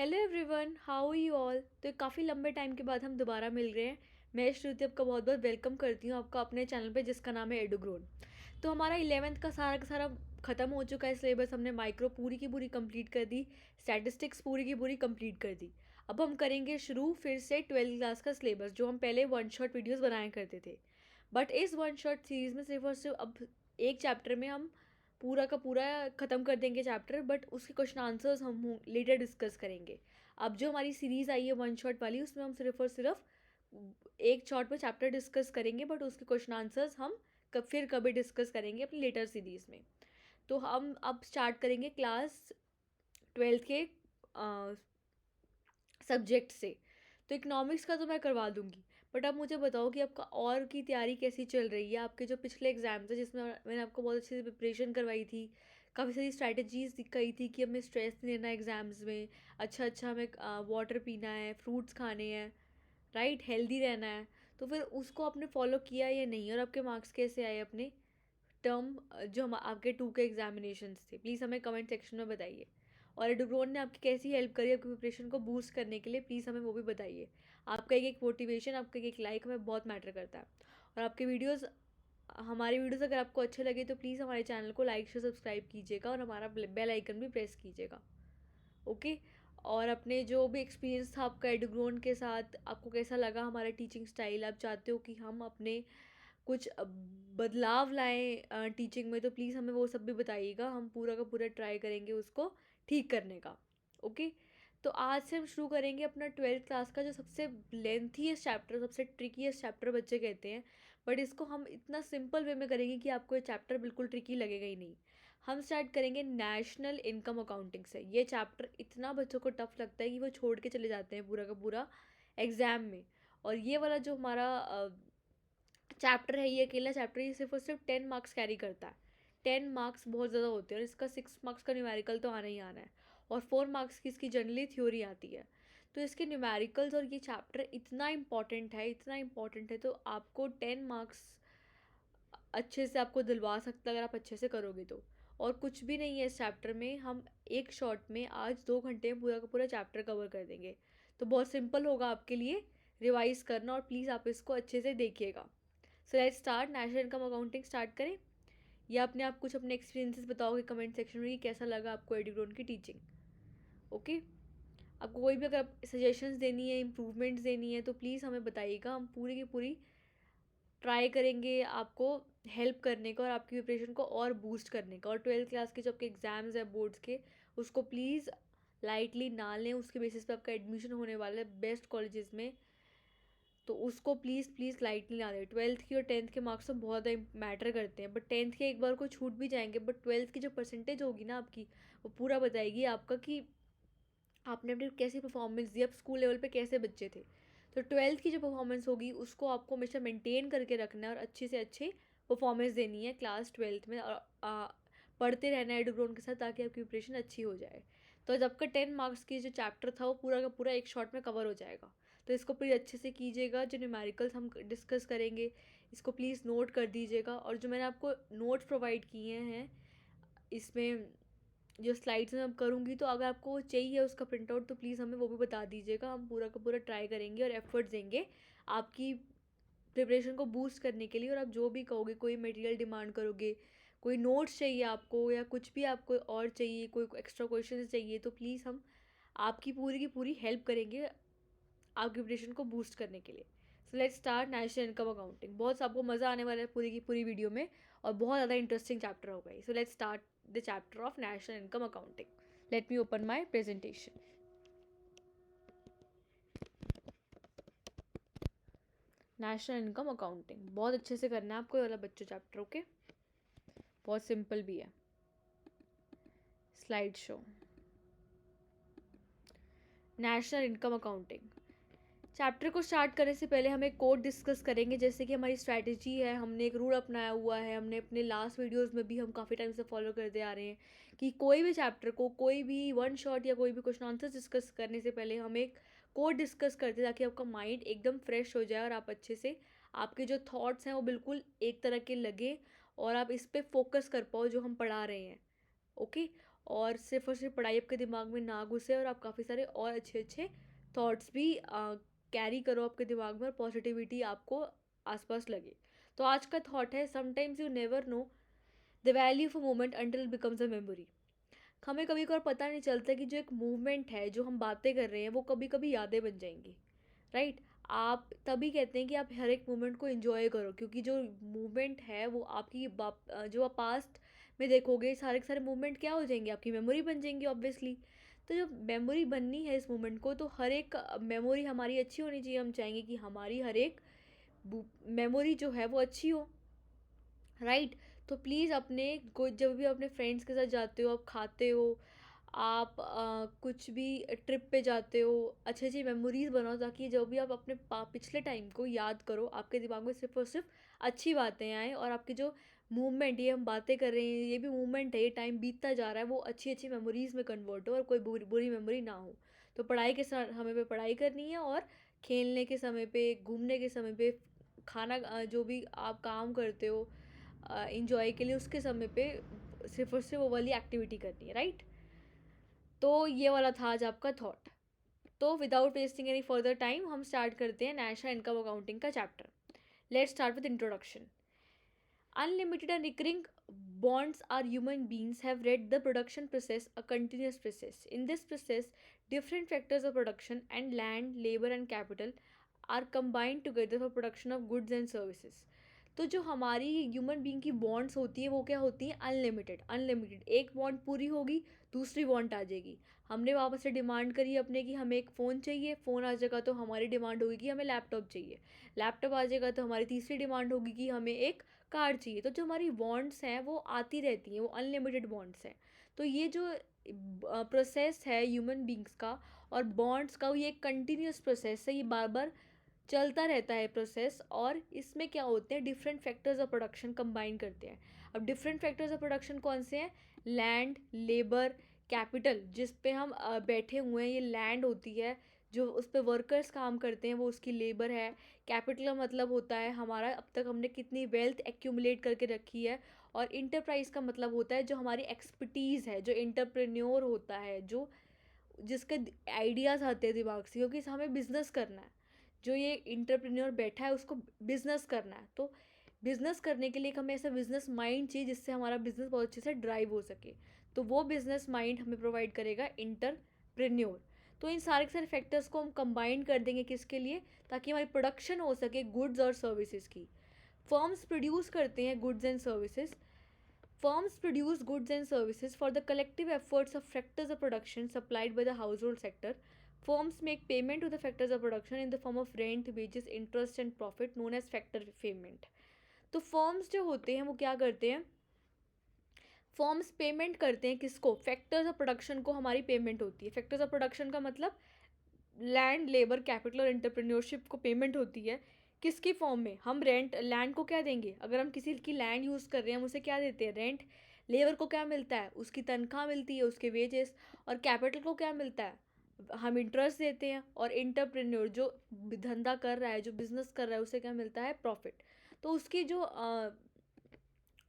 Hello everyone, how are you all. तो काफ़ी लंबे टाइम के बाद हम दोबारा मिल रहे हैं। मैं श्रुति आपका बहुत बहुत वेलकम करती हूँ आपका अपने चैनल पे जिसका नाम है एडुग्रोन। तो हमारा 11th का सारा ख़त्म हो चुका है सिलेबस। हमने माइक्रो पूरी की पूरी कंप्लीट कर दी, स्टैटिस्टिक्स पूरी की पूरी कंप्लीट कर दी। अब हम करेंगे शुरू फिर से 12th क्लास का सिलेबस, जो हम पहले वन शॉट वीडियोज़ बनाया करते थे। बट इस वन शॉट सीरीज़ में सिर्फ और सिर्फ अब एक चैप्टर में हम पूरा का पूरा ख़त्म कर देंगे चैप्टर, बट उसके क्वेश्चन आंसर्स हम लेटर डिस्कस करेंगे। अब जो हमारी सीरीज़ आई है वन शॉट वाली, उसमें हम सिर्फ और सिर्फ एक शॉट में चैप्टर डिस्कस करेंगे, बट उसके क्वेश्चन आंसर्स हम फिर कभी डिस्कस करेंगे अपनी लेटर सीरीज़ में। तो हम अब स्टार्ट करेंगे क्लास 12th के सब्जेक्ट से। तो इकोनॉमिक्स का तो मैं करवा दूंगी, बट अब मुझे बताओ कि आपका और की तैयारी कैसी चल रही है। आपके जो पिछले एग्जाम्स है जिसमें मैंने आपको बहुत अच्छे से प्रिपरेशन करवाई थी, काफ़ी सारी स्ट्रैटेजीज कही थी कि हमें स्ट्रेस नहीं लेना एग्ज़ाम्स में, अच्छा हमें वाटर पीना है, फ्रूट्स खाने हैं, राइट, हेल्दी रहना है। तो फिर उसको आपने फॉलो किया या नहीं, और आपके मार्क्स कैसे आए अपने टर्म जो हम आपके 2 के एग्जामिनेशंस थे, प्लीज़ हमें कमेंट सेक्शन में बताइए। और एडुग्रोन ने आपकी कैसी हेल्प करी आपकी प्रिपरेशन को बूस्ट करने के लिए, प्लीज़ हमें वो भी बताइए। आपका एक एक मोटिवेशन, आपका एक एक लाइक हमें बहुत मैटर करता है। और आपके वीडियोस, हमारे वीडियोस अगर आपको अच्छे लगे तो प्लीज़ हमारे चैनल को लाइक शेयर सब्सक्राइब कीजिएगा और हमारा बेल आइकन भी प्रेस कीजिएगा। ओके। और अपने जो भी एक्सपीरियंस था आपका एडुग्रोन के साथ, आपको कैसा लगा हमारा टीचिंग स्टाइल, आप चाहते हो कि हम अपने कुछ बदलाव लाएं टीचिंग में, तो प्लीज़ हमें वो सब भी बताइएगा। हम पूरा का पूरा ट्राई करेंगे उसको ठीक करने का। ओके। तो आज से हम शुरू करेंगे अपना 12th क्लास का जो सबसे लेंथीएस्ट चैप्टर, सबसे ट्रिकीएस्ट चैप्टर बच्चे कहते हैं, बट इसको हम इतना सिंपल वे में करेंगे कि आपको ये चैप्टर बिल्कुल ट्रिकी लगेगा ही नहीं। हम स्टार्ट करेंगे नेशनल इनकम अकाउंटिंग से। ये चैप्टर इतना बच्चों को टफ लगता है कि वो छोड़ के चले जाते हैं पूरा का पूरा एग्ज़ाम में। और ये वाला जो हमारा चैप्टर है, ये अकेला चैप्टर, ये सिर्फ और सिर्फ 10 मार्क्स कैरी करता है। 10 मार्क्स बहुत ज़्यादा होते हैं, और इसका 6 मार्क्स का न्यूमेरिकल तो आना ही आना है, और 4 मार्क्स की इसकी जनरली थ्योरी आती है। तो इसके न्यूमेरिकल्स और ये चैप्टर इतना इंपॉर्टेंट है, इतना इंपॉर्टेंट है, तो आपको 10 मार्क्स अच्छे से आपको दिलवा सकता है अगर आप अच्छे से करोगे तो। और कुछ भी नहीं है इस चैप्टर में, हम एक शॉट में आज 2 घंटे में पूरा का पूरा चैप्टर कवर कर देंगे। तो बहुत सिंपल होगा आपके लिए रिवाइज करना, और प्लीज़ आप इसको अच्छे से देखिएगा। So let's start. National income accounting start करें, या अपने आप कुछ अपने एक्सपीरियंसेस बताओगे कमेंट सेक्शन में कि कैसा लगा आपको एडुग्रोन की टीचिंग। ओके। आपको कोई भी अगर सजेशंस देनी है, इम्प्रूवमेंट्स देनी है, तो प्लीज़ हमें बताइएगा। हम पूरी की पूरी ट्राई करेंगे आपको हेल्प करने का और आपकी प्रिपरेशन को और बूस्ट करने का। और 12th क्लास के जो आपके एग्ज़ाम्स हैं बोर्ड्स के, उसको प्लीज़ लाइटली ना लें। उसके बेसिस पे आपका एडमिशन होने वाला है बेस्ट कॉलेजेस में, तो उसको प्लीज़ प्लीज़ लाइटली ना दें। 12th की और 10th के मार्क्स तो बहुत ज़्यादा मैटर करते हैं, बट 10th के एक बार को छूट भी जाएंगे, बट 12th की जो परसेंटेज होगी ना आपकी, वो पूरा बताएगी आपका कि आपने अपनी कैसी परफॉर्मेंस दी, आप स्कूल लेवल पे कैसे बच्चे थे। तो 12th की जो परफॉर्मेंस होगी उसको आपको हमेशा मेंटेन करके रखना है, और अच्छे से अच्छे परफॉर्मेंस देनी है क्लास 12th में, और पढ़ते रहना है एडुग्रोन के साथ, ताकि आपकी प्रिपरेशन अच्छी हो जाए। तो जब का 10 मार्क्स की जो चैप्टर था वो पूरा का पूरा एक शॉट में कवर हो जाएगा। तो इसको प्लीज़ अच्छे से कीजिएगा। जो न्यूमेरिकल्स हम डिस्कस करेंगे, इसको प्लीज़ नोट कर दीजिएगा। और जो मैंने आपको नोट्स प्रोवाइड किए हैं इसमें, जो स्लाइड्स में मैं करूँगी, तो अगर आपको वो चाहिए उसका प्रिंट आउट, तो प्लीज़ हमें वो भी बता दीजिएगा। हम पूरा का पूरा ट्राई करेंगे और एफर्ट्स देंगे आपकी प्रिपरेशन को बूस्ट करने के लिए। और आप जो भी कहोगे, कोई मटेरियल डिमांड करोगे, कोई नोट्स चाहिए आपको, या कुछ भी आपको और चाहिए, कोई एक्स्ट्रा क्वेश्चन चाहिए, तो प्लीज़ हम आपकी पूरी की पूरी हेल्प करेंगे आपकी प्रिपरेशन को बूस्ट करने के लिए। So let's start national income accounting. बहुत आपको मज़ा आने वाला है पूरी की पूरी वीडियो में, और बहुत ज़्यादा इंटरेस्टिंग चैप्टर होगा। So let's start the chapter of national income accounting. Let me open my presentation. National income accounting बहुत अच्छे से करना है आपको ये वाला बच्चों चैप्टर। ओके, बहुत सिंपल भी है। Slide show. National income accounting chapter को स्टार्ट करने से पहले हम एक कोड डिस्कस करेंगे। जैसे कि हमारी स्ट्रैटेजी है, हमने एक रूल अपनाया हुआ है, हमने अपने लास्ट वीडियोस में भी हम काफ़ी टाइम से फॉलो करते आ रहे हैं कि कोई भी चैप्टर को, कोई भी वन शॉट या कोई भी क्वेश्चन आंसर डिस्कस करने से पहले हम एक कोड डिस्कस करते हैं, ताकि आपका माइंड एकदम फ्रेश हो जाए और आप अच्छे से, आपके जो थॉट्स हैं वो बिल्कुल एक तरह के लगे, और आप इस पर फोकस कर पाओ जो हम पढ़ा रहे हैं। ओके। और सिर्फ पढ़ाई आपके दिमाग में ना घुसे और आप काफ़ी सारे और अच्छे अच्छे थॉट्स भी कैरी करो आपके दिमाग में और पॉजिटिविटी आपको आसपास लगे। तो आज का थॉट है, sometimes you never know the value of a moment until becomes a memory. हमें कभी कभार पता नहीं चलता कि जो एक मूवमेंट है, जो हम बातें कर रहे हैं, वो कभी कभी यादें बन जाएंगी, राइट। आप तभी कहते हैं कि आप हर एक मोमेंट को एंजॉय करो, क्योंकि जो मूवमेंट है वो आपकी जो आप पास्ट में देखोगे, सारे के सारे मूवमेंट क्या हो जाएंगे, आपकी मेमोरी बन जाएंगी ऑब्वियसली। तो जो मेमोरी बननी है इस मोमेंट को, तो हर एक मेमोरी हमारी अच्छी होनी चाहिए। हम चाहेंगे कि हमारी हर एक मेमोरी जो है वो अच्छी हो, राइट। तो प्लीज़ अपने कोई, जब भी अपने फ्रेंड्स के साथ जाते हो, आप खाते हो, आप कुछ भी ट्रिप पे जाते हो, अच्छी अच्छी मेमोरीज बनाओ, ताकि जब भी आप अपने पिछले टाइम को याद करो, आपके दिमाग में सिर्फ और सिर्फ अच्छी बातें आएँ, और आपकी जो मूवमेंट, ये हम बातें कर रहे हैं, ये भी मूवमेंट है, ये टाइम बीतता जा रहा है, वो अच्छी अच्छी मेमोरीज में कन्वर्ट हो और कोई बुरी बुरी मेमोरी ना हो। तो पढ़ाई के साथ हमें पे पढ़ाई करनी है, और खेलने के समय पे, घूमने के समय पे, खाना जो भी आप काम करते हो इंजॉय के लिए, उसके समय पे सिर्फ और सिर्फ वो वाली एक्टिविटी करनी है, राइट। तो ये वाला था आज आपका थॉट। तो without wasting any further time हम स्टार्ट करते हैं नेशनल इनकम अकाउंटिंग का chapter. Let's start with introduction. Unlimited and recurring bonds are human beings have read the production process, a continuous process. In this process, different factors of production and land, labor and capital are combined together for production of goods and services. तो जो हमारी human being की bonds होती है वो क्या होती हैं, अनलिमिटेड। अनलिमिटेड, एक बॉन्ड पूरी होगी, दूसरी बॉन्ड आ जाएगी। हमने वापस से डिमांड करी अपने कि हमें एक फ़ोन चाहिए, फ़ोन आ जाएगा तो हमारी डिमांड होगी कि हमें लैपटॉप चाहिए, लैपटॉप आ जाएगा तो हमारी तीसरी डिमांड होगी कि हमें एक कार चाहिए। तो जो हमारी बॉन्ड्स हैं वो आती रहती हैं, वो अनलिमिटेड बॉन्ड्स हैं। तो ये जो प्रोसेस है ह्यूमन बींग्स का और बॉन्ड्स का, ये एक कंटिन्यूस प्रोसेस है, ये बार बार चलता रहता है प्रोसेस। और इसमें क्या होते हैं, different factors of production combine करते हैं। अब डिफरेंट फैक्टर्स ऑफ प्रोडक्शन कौन से हैं, लैंड, लेबर, कैपिटल, जिस पे हम बैठे हुए हैं, ये लैंड होती है। जो उस पर वर्कर्स काम करते हैं वो उसकी लेबर है। कैपिटल का मतलब होता है हमारा अब तक हमने कितनी वेल्थ एक्यूमुलेट करके रखी है। और इंटरप्राइज का मतलब होता है जो हमारी एक्सपर्टीज़ है, जो इंटरप्रेन्योर होता है, जो जिसके आइडियाज़ आते हैं दिमाग से, क्योंकि हमें बिजनेस करना है। जो ये इंटरप्रेन्योर बैठा है उसको बिजनेस करना है, तो बिजनेस करने के लिए हमें ऐसा बिजनेस माइंड चाहिए जिससे हमारा बिजनेस बहुत अच्छे से ड्राइव हो सके। तो वो बिजनेस माइंड हमें प्रोवाइड करेगा इंटरप्रेन्योर। तो इन सारे के सारे फैक्टर्स को हम कंबाइन कर देंगे किसके लिए, ताकि हमारी प्रोडक्शन हो सके गुड्स और सर्विसेज की। फर्म्स प्रोड्यूस करते हैं goods and services. Firms produce goods and services for the collective efforts of factors of production supplied by the household sector. Firms make payment to the factors of production in the form of rent, wages, interest and profit known as factor payment. तो firms जो होते हैं वो क्या करते हैं, firms payment करते हैं किसको, फैक्टर्स ऑफ प्रोडक्शन को हमारी पेमेंट होती है। फैक्टर्स ऑफ प्रोडक्शन का मतलब लैंड, लेबर, कैपिटल और एंटरप्रेन्योरशिप को पेमेंट होती है। किसकी फॉर्म में, हम रेंट, लैंड को क्या देंगे, अगर हम किसी की लैंड यूज़ कर रहे हैं हम उसे क्या देते हैं, रेंट। लेबर को क्या मिलता है, उसकी तनख्वाह मिलती है, उसके वेजेस। और कैपिटल को क्या मिलता है, हम इंटरेस्ट देते हैं। और एंटरप्रेन्योर जो धंधा कर रहा है, जो बिजनेस कर रहा है, उसे क्या मिलता है, प्रॉफिट। तो उसकी जो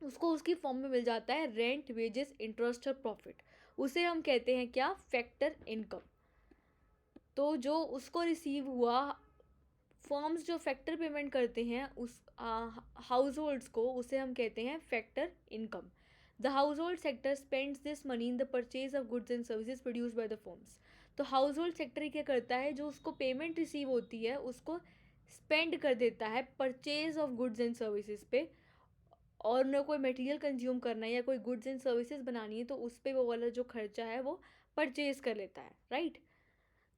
उसको उसकी फॉर्म में मिल जाता है रेंट, वेजेस, इंटरेस्ट और प्रॉफिट। उसे हम कहते हैं क्या, फैक्टर इनकम। तो जो उसको रिसीव हुआ, फर्म्स जो फैक्टर पेमेंट करते हैं उस हाउस होल्ड्स को, उसे हम कहते हैं factor income. The house hold sector spends this money in the purchase of goods and services produce by the firms. तो हाउस होल्ड सेक्टर क्या करता है, जो उसको पेमेंट रिसीव होती है उसको स्पेंड कर देता है purchase of goods and services पे। और उन्हें कोई मटेरियल कंज्यूम करना है या कोई गुड्स एंड सर्विसेज बनानी है, तो उस पर वो वाला जो खर्चा है वो परचेज कर लेता है, राइट।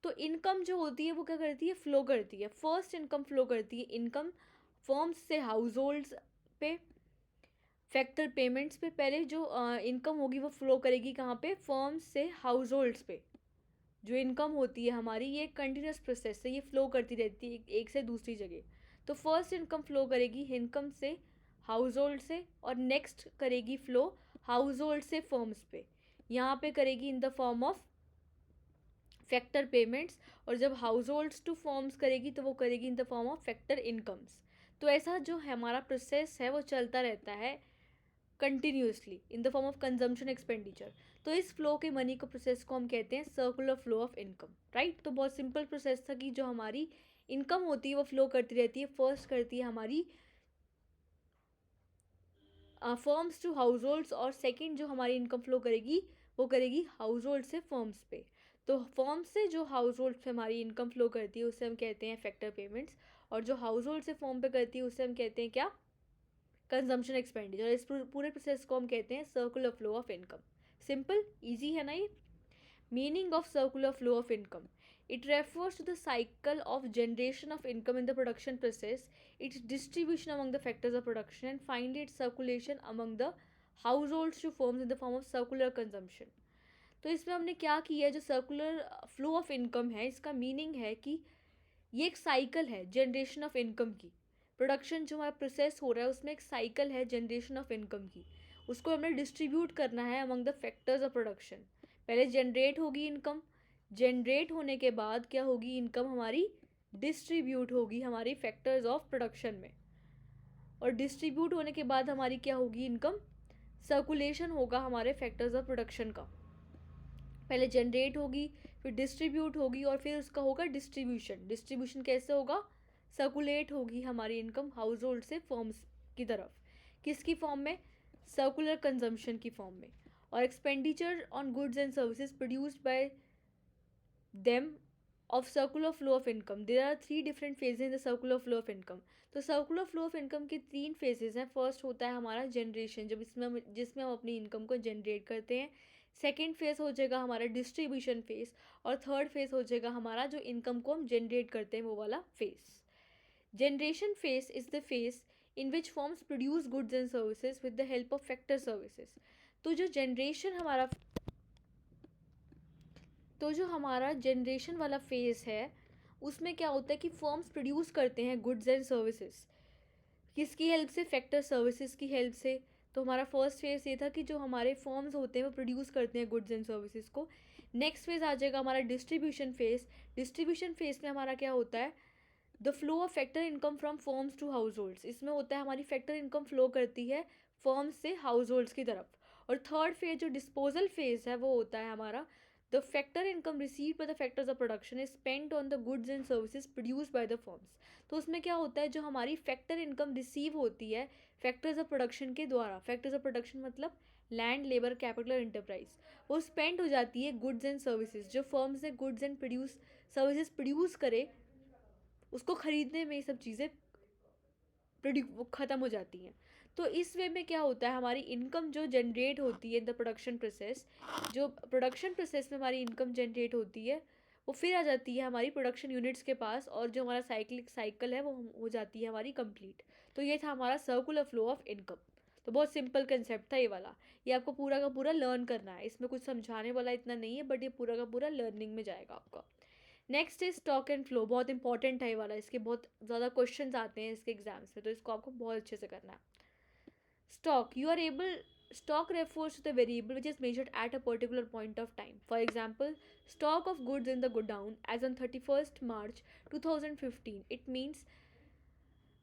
तो इनकम जो होती है वो क्या करती है, फ्लो करती है। फर्स्ट इनकम फ्लो करती है, इनकम फर्म्स से हाउस होल्ड्स पे, फैक्टर पेमेंट्स पे। पहले जो इनकम होगी वो फ्लो करेगी कहाँ पे, फर्म्स से हाउस होल्ड्स पे। जो इनकम होती है हमारी, ये कंटिन्यूस प्रोसेस है, ये फ्लो करती रहती है एक से दूसरी जगह। तो फर्स्ट इनकम फ्लो करेगी इनकम से हाउस होल्ड से, और नेक्स्ट करेगी फ्लो हाउस होल्ड से फर्म्स पे। यहाँ पे करेगी in the form of factor payments. और जब हाउस होल्ड्स टू फॉर्म्स करेगी तो वो करेगी in the form of factor incomes. तो ऐसा जो हमारा प्रोसेस है वो चलता रहता है continuously in the form of consumption expenditure. तो इस फ्लो के मनी को प्रोसेस को हम कहते हैं circular flow of income, right. तो बहुत सिंपल प्रोसेस था कि जो हमारी इनकम होती है वो फ्लो करती रहती है। फर्स्ट करती है हमारी फर्म्स टू हाउस होल्ड्स, और सेकेंड जो हमारी इनकम फ्लो करेगी वो करेगी हाउस होल्ड से फर्म्स पे। तो फर्म्स से जो हाउस होल्ड पे हमारी इनकम फ्लो करती है उससे हम कहते हैं फैक्टर पेमेंट्स, और जो हाउस होल्ड से फर्म पे करती है उससे हम कहते हैं क्या, कंजम्पशन एक्सपेंडिचर। इस पूरे प्रोसेस को हम कहते हैं circular flow of income. Simple easy है ना ये। Meaning of circular flow of income, it refers to the cycle of generation of income in the production process, its distribution among the factors of production, and finally its circulation among the households to firms in the form of circular consumption। तो इसमें हमने क्या किया है, जो circular flow of income है इसका meaning है कि ये एक साइकिल है जनरेशन ऑफ इनकम की। प्रोडक्शन जो हमारा प्रोसेस हो रहा है उसमें एक साइकिल है जनरेशन ऑफ इनकम की, उसको हमने डिस्ट्रीब्यूट करना है among the factors of production. पहले जनरेट होगी इनकम, जनरेट होने के बाद क्या होगी, इनकम हमारी डिस्ट्रीब्यूट होगी हमारी फैक्टर्स ऑफ प्रोडक्शन में, और डिस्ट्रीब्यूट होने के बाद हमारी क्या होगी, इनकम सर्कुलेशन होगा हमारे फैक्टर्स ऑफ प्रोडक्शन का। पहले जनरेट होगी, फिर डिस्ट्रीब्यूट होगी, और फिर उसका होगा डिस्ट्रीब्यूशन। डिस्ट्रीब्यूशन कैसे होगा, सर्कुलेट होगी हमारी इनकम हाउस होल्ड से फर्म्स की तरफ। किसकी फॉर्म में, सर्कुलर कंजम्पशन की फॉर्म में। और expenditure on goods and services produced by them of circular flow of income, there are 3 different phases in the circular flow of income। तो circular flow of income के 3 phases हैं। First होता है हमारा generation, जब जिसमें हम अपनी इनकम को जनरेट करते हैं। सेकेंड फेज हो जाएगा हमारा डिस्ट्रीब्यूशन फेज, और थर्ड फेज हो जाएगा हमारा जो इनकम को हम जनरेट करते हैं वो वाला phase. Generation phase is the phase in which forms produce goods and services with the help of factor services. तो जो हमारा जनरेशन वाला फेज़ है उसमें क्या होता है कि फर्म्स प्रोड्यूस करते हैं गुड्स एंड सर्विसेज, किसकी हेल्प से, फैक्टर सर्विसेज की हेल्प से। तो हमारा फर्स्ट फेज़ ये था कि जो हमारे फर्म्स होते हैं वो प्रोड्यूस करते हैं गुड्स एंड सर्विसेज को। नेक्स्ट फेज़ आ जाएगा हमारा डिस्ट्रीब्यूशन फेज़। डिस्ट्रीब्यूशन फेज़ में हमारा क्या होता है, the flow of factor income from firms to households. इसमें होता है हमारी फैक्टर इनकम फ्लो करती है फर्म्स से हाउस होल्ड्स की तरफ। और थर्ड फेज जो डिस्पोजल फेज है वो होता है हमारा, the factor income received by the factors of production is spent on the goods and services produced by the firms. तो उसमें क्या होता है, जो हमारी फैक्टर इनकम रिसीव होती है फैक्टर्स ऑफ प्रोडक्शन के द्वारा, फैक्टर्स ऑफ प्रोडक्शन मतलब लैंड, लेबर, कैपिटल और इंटरप्राइज, वो स्पेंड हो जाती है गुड्स एंड सर्विसेज। जो फर्म्स ने गुड्स एंड सर्विसेज प्रोड्यूस करे उसको ख़रीदने में ये सब चीज़ें ख़त्म हो जाती हैं। तो इस वे में क्या होता है, हमारी इनकम जो जनरेट होती है इन द प्रोडक्शन प्रोसेस, जो प्रोडक्शन प्रोसेस में हमारी इनकम जनरेट होती है वो फिर आ जाती है हमारी प्रोडक्शन यूनिट्स के पास, और जो हमारा साइकिल है वो हो जाती है हमारी कंप्लीट। तो ये था हमारा सर्कुलर फ्लो ऑफ इनकम। तो बहुत सिंपल कंसेप्ट था ये वाला, ये आपको पूरा का पूरा लर्न करना है, इसमें कुछ समझाने वाला इतना नहीं है, बट ये पूरा का पूरा लर्निंग में जाएगा आपका। Next is stock and flow, बहुत इंपॉर्टेंट है ये वाला, इसके बहुत ज़्यादा क्वेश्चंस आते हैं इसके एग्जाम्स में, तो इसको आपको बहुत अच्छे से करना है। Stock refers to the variable which is measured at a particular point of time. For example, stock of goods in the godown as on 31st March 2015. It means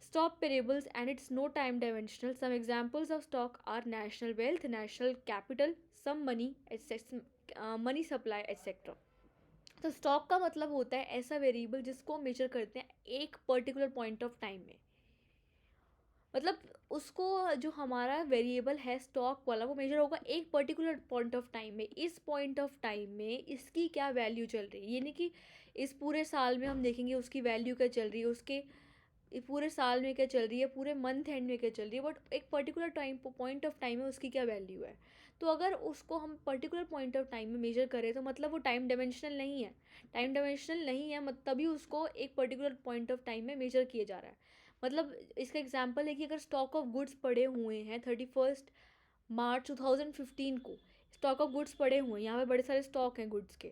stock variables and it's no time dimensional. Some examples of stock are national wealth, national capital, some money, etc., money supply, etc. तो stock का मतलब होता है ऐसा variable जिसको हम measure करते हैं एक पर्टिकुलर पॉइंट ऑफ टाइम में। मतलब उसको जो हमारा वेरिएबल है स्टॉक वाला वो मेजर होगा एक पर्टिकुलर पॉइंट ऑफ टाइम में। इस पॉइंट ऑफ टाइम में इसकी क्या वैल्यू चल रही है, ये नहीं कि इस पूरे साल में हम देखेंगे उसकी वैल्यू क्या चल रही है, उसके पूरे साल में क्या चल रही है, पूरे मंथ एंड में क्या चल रही है, बट एक पर्टिकुलर पॉइंट ऑफ टाइम में उसकी क्या वैल्यू है। तो अगर उसको हम पर्टिकुलर पॉइंट ऑफ टाइम में मेजर करें तो मतलब वो टाइम डायमेंशनल नहीं है। टाइम डायमेंशनल नहीं है तभी उसको एक पर्टिकुलर पॉइंट ऑफ टाइम में मेजर किया जा रहा है। मतलब इसका एग्जांपल है कि अगर स्टॉक ऑफ गुड्स पड़े हुए हैं 31 मार्च 2015 को, स्टॉक ऑफ गुड्स पड़े हुए हैं, यहाँ पे बड़े सारे स्टॉक हैं गुड्स के,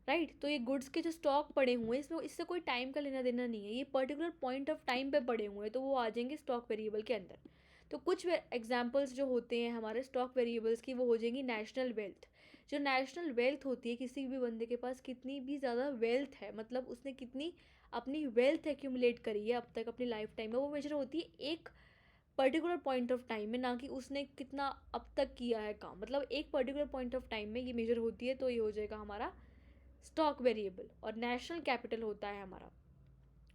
राइट। तो ये गुड्स के जो स्टॉक पड़े हुए हैं इसमें इससे कोई टाइम का लेना देना नहीं है, ये पर्टिकुलर पॉइंट ऑफ टाइम पे पड़े हुए हैं तो वो आ जाएंगे स्टॉक वेरिएबल के अंदर। तो कुछ एग्जांपल्स जो होते हैं हमारे स्टॉक वेरिएबल्स की वो हो जाएंगी नेशनल वेल्थ। जो नेशनल वेल्थ होती है, किसी भी बंदे के पास कितनी भी ज़्यादा वेल्थ है, मतलब उसने कितनी अपनी वेल्थ एक्यूमुलेट करी है अब तक अपनी लाइफ टाइम में, वो मेजर होती है एक पर्टिकुलर पॉइंट ऑफ टाइम में, ना कि उसने कितना अब तक किया है काम। मतलब एक पर्टिकुलर पॉइंट ऑफ टाइम में ये मेजर होती है, तो ये हो जाएगा हमारा स्टॉक वेरिएबल। और नेशनल कैपिटल होता है हमारा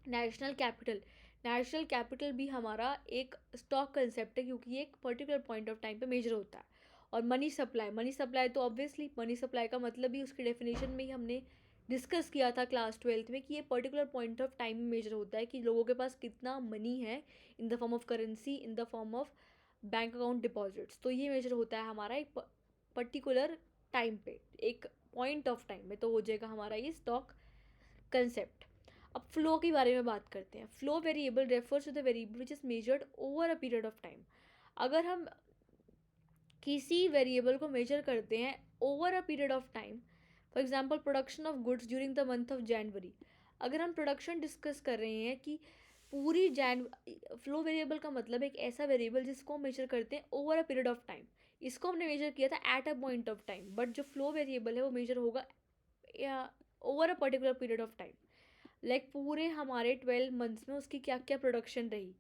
नेशनल कैपिटल। नेशनल कैपिटल भी हमारा एक स्टॉक कंसेप्ट है, क्योंकि ये एक पर्टिकुलर पॉइंट ऑफ टाइम पे मेजर होता है। और मनी सप्लाई तो ऑब्वियसली मनी सप्लाई का मतलब ही उसके डेफिनेशन में ही हमने डिस्कस किया था क्लास 12th में, कि ये पर्टिकुलर पॉइंट ऑफ टाइम में मेजर होता है कि लोगों के पास कितना मनी है in the form of currency, in the form of bank account deposits. तो ये मेजर होता है हमारा एक पर्टिकुलर टाइम पे, एक पॉइंट ऑफ टाइम में। तो हो जाएगा हमारा ये स्टॉक कंसेप्ट। अब फ्लो के बारे में बात करते हैं। Flow variable refers to the variable which is measured over a period of time. अगर हम किसी वेरिएबल को मेजर करते हैं over a period of time, for example production of goods during the month of January. अगर हम production discuss कर रहे हैं कि पूरी फ्लो वेरिएबल का मतलब एक ऐसा वेरिएबल जिसको हम मेजर करते हैं over a period of time. इसको हमने मेजर किया था at a point of time, but जो फ्लो वेरिएबल है वो मेजर होगा over a particular period of time. Like पूरे हमारे 12 मंथ्स में उसकी क्या क्या प्रोडक्शन रही।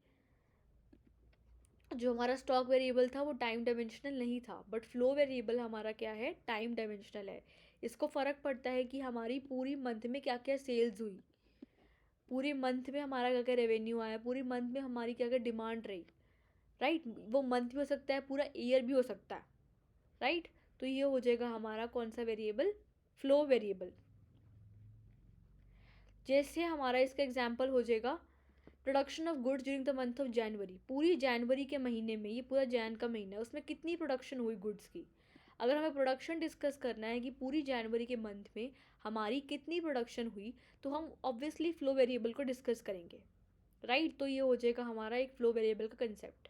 जो हमारा स्टॉक वेरिएबल था वो टाइम डायमेंशनल नहीं था, बट फ्लो वेरिएबल हमारा क्या है, टाइम डायमेंशनल है। इसको फ़र्क पड़ता है कि हमारी पूरी मंथ में क्या क्या सेल्स हुई, पूरे मंथ में हमारा क्या क्या रेवेन्यू आया, पूरी मंथ में हमारी क्या क्या डिमांड रही। राइट, वो मंथ भी हो सकता है, पूरा ईयर भी हो सकता है। राइट, तो ये हो जाएगा हमारा कौन सा वेरिएबल, फ्लो वेरिएबल। जैसे हमारा इसका एग्जाम्पल हो जाएगा production of goods during the month of जनवरी। पूरी जनवरी के महीने में, ये पूरा जैन का महीना है, उसमें कितनी प्रोडक्शन हुई गुड्स की। अगर हमें प्रोडक्शन डिस्कस करना है कि पूरी जनवरी के मंथ में हमारी कितनी प्रोडक्शन हुई, तो हम ऑब्वियसली फ्लो वेरिएबल को डिस्कस करेंगे। राइट, तो ये हो जाएगा हमारा एक फ्लो वेरिएबल का कंसेप्ट।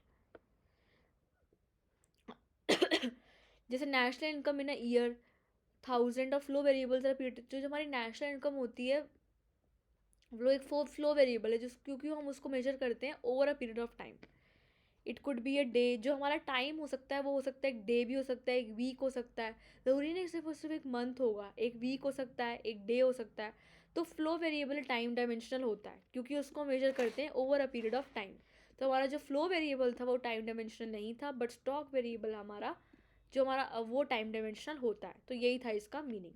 जैसे national income in a year, 1000 of flow variables are period. जो हमारी नेशनल इनकम होती है वो एक फ्लो वेरिएबल है, जिस क्योंकि हम उसको मेजर करते हैं over a period of time. It could be a day, जो हमारा टाइम हो सकता है वो हो सकता है एक डे भी हो सकता है, एक वीक हो सकता है। ज़रूरी नहीं सिर्फ और सिर्फ एक मंथ होगा, एक वीक हो सकता है, एक डे हो सकता है। तो फ्लो वेरिएबल टाइम डायमेंशनल होता है, क्योंकि उसको मेजर करते हैं over a period of time. तो हमारा जो फ्लो वेरिएबल था वो टाइम डायमेंशनल नहीं था, बट स्टॉक वेरिएबल हमारा जो हमारा वो टाइम डायमेंशनल होता है। तो यही था इसका मीनिंग।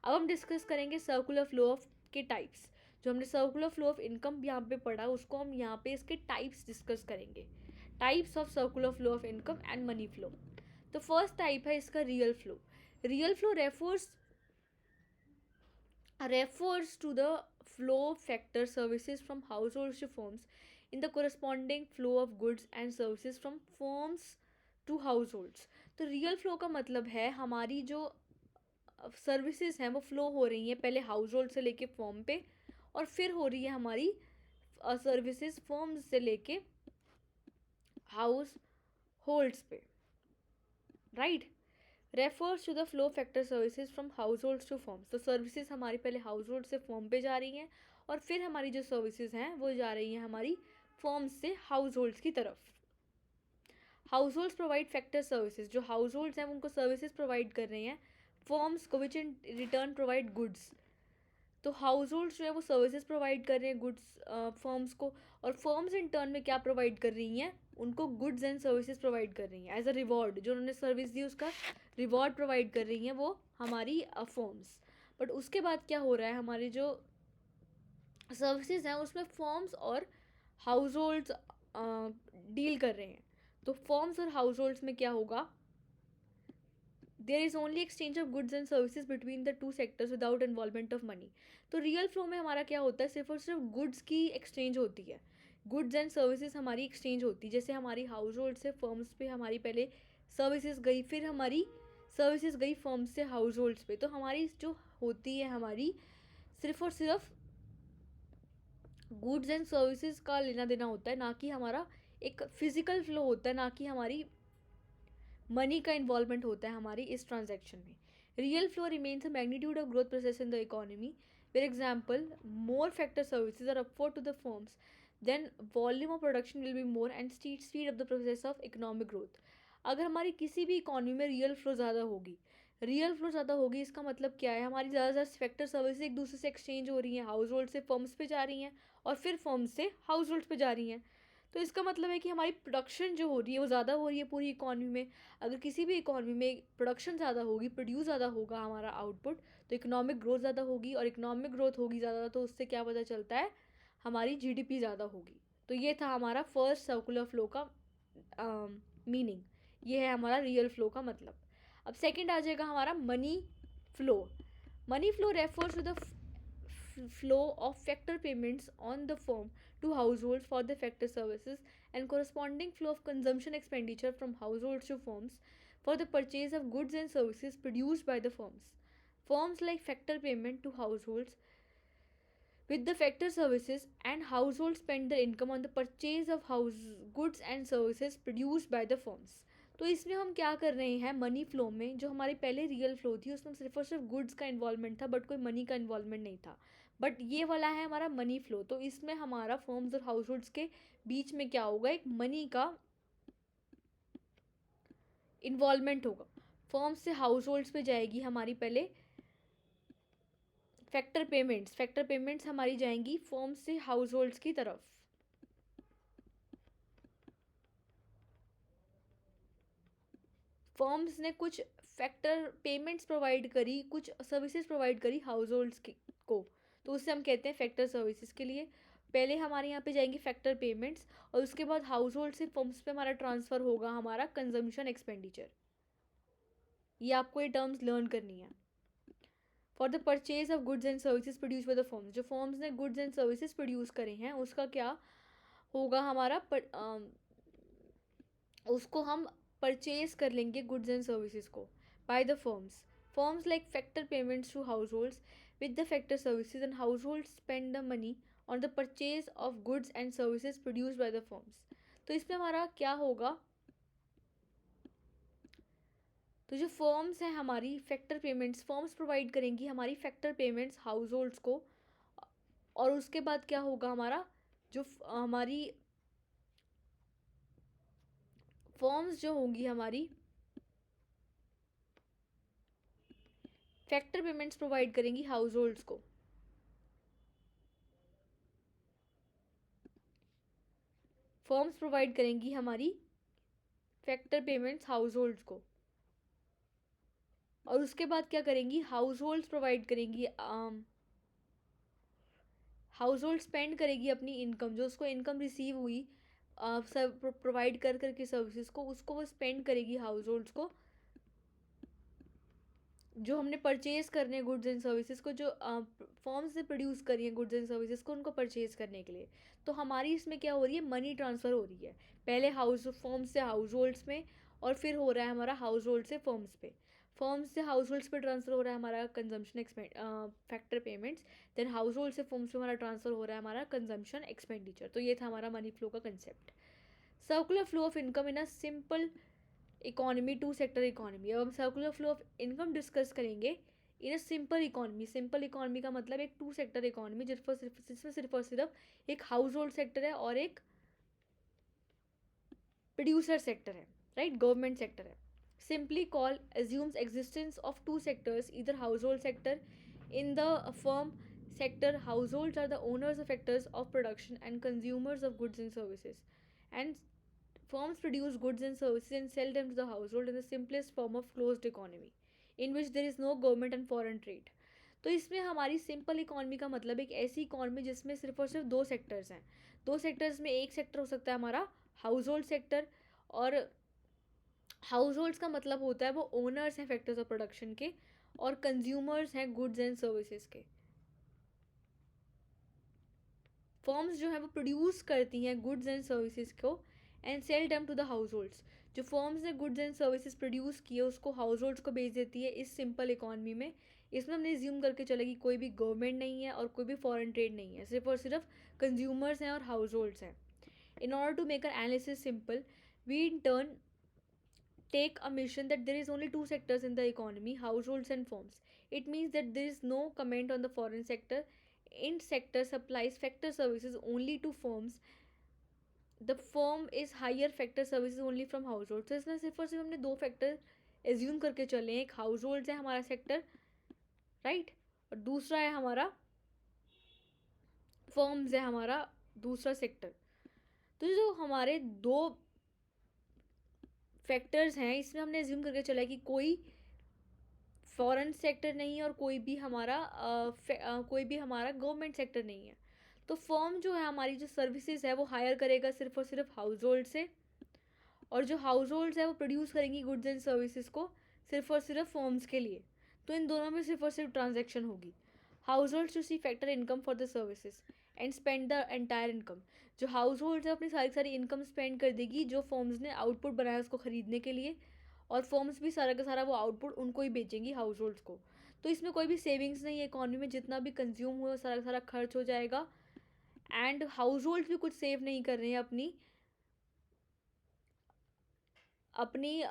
अब हम डिस्कस करेंगे सर्कुलर फ्लो ऑफ के टाइप्स। जो हमने सर्कुलर फ्लो ऑफ इनकम यहाँ पे पढ़ा, उसको हम यहाँ पे इसके टाइप्स डिस्कस करेंगे। Types of circular flow of income and money flow. तो फर्स्ट टाइप है इसका real flow. Real flow refers to the flow factor services from households to firms in the corresponding flow of goods and services from firms to households। तो real flow का मतलब है हमारी जो services हैं वो फ्लो हो रही हैं पहले हाउस होल्ड से लेके फर्म पे, और फिर हो रही है हमारी सर्विसेज फर्म से लेके हाउस होल्ड्स पे। Right, refers to the flow factor services from households to firms. तो सर्विसेज हमारी पहले हाउस होल्ड से फर्म पे जा रही हैं, और फिर हमारी जो सर्विसेज हैं वो जा रही हैं हमारी फर्म्स से हाउस होल्ड्स की तरफ। House holds provide factor services, जो हाउस होल्ड्स हैं उनको सर्विसेज प्रोवाइड कर रही हैं फर्म्स को, विच इन रिटर्न प्रोवाइड गुड्स। तो हाउस होल्ड्स जो है वो सर्विसेज प्रोवाइड कर रहे हैं गुड्स फर्म्स को, और फर्म्स इन टर्न में क्या प्रोवाइड कर रही हैं, उनको गुड्स एंड सर्विसेज प्रोवाइड कर रही हैं एज अ रिवॉर्ड। जो उन्होंने सर्विस दी उसका रिवॉर्ड प्रोवाइड कर रही हैं वो हमारी फर्म्स। बट उसके बाद क्या हो रहा है, हमारी जो सर्विसेज हैं उसमें फर्म्स और हाउस होल्ड्स डील कर रहे हैं। तो फर्म्स और हाउस होल्ड्स में क्या होगा, there is only exchange of goods and services between the two sectors without involvement of money. तो रियल फ्लो में हमारा क्या होता है, सिर्फ और सिर्फ गुड्स की एक्सचेंज होती है, गुड्स एंड सर्विसेज हमारी एक्सचेंज होती है। जैसे हमारी हाउस होल्ड से फर्म्स पे हमारी पहले सर्विसेज गई, फिर हमारी सर्विसेज गई फर्म्स से हाउस होल्ड्स पे। तो हमारी जो होती है हमारी सिर्फ और सिर्फ गुड्स एंड सर्विसेज का लेना देना होता है, ना कि हमारा एक फिजिकल फ्लो होता है, ना कि हमारी मनी का इन्वॉल्वमेंट होता है हमारी इस ट्रांजैक्शन में। Real flow remains a magnitude of growth process in the economy, for example more factor services are upward to the firms, then volume of production will be more and speed of the process of economic growth. अगर हमारी किसी भी economy में real flow ज़्यादा होगी, real flow ज़्यादा होगी इसका मतलब क्या है, हमारी ज़्यादा फैक्टर सर्विसेज एक दूसरे से एक्सचेंज हो रही हैं, हाउस होल्ड से फर्म्स पे जा रही हैं और फिर फर्म्स से हाउस होल्ड्स पे जा रही हैं। तो इसका मतलब है कि हमारी प्रोडक्शन जो हो रही है वो ज़्यादा हो रही है पूरी इकॉनमी में। अगर किसी भी इकॉनमी में प्रोडक्शन ज़्यादा होगी, प्रोड्यूस ज़्यादा होगा हमारा आउटपुट, तो इकोनॉमिक ग्रोथ ज़्यादा होगी, और इकोनॉमिक ग्रोथ होगी ज़्यादा तो उससे क्या पता चलता है, हमारी जीडीपी ज़्यादा होगी। तो ये था हमारा फर्स्ट सर्कुलर फ्लो का मीनिंग, ये है हमारा रियल फ्लो का मतलब। अब सेकंड आ जाएगा हमारा money flow. Money flow refers to the flow of factor payments on the firm to households for the factor services, and corresponding flow of consumption expenditure from households to firms for the purchase of goods and services produced by the firms. Firms like factor payment to households with the factor services, and households spend their income on the purchase of house goods and services produced by the firms. तो इसमें हम क्या कर रहे हैं, money flow में जो हमारी पहले रियल फ्लो थी उसमें सिर्फ और सिर्फ गुड्स का इन्वॉल्वमेंट था, बट कोई मनी का इन्वॉल्वमेंट नहीं था। बट ये वाला है हमारा मनी फ्लो, तो इसमें हमारा फर्म्स और हाउस होल्ड्स के बीच में क्या होगा, एक मनी का इन्वॉल्वमेंट होगा। फर्म्स से हाउस होल्ड्स पे जाएगी हमारी पहले फैक्टर पेमेंट्स, फैक्टर पेमेंट्स हमारी जाएंगी फर्म्स से हाउस होल्ड्स की तरफ। फर्म्स ने कुछ फैक्टर पेमेंट्स प्रोवाइड करी, कुछ सर्विसेज प्रोवाइड करी हाउस होल्ड्स को, तो उससे हम कहते हैं फैक्टर सर्विसेज के लिए पहले हमारे यहाँ पे जाएंगी फैक्टर पेमेंट्स, और उसके बाद हाउस होल्ड से फर्म्स पे हमारा ट्रांसफ़र होगा हमारा कंजम्पशन एक्सपेंडिचर। ये आपको ये टर्म्स लर्न करनी है। For the purchase of goods and services produce by the firms, जो फर्म्स ने गुड्स एंड सर्विसेज प्रोड्यूस करे हैं उसका क्या होगा हमारा उसको हम परचेज कर लेंगे गुड्स एंड सर्विसेज को by the firms. Firms like factor payments to households with the factor services, and households spend the money on the purchase of goods and services produced by the firms. तो इसमें हमारा क्या होगा, तो जो firms हैं हमारी factor payments firms provide करेंगी हमारी फैक्टर पेमेंट्स हाउस होल्ड्स को, और उसके बाद क्या होगा हमारा जो हमारी फर्म्स जो होंगी हमारी फैक्टर पेमेंट्स प्रोवाइड करेंगी हाउस होल्ड्स को। फर्म्स प्रोवाइड करेंगी हमारी फैक्टर पेमेंट्स हाउस होल्ड्स को, और उसके बाद क्या करेंगी, हाउस होल्ड्स प्रोवाइड करेंगी, हाउस होल्ड स्पेंड करेगी अपनी इनकम, जो उसको इनकम रिसीव हुई सब प्रोवाइड कर करके सर्विसेज को, उसको वो स्पेंड करेगी हाउस होल्ड्स को, जो हमने परचेज करने गुड्स एंड सर्विसेज को, जो फॉर्म से प्रोड्यूस करी है गुड्स एंड सर्विसेज को, उनको परचेज करने के लिए। तो हमारी इसमें क्या हो रही है, मनी ट्रांसफ़र हो रही है, पहले हाउस फॉर्म से हाउस होल्ड्स में, और फिर हो रहा है हमारा हाउस होल्ड से फर्म्स पे, फर्म्स से हाउस होल्ड्स पे ट्रांसफ़र हो रहा है हमारा consumption factor payments, then household से फर्म्स पे हमारा ट्रांसफ़र हो रहा है हमारा कंजम्पशन एक्सपेंडिचर। तो ये था हमारा मनी फ्लो का concept. Circular flow of income in a simple economy, two sector economy. अब हम circular flow of income discuss करेंगे in a simple economy. Simple economy का मतलब एक टू सेक्टर इकोनॉमी जिसमें सिर्फ और सिर्फ एक हाउस होल्ड सेक्टर है और एक प्रोड्यूसर सेक्टर है, राइट, गवर्नमेंट सेक्टर है। Simply call assumes existence of two sectors, either household sector. In the firm sector, households are the owners of factors of production and consumers of goods and services, and firms produce goods and services and sell them to the household in the simplest form of closed economy, in which there is no government and foreign trade. तो इसमें हमारी simple economy का मतलब एक ऐसी economy जिसमें सिर्फ और सिर्फ दो सेक्टर्स हैं। दो सेक्टर्स में एक सेक्टर हो सकता है हमारा हाउस होल्ड सेक्टर, और हाउस होल्ड्स का मतलब होता है वो ओनर्स हैं फैक्टर्स ऑफ प्रोडक्शन के, और कंज्यूमर्स हैं गुड्स एंड सर्विसेज के। फर्म्स जो है वो प्रोड्यूस करती हैं गुड्स एंड सर्विसेज को एंड सेल डम टू द हाउस होल्ड्स। जो फर्म्स ने गुड्स एंड सर्विसेज प्रोड्यूस किए उसको हाउस होल्ड्स को बेच देती है इस सिंपल इकॉनमी में। इसमें हमने ज्यूम करके चलेगी कोई भी गवर्नमेंट नहीं है और कोई भी फॉरेन ट्रेड नहीं है, सिर्फ और सिर्फ कंज्यूमर्स हैं और हाउस होल्ड्स हैं। In order to make our analysis simple, we in turn take a mission that there is only two sectors in the economy, households and firms. It means that there is no comment on the foreign sector. In sector supplies factor services only to firms. The firm is higher factor services only from households. तो इसमें सिर्फ और सिर्फ हमने दो factor assume करके चले हैं, एक हाउस होल्ड है हमारा सेक्टर, राइट, और दूसरा है हमारा फर्म्स है हमारा दूसरा सेक्टर। तो जो हमारे दो फैक्टर्स हैं, इसमें हमने एज्यूम करके चला है कि कोई फॉरेन सेक्टर नहीं है और कोई भी हमारा गवर्नमेंट सेक्टर नहीं है। तो फर्म जो है हमारी, जो सर्विसेज है वो हायर करेगा सिर्फ और सिर्फ हाउस होल्ड से, और जो हाउस होल्ड्स है वो प्रोड्यूस करेंगी गुड्स एंड सर्विसेज को सिर्फ और सिर्फ फर्म्स के लिए। तो इन दोनों में सिर्फ और सिर्फ ट्रांजेक्शन होगी। Households to see factor income for the services and spend the entire income. जो हाउस होल्ड्स है अपनी सारी सारी इनकम स्पेंड कर देगी जो फर्म्स ने आउटपुट बनाया उसको खरीदने के लिए, और फर्म्स भी सारा का सारा वो आउटपुट उनको ही बेचेंगी, हाउस होल्ड्स को। तो इसमें कोई भी सेविंग्स नहीं है, इकॉनमी में जितना भी कंज्यूम हुआ वो सारा का सारा खर्च हो जाएगा, एंड हाउस होल्ड्स भी कुछ सेव नहीं कर रहे हैं अपनी अपनी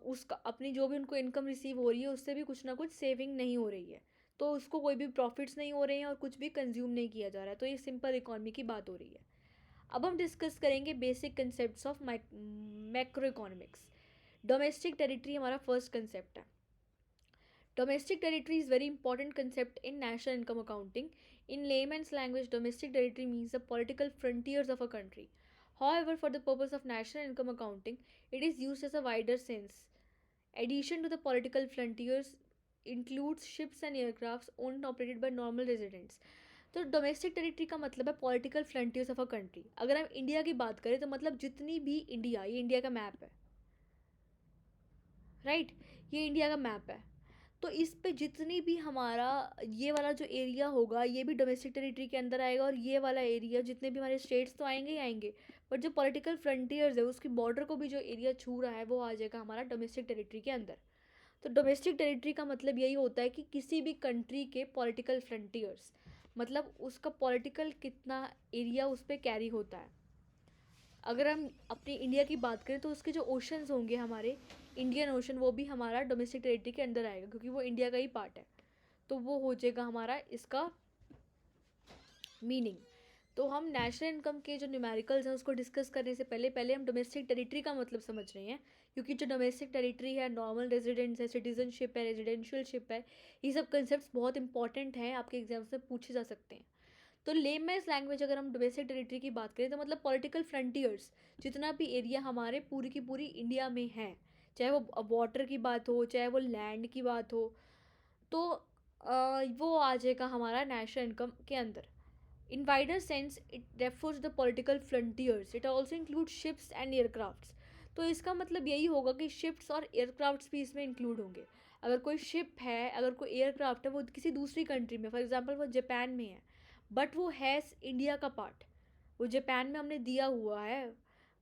उसका अपनी जो भी उनको इनकम रिसीव हो रही है उससे भी कुछ ना कुछ सेविंग नहीं हो रही है, तो उसको कोई भी प्रॉफिट्स नहीं हो रहे हैं और कुछ भी कंज्यूम नहीं किया जा रहा है। तो ये सिंपल इकोनॉमी की बात हो रही है। अब हम डिस्कस करेंगे basic concepts of macro economics. Domestic territory हमारा फर्स्ट कंसेप्ट है। Domestic territory is very important concept in national income accounting. In layman's language, domestic territory means the political frontiers of a country. However, for the purpose of national income accounting, it is used as a wider sense. Addition to the political frontiers includes ships and aircrafts owned and operated by normal residents. तो domestic territory का मतलब है political frontiers of a country. अगर हम India की बात करें तो मतलब जितनी भी इंडिया, ये इंडिया का मैप है, राइट, ये इंडिया का मैप है। तो इस पे जितनी भी हमारा ये वाला जो एरिया होगा ये भी डोमेस्टिक टेरिटरी के अंदर आएगा, और ये वाला एरिया जितने भी हमारे स्टेट्स तो आएंगे ही आएंगे, बट जो पॉलिटिकल फ्रंटियर्स है उसकी बॉर्डर को भी जो एरिया छू रहा है वो आ जाएगा हमारा डोमेस्टिक टेरिटरी के अंदर। तो डोमेस्टिक टेरिटरी का मतलब यही होता है कि किसी भी कंट्री के पॉलिटिकल फ्रंटियर्स, मतलब उसका पॉलिटिकल कितना एरिया उस पर कैरी होता है। अगर हम अपनी इंडिया की बात करें तो उसके जो ओशंस होंगे हमारे, इंडियन ओशन, वो भी हमारा डोमेस्टिक टेरिटरी के अंदर आएगा क्योंकि वो इंडिया का ही पार्ट है। तो वो हो जाएगा हमारा इसका मीनिंग। तो हम नेशनल इनकम के जो न्यूमेरिकल्स हैं उसको डिस्कस करने से पहले पहले हम डोमेस्टिक टेरिटरी का मतलब समझ रहे हैं, क्योंकि जो डोमेस्टिक टेरिटरी है, नॉर्मल रेजिडेंट्स है, सिटीजनशिप है, रेजिडेंशियलशिप है, ये सब कंसेप्ट बहुत इंपॉर्टेंट हैं, आपके एग्जाम्स में पूछे जा सकते हैं। तो लेमैन्स लैंग्वेज अगर हम डोमेस्टिक टेरिटरी की बात करें तो मतलब पॉलिटिकल फ्रंटियर्स, जितना भी एरिया हमारे पूरी की पूरी इंडिया में है, चाहे वो वाटर की बात हो चाहे वो लैंड की बात हो, तो वो आ जाएगा हमारा नेशनल इनकम के अंदर। In wider sense it refers the political frontiers, it also include ships and aircrafts. तो इसका मतलब यही होगा कि शिप्स और एयरक्राफ्ट्स भी इसमें इंक्लूड होंगे। अगर कोई शिप है, अगर कोई एयरक्राफ्ट है, वो किसी दूसरी कंट्री में, फॉर एग्जांपल वो जापान में है, बट वो है इंडिया का पार्ट, वो जापान में हमने दिया हुआ है,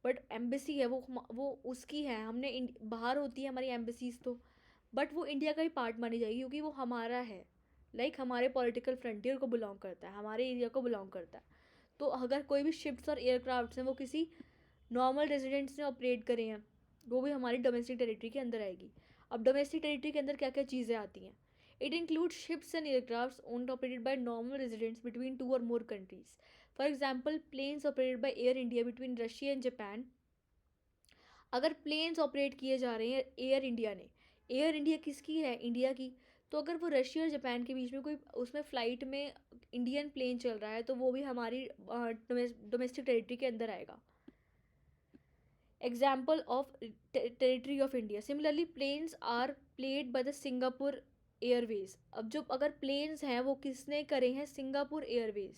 बट एम्बेसी है वो उसकी है, हमने बाहर होती है हमारी एम्बेसीज तो, बट वो इंडिया का ही पार्ट मानी जाएगी क्योंकि वो हमारा है, लाइक हमारे पॉलिटिकल फ्रंटियर को बिलोंग करता है, हमारे एरिया को बिलोंग करता है। तो अगर कोई भी शिप्स और एयरक्राफ्ट्स हैं वो किसी नॉर्मल रेजिडेंट्स ने ऑपरेट करे हैं, वो भी हमारी डोमेस्टिक टेरिटरी के अंदर आएगी। अब डोमेस्टिक टेरिटरी के अंदर क्या क्या चीज़ें आती हैं? It include ships and aircrafts owned operated by normal residents between 2 और more countries. For example, planes operated by Air India between Russia and Japan. अगर प्लेन्स ऑपरेट किए जा रहे हैं एयर इंडिया ने, एयर इंडिया किसकी है? इंडिया की। तो अगर वो रशिया और जापान के बीच में कोई उसमें फ़्लाइट में इंडियन प्लेन चल रहा है तो वो भी हमारी डोमेस्टिक टेरिटरी के अंदर आएगा। Example of territory of India, similarly planes are played by the Singapore Airways. अब जो अगर प्लेन्स हैं वो किसने करे हैं? Singapore Airways.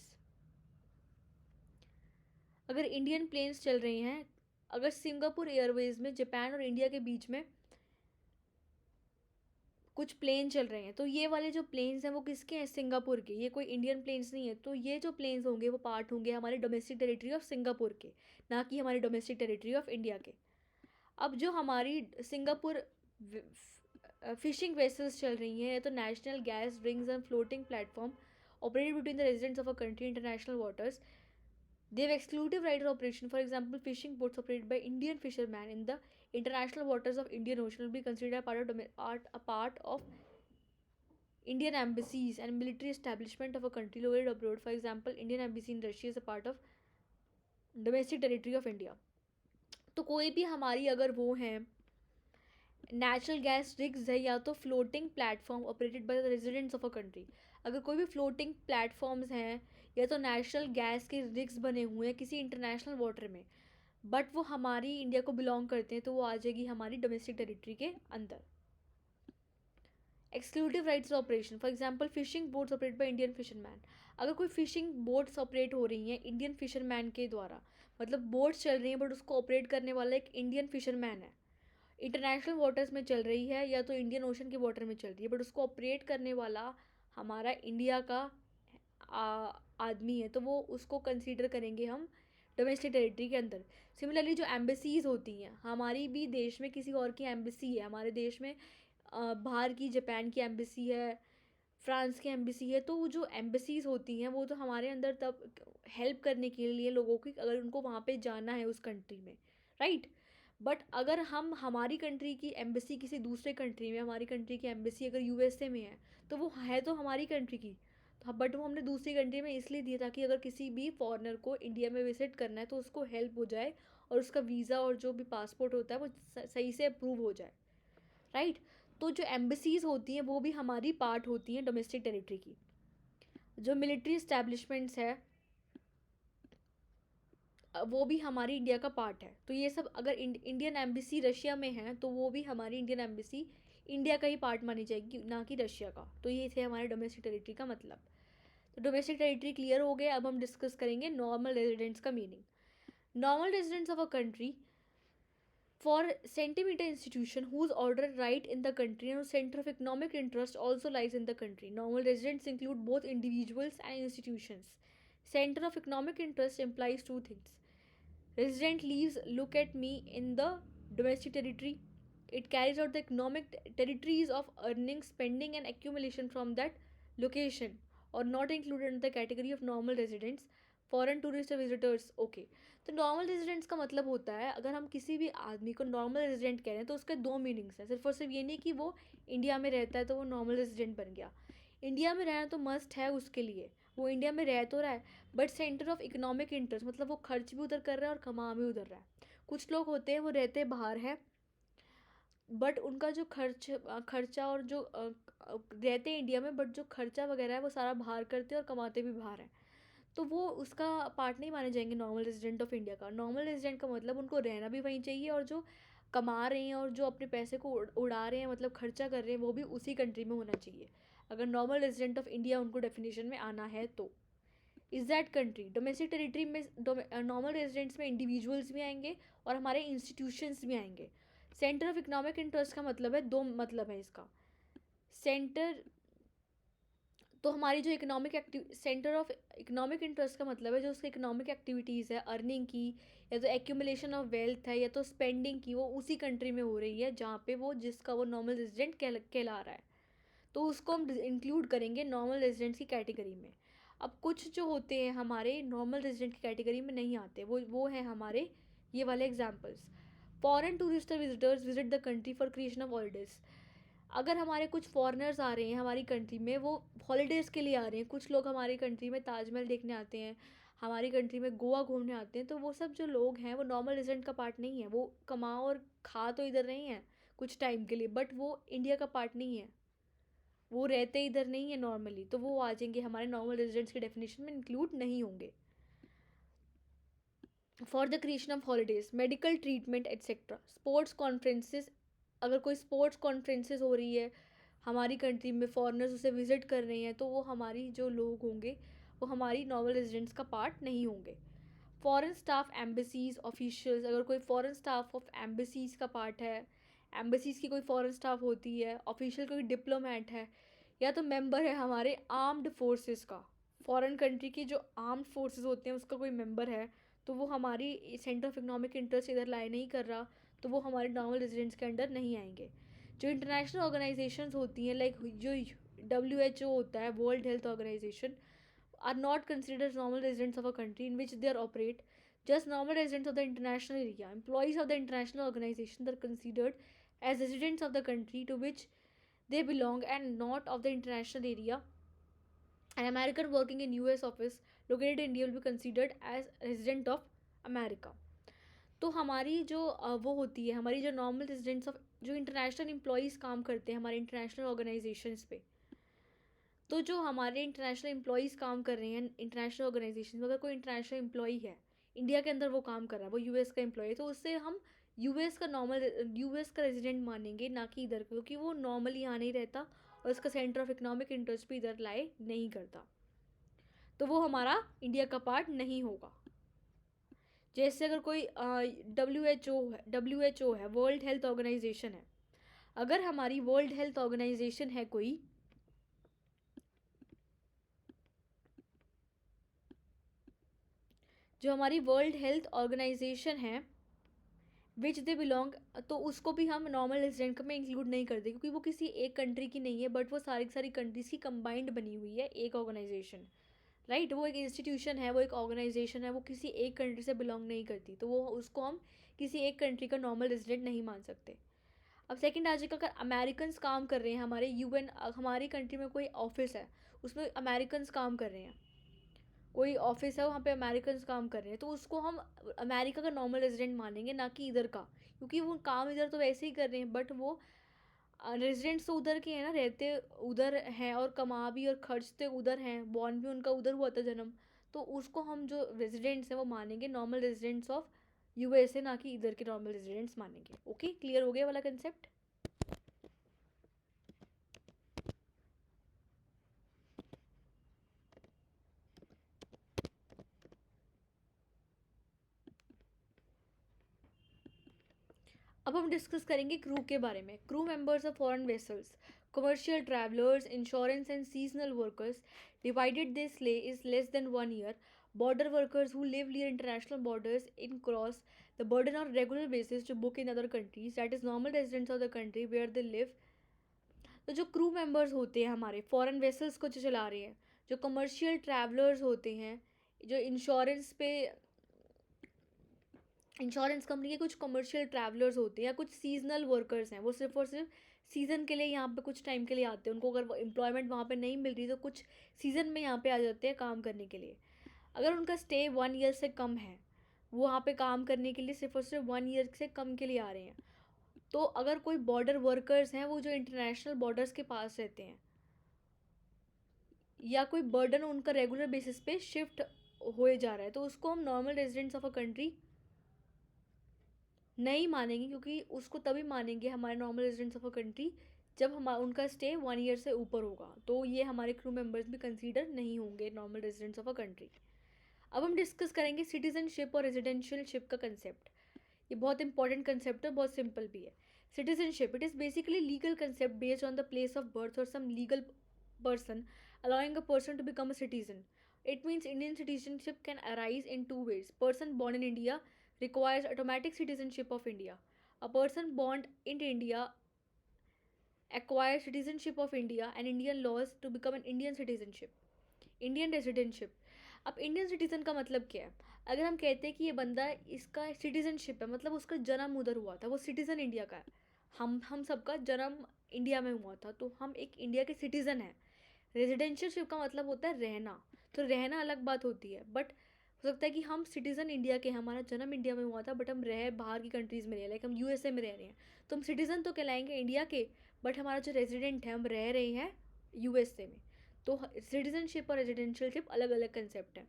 अगर इंडियन प्लेन्स चल रहे हैं, अगर सिंगापुर एयरवेज में जापान और इंडिया के बीच में कुछ प्लेन चल रहे हैं, तो ये वाले जो प्लेन्स हैं वो किसके हैं? सिंगापुर के। ये कोई इंडियन प्लेन्स नहीं है। तो ये जो प्लेन्स होंगे वो पार्ट होंगे हमारे डोमेस्टिक टेरिटरी ऑफ सिंगापुर के, ना कि हमारी डोमेस्टिक टेरिटरी ऑफ इंडिया के। अब जो हमारी सिंगापुर फिशिंग वेसल्स चल रही हैं, तो national gas rings and floating platform operated between the residents of a country international waters, they have exclusive right of operation. For example, fishing boats operated by Indian fishermen in the international waters of Indian Ocean will be considered a part of Indian embassies and military establishment of a country located abroad. For example, Indian embassy in Russia is a part of domestic territory of India. तो कोई भी हमारी अगर वो है natural gas rigs है या तो floating platform operated by the residents of a country, अगर कोई भी फ्लोटिंग प्लेटफॉर्म्स हैं या तो नेशनल गैस के रिग्स बने हुए हैं किसी इंटरनेशनल वाटर में, बट वो हमारी इंडिया को बिलोंग करते हैं तो वो आ जाएगी हमारी डोमेस्टिक टेरिटरी के अंदर। Exclusive rights operation, for example fishing boats operate by Indian fisherman. अगर कोई फिशिंग बोट्स ऑपरेट हो रही हैं इंडियन फिशरमैन के द्वारा, मतलब बोट्स चल रही हैं बट उसको ऑपरेट करने वाला एक इंडियन फिशरमैन है, इंटरनेशनल वाटर्स में चल रही है या तो इंडियन ओशन के वाटर में चल रही है, बट उसको ऑपरेट करने वाला हमारा इंडिया का आदमी है, तो वो उसको कंसीडर करेंगे हम डोमेस्टिक टेरिटरी के अंदर। सिमिलरली जो एम्बेसीज होती हैं, हमारी भी देश में किसी और की एम्बेसी है, हमारे देश में बाहर की जापान की एम्बेसी है, फ्रांस की एम्बेसी है, तो जो एम्बेसीज होती हैं वो तो हमारे अंदर तब हेल्प करने के लिए लोगों की, अगर उनको वहाँ पे जाना है उस कंट्री में, राइट। बट अगर हम हमारी कंट्री की एम्बेसी किसी दूसरे कंट्री में, हमारी कंट्री की एम्बेसी अगर यूएसए में है तो वो है तो हमारी कंट्री की, तो बट वो हमने दूसरी कंट्री में इसलिए दिया ताकि अगर किसी भी फॉरेनर को इंडिया में विजिट करना है तो उसको हेल्प हो जाए और उसका वीज़ा और जो भी पासपोर्ट होता है वो सही से अप्रूव हो जाए, राइट। तो जो एम्बेसीज होती हैं वो भी हमारी पार्ट होती हैं डोमेस्टिक टेरिटरी की। जो मिलिट्री इस्टेब्लिशमेंट्स है वो भी हमारी इंडिया का पार्ट है। तो ये सब अगर इंडियन एम्बेसी रशिया में है तो वो भी हमारी इंडियन एम्बेसी इंडिया का ही पार्ट मानी जाएगी, ना कि रशिया का। तो ये थे हमारे डोमेस्टिक टेरिटरी का मतलब। तो डोमेस्टिक टेरिटरी क्लियर हो गया। अब हम डिस्कस करेंगे नॉर्मल रेजिडेंट्स का meaning. Normal residents of a country for centimeter institution whose order right in the country and whose center of economic interest also lies in the country. Normal residents include both individuals and institutions. Center of economic interest implies two things. Resident leaves look at me in the domestic territory. It carries out the economic territories of earning, spending, and accumulation from that location, or not included in the category of normal residents, foreign tourist या visitors. Okay, तो normal residents का मतलब होता है, अगर हम किसी भी आदमी को नॉर्मल रेजिडेंट कह रहे हैं तो उसके दो मीनिंग्स हैं। सिर्फ और सिर्फ ये नहीं कि वो इंडिया में रहता है तो वो नॉर्मल रेजिडेंट बन गया। इंडिया में रहना तो मस्ट है उसके लिए, वो इंडिया में रह तो रहा है, but centre of economic interest मतलब वो खर्च भी उधर कर रहा है और कमा भी उधर रहा है। कुछ लोग होते हैं वो रहते बाहर है बट उनका जो खर्चा और जो रहते हैं इंडिया में बट जो खर्चा वगैरह है वो सारा बाहर करते हैं और कमाते भी बाहर हैं, तो वो उसका पार्ट नहीं माने जाएंगे नॉर्मल रेजिडेंट ऑफ इंडिया का। नॉर्मल रेजिडेंट का मतलब उनको रहना भी वहीं चाहिए और जो कमा रहे हैं और जो अपने पैसे को उड़ा रहे हैं मतलब खर्चा कर रहे हैं वो भी उसी कंट्री में होना चाहिए, अगर नॉर्मल रेजिडेंट ऑफ इंडिया उनको डेफिनेशन में आना है तो। Is that country domestic territory में नॉर्मल रेजिडेंट्स में इंडिविजुअल्स भी आएंगे और हमारे इंस्टीट्यूशंस भी आएंगे। सेंटर ऑफ इकोनॉमिक इंटरेस्ट का मतलब है, दो मतलब है इसका। सेंटर तो हमारी जो सेंटर ऑफ इकोनॉमिक इंटरेस्ट का मतलब है जो उसकी इकोनॉमिक एक्टिविटीज़ है अर्निंग की, या तो एक्यूमुलेशन ऑफ वेल्थ है, या तो स्पेंडिंग की, वो उसी कंट्री में हो रही है जहाँ पे वो जिसका वो नॉर्मल रेजिडेंट कहला रहा है, तो उसको हम इंक्लूड करेंगे नॉर्मल रेजिडेंट्स की कैटेगरी में। अब कुछ जो होते हैं हमारे नॉर्मल रेजिडेंट की कैटेगरी में नहीं आते, वो हैं हमारे ये वाले examples. Foreign tourist visitors visit the country for creation of holidays. अगर हमारे कुछ फॉरेनर्स आ रहे हैं हमारी कंट्री में, वो हॉलीडेज़ के लिए आ रहे हैं, कुछ लोग हमारी कंट्री में ताजमहल देखने आते हैं, हमारी कंट्री में गोवा घूमने आते हैं, तो वो सब जो लोग हैं वो नॉर्मल रेजिडेंट का पार्ट नहीं है। वो कमा और खा तो इधर नहीं है कुछ टाइम के लिए, बट वो इंडिया का पार्ट नहीं है, वो रहते इधर नहीं है नॉर्मली, तो वो आ जाएंगे हमारे नॉर्मल रेजिडेंट्स के डेफिनेशन में इंक्लूड नहीं होंगे। For the creation of holidays, medical treatment etcetera, sports conferences, अगर कोई स्पोर्ट्स कॉन्फ्रेंसेज हो रही है हमारी कंट्री में, फॉरेनर्स उसे विजिट कर रहे हैं, तो वो हमारी जो लोग होंगे वो हमारी नॉर्मल रेजिडेंट्स का पार्ट नहीं होंगे। फॉरेन स्टाफ एम्बेसीज ऑफिशियल्स, अगर कोई फॉरेन स्टाफ ऑफ एम्बेसीज का पार्ट है, एम्बेसीज की कोई फॉरेन स्टाफ होती है, ऑफिशियल कोई डिप्लोमेट है, या तो मेंबर है हमारे आर्म्ड फोर्सेस का, फॉरेन कंट्री की जो आर्म्ड फोर्सेस होते हैं उसका कोई मेंबर है, तो वो हमारी सेंटर ऑफ इकोनॉमिक इंटरेस्ट इधर लाई नहीं कर रहा, तो वो हमारे नॉर्मल रेजिडेंट्स के अंडर नहीं आएंगे। जो इंटरनेशनल ऑर्गेनाइजेशंस होती हैं लाइक जो WHO होता है, world health organization, are not considered as normal residents of a country in which they operate, just normal residents of the international area. Employees of the international organizations are considered as residents of the country to which they belong and not of the international area. An American working in US office located in India will be considered as resident of America. तो हमारी जो वो होती है, हमारी जो normal residents of जो international employees काम करते हैं हमारे इंटरनेशनल ऑर्गेनाइजेशंस पे, तो जो हमारे इंटरनेशनल एम्प्लॉयज़ काम कर रहे हैं इंटरनेशनल ऑर्गेनाइजेशन में, अगर कोई इंटरनेशनल एम्प्लॉई है इंडिया के अंदर वो काम कर रहा है, वो यूएस का एम्प्लॉय है, तो उससे हम यूएस का रेजिडेंट मानेंगे, ना कि इधर का, क्योंकि वो नॉर्मली यहाँ नहीं रहता और उसका सेंटर ऑफ इकोनॉमिक इंटरेस्ट भी इधर लाई नहीं करता, तो वो हमारा इंडिया का पार्ट नहीं होगा। जैसे अगर कोई डब्ल्यू एच ओ है, वर्ल्ड हेल्थ ऑर्गेनाइजेशन है, अगर हमारी वर्ल्ड हेल्थ ऑर्गेनाइजेशन है कोई, जो हमारी वर्ल्ड हेल्थ ऑर्गेनाइजेशन है विच दे बिलोंग, तो उसको भी हम नॉर्मल रेजिडेंट में इंक्लूड नहीं करते, क्योंकि वो किसी एक कंट्री की नहीं है, बट वो सारी सारी कंट्रीज़ की कंबाइंड बनी हुई है एक ऑर्गेनाइजेशन, राइट। वो एक इंस्टीट्यूशन है, वो एक ऑर्गेनाइजेशन है, वो किसी एक कंट्री से बिलोंग नहीं करती, तो वो उसको हम किसी एक कंट्री का नॉर्मल रेजिडेंट नहीं मान सकते। अब सेकंड आ जाएगा, अगर अमेरिकन्स काम कर रहे हैं हमारे यूएन, हमारी कंट्री में कोई ऑफिस है, उसमें अमेरिकन्स काम कर रहे हैं, कोई ऑफिस है वहाँ पे अमेरिकन्स काम कर रहे हैं, तो उसको हम अमेरिका का नॉर्मल रेजिडेंट मानेंगे, ना कि इधर का, क्योंकि वो काम इधर तो वैसे ही कर रहे हैं, बट वो रेजिडेंट्स तो उधर के हैं ना, रहते उधर हैं और कमा भी और खर्चते उधर हैं, बॉर्न भी उनका उधर हुआ था जन्म, तो उसको हम जो रेजिडेंट्स हैं वो मानेंगे नॉर्मल रेजिडेंट्स ऑफ यूएसए, ना कि इधर के नॉर्मल रेजिडेंट्स मानेंगे। ओके, क्लियर हो गया वाला कंसेप्ट। अब हम डिस्कस करेंगे क्रू के बारे में। Crew members of foreign vessels, commercial travellers, insurance and seasonal workers divided they slay is less than 1 year, border workers who live near international borders in cross the border on regular basis to book in other countries, that is normal residents of the country where they live। तो जो crew members होते हैं हमारे foreign vessels को जो चला रहे हैं, जो कमर्शियल ट्रैवलर्स होते हैं, जो इंश्योरेंस कंपनी के कुछ कमर्शियल ट्रैवलर्स होते हैं, या कुछ सीजनल वर्कर्स हैं, वो सिर्फ और सिर्फ सीज़न के लिए यहाँ पे कुछ टाइम के लिए आते हैं, उनको अगर एम्प्लॉयमेंट वहाँ पे नहीं मिल रही तो कुछ सीज़न में यहाँ पे आ जाते हैं काम करने के लिए। अगर उनका स्टे 1 year से कम है, वो वहाँ पे काम करने के लिए सिर्फ और सिर्फ 1 year से कम के लिए आ रहे हैं, तो अगर कोई बॉर्डर वर्कर्स हैं, वो जो इंटरनेशनल बॉर्डर्स के पास रहते हैं, या कोई बर्डन उनका रेगुलर बेसिस पे शिफ्ट हो जा रहा है, तो उसको हम normal residents of a country नहीं मानेंगे, क्योंकि उसको तभी मानेंगे हमारे normal residents of a country जब हम उनका स्टे 1 year से ऊपर होगा, तो ये हमारे क्रू मेंबर्स भी कंसीडर नहीं होंगे normal residents of a country. अब हम डिस्कस करेंगे सिटीजनशिप और रेजिडेंशियलशिप का कंसेप्ट। ये बहुत इंपॉर्टेंट कंसेप्ट है, बहुत सिंपल भी है। Citizenship, it is basically legal concept based on the place of birth और some legal person allowing a person to become a citizen. It means Indian citizenship can arise in two ways. Person born in India requires automatic citizenship of India. A person born in India acquires citizenship of India and Indian laws to become an Indian citizenship. Indian residentship, अब Indian citizen का मतलब क्या है? अगर हम कहते हैं कि ये बंदा इसका सिटीज़नशिप है, मतलब उसका जन्म उधर हुआ था, वो सिटीज़न इंडिया का है, हम सबका जन्म इंडिया में हुआ था, तो हम एक इंडिया के सिटीज़न हैं। रेजिडेंशियलशिप का मतलब होता है रहना, तो रहना अलग बात होती है, बट हो सकता है कि हम सिटीज़न इंडिया के हैं, हमारा जन्म इंडिया में हुआ था, बट हम रह बाहर की कंट्रीज़ में रहे, लाइक हम यूएसए में रह रहे हैं, तो हम सिटीज़न तो कहलाएंगे इंडिया के, बट हमारा जो रेजिडेंट है, हम रह रहे हैं यूएसए में। तो सिटीजनशिप और रेजिडेंशियलशिप अलग अलग कंसेप्ट है।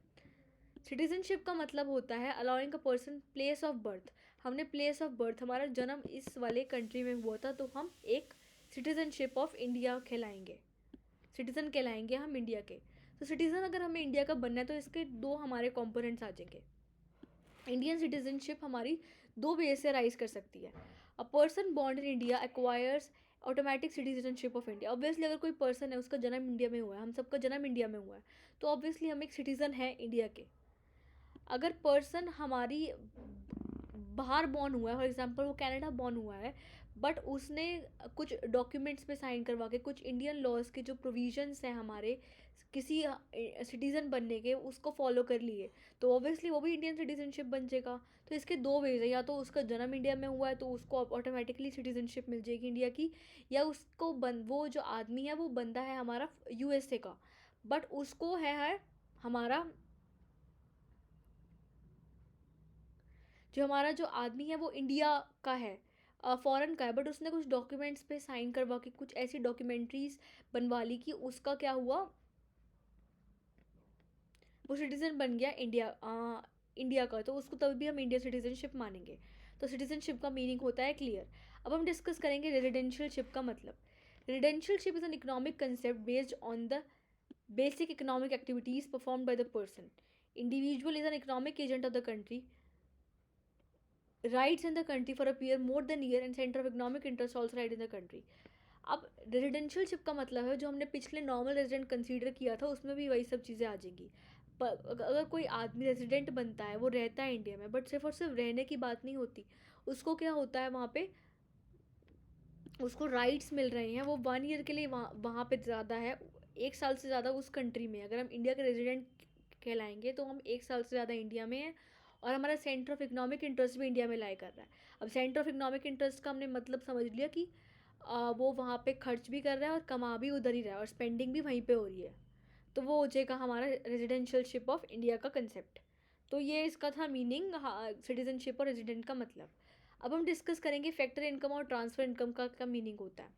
सिटीजनशिप का मतलब होता है allowing a person place of birth, हमने प्लेस ऑफ बर्थ, हमारा जन्म इस वाले कंट्री में हुआ था, तो हम एक सिटीजनशिप ऑफ इंडिया कहलाएंगे, सिटीज़न कहलाएंगे हम इंडिया के। तो सिटीज़न अगर हमें इंडिया का बनना है, तो इसके दो हमारे कॉम्पोनेंट्स आ जाएंगे। इंडियन सिटीजनशिप हमारी दो वे से राइज कर सकती है। A person born in India acquires automatic citizenship of India. Obviously अगर कोई पर्सन है, उसका जन्म इंडिया में हुआ है, हम सबका जन्म इंडिया में हुआ है, तो ऑब्वियसली हम एक सिटीज़न हैं इंडिया के। अगर पर्सन हमारी बाहर बॉर्न हुआ है, फॉर एग्जांपल वो कनाडा बॉर्न हुआ है, बट उसने कुछ डॉक्यूमेंट्स पे साइन करवा के कुछ इंडियन लॉज के जो प्रोविजंस हैं हमारे किसी सिटीज़न बनने के, उसको फॉलो कर लिए, तो ऑब्वियसली वो भी इंडियन सिटीजनशिप बन जाएगा। तो इसके दो वेज है, या तो उसका जन्म इंडिया में हुआ है तो उसको ऑटोमेटिकली सिटीजनशिप मिल जाएगी इंडिया की, या उसको वो जो आदमी है वो बंदा है हमारा यूएसए का, बट उसको है हमारा जो हमारा जो आदमी है वो इंडिया का है, फॉरेन का है, बट उसने कुछ डॉक्यूमेंट्स पे साइन करवा के कुछ ऐसी डॉक्यूमेंट्रीज बनवा ली कि उसका क्या हुआ, वो सिटीज़न बन गया इंडिया, इंडिया का, तो उसको तभी भी हम इंडियन सिटीजनशिप मानेंगे। तो सिटीजनशिप का मीनिंग होता है क्लियर। अब हम डिस्कस करेंगे रेजिडेंशियलशिप का मतलब। Residentialship is an economic concept based on the basic economic activities performed by the person. Individual is an economic agent of the country, rides in the country for a period more than a year and center of economic interest also reside in the country. अब रेजिडेंशियलशिप का मतलब है जो हमने पिछले normal resident consider किया था उसमें भी वही सब चीज़ें आ जाएंगी। पर अगर कोई आदमी रेजिडेंट बनता है, वो रहता है इंडिया में, बट सिर्फ और सिर्फ रहने की बात नहीं होती, उसको क्या होता है वहाँ पे, उसको राइट्स मिल रहे हैं, वो 1 ईयर के लिए वहाँ वहाँ पे ज़्यादा है, 1 साल से ज़्यादा उस कंट्री में। अगर हम इंडिया के रेजिडेंट कहलाएंगे तो हम 1 साल से ज़्यादा इंडिया में हैं, और हमारा सेंटर ऑफ इकोनॉमिक इंटरेस्ट भी इंडिया में लाई कर रहा है। अब सेंटर ऑफ इकोनॉमिक इंटरेस्ट का हमने मतलब समझ लिया कि वो वहाँ पे खर्च भी कर रहा है और कमा भी उधर ही रहा है और स्पेंडिंग भी वहीं पे हो रही है। तो वो हो जाएगा हमारा रेजिडेंशियलशिप ऑफ इंडिया का कंसेप्ट। तो ये इसका था मीनिंग, सिटीजनशिप और रेजिडेंट का मतलब। अब हम डिस्कस करेंगे फैक्टर इनकम और ट्रांसफर इनकम का क्या मीनिंग होता है।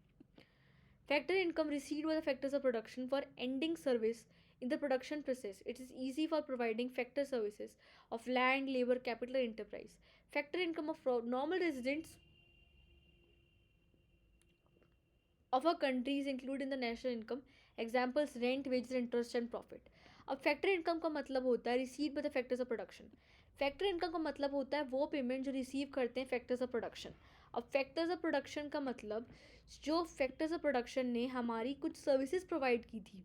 Factor income received by the factors of production for ending service in the production process. It is easy for providing factor services of land, labor, capital, enterprise. Factor income of normal residents of a country is included in the national income. Examples: rent, wages, interest and profit. अब factor income का मतलब होता है receive by the factors of production. Factor income का मतलब होता है वो पेमेंट जो रिसीव करते हैं फैक्टर्स ऑफ प्रोडक्शन। अब फैक्टर्स ऑफ प्रोडक्शन का मतलब जो फैक्टर्स ऑफ प्रोडक्शन ने हमारी कुछ सर्विसेज प्रोवाइड की थी,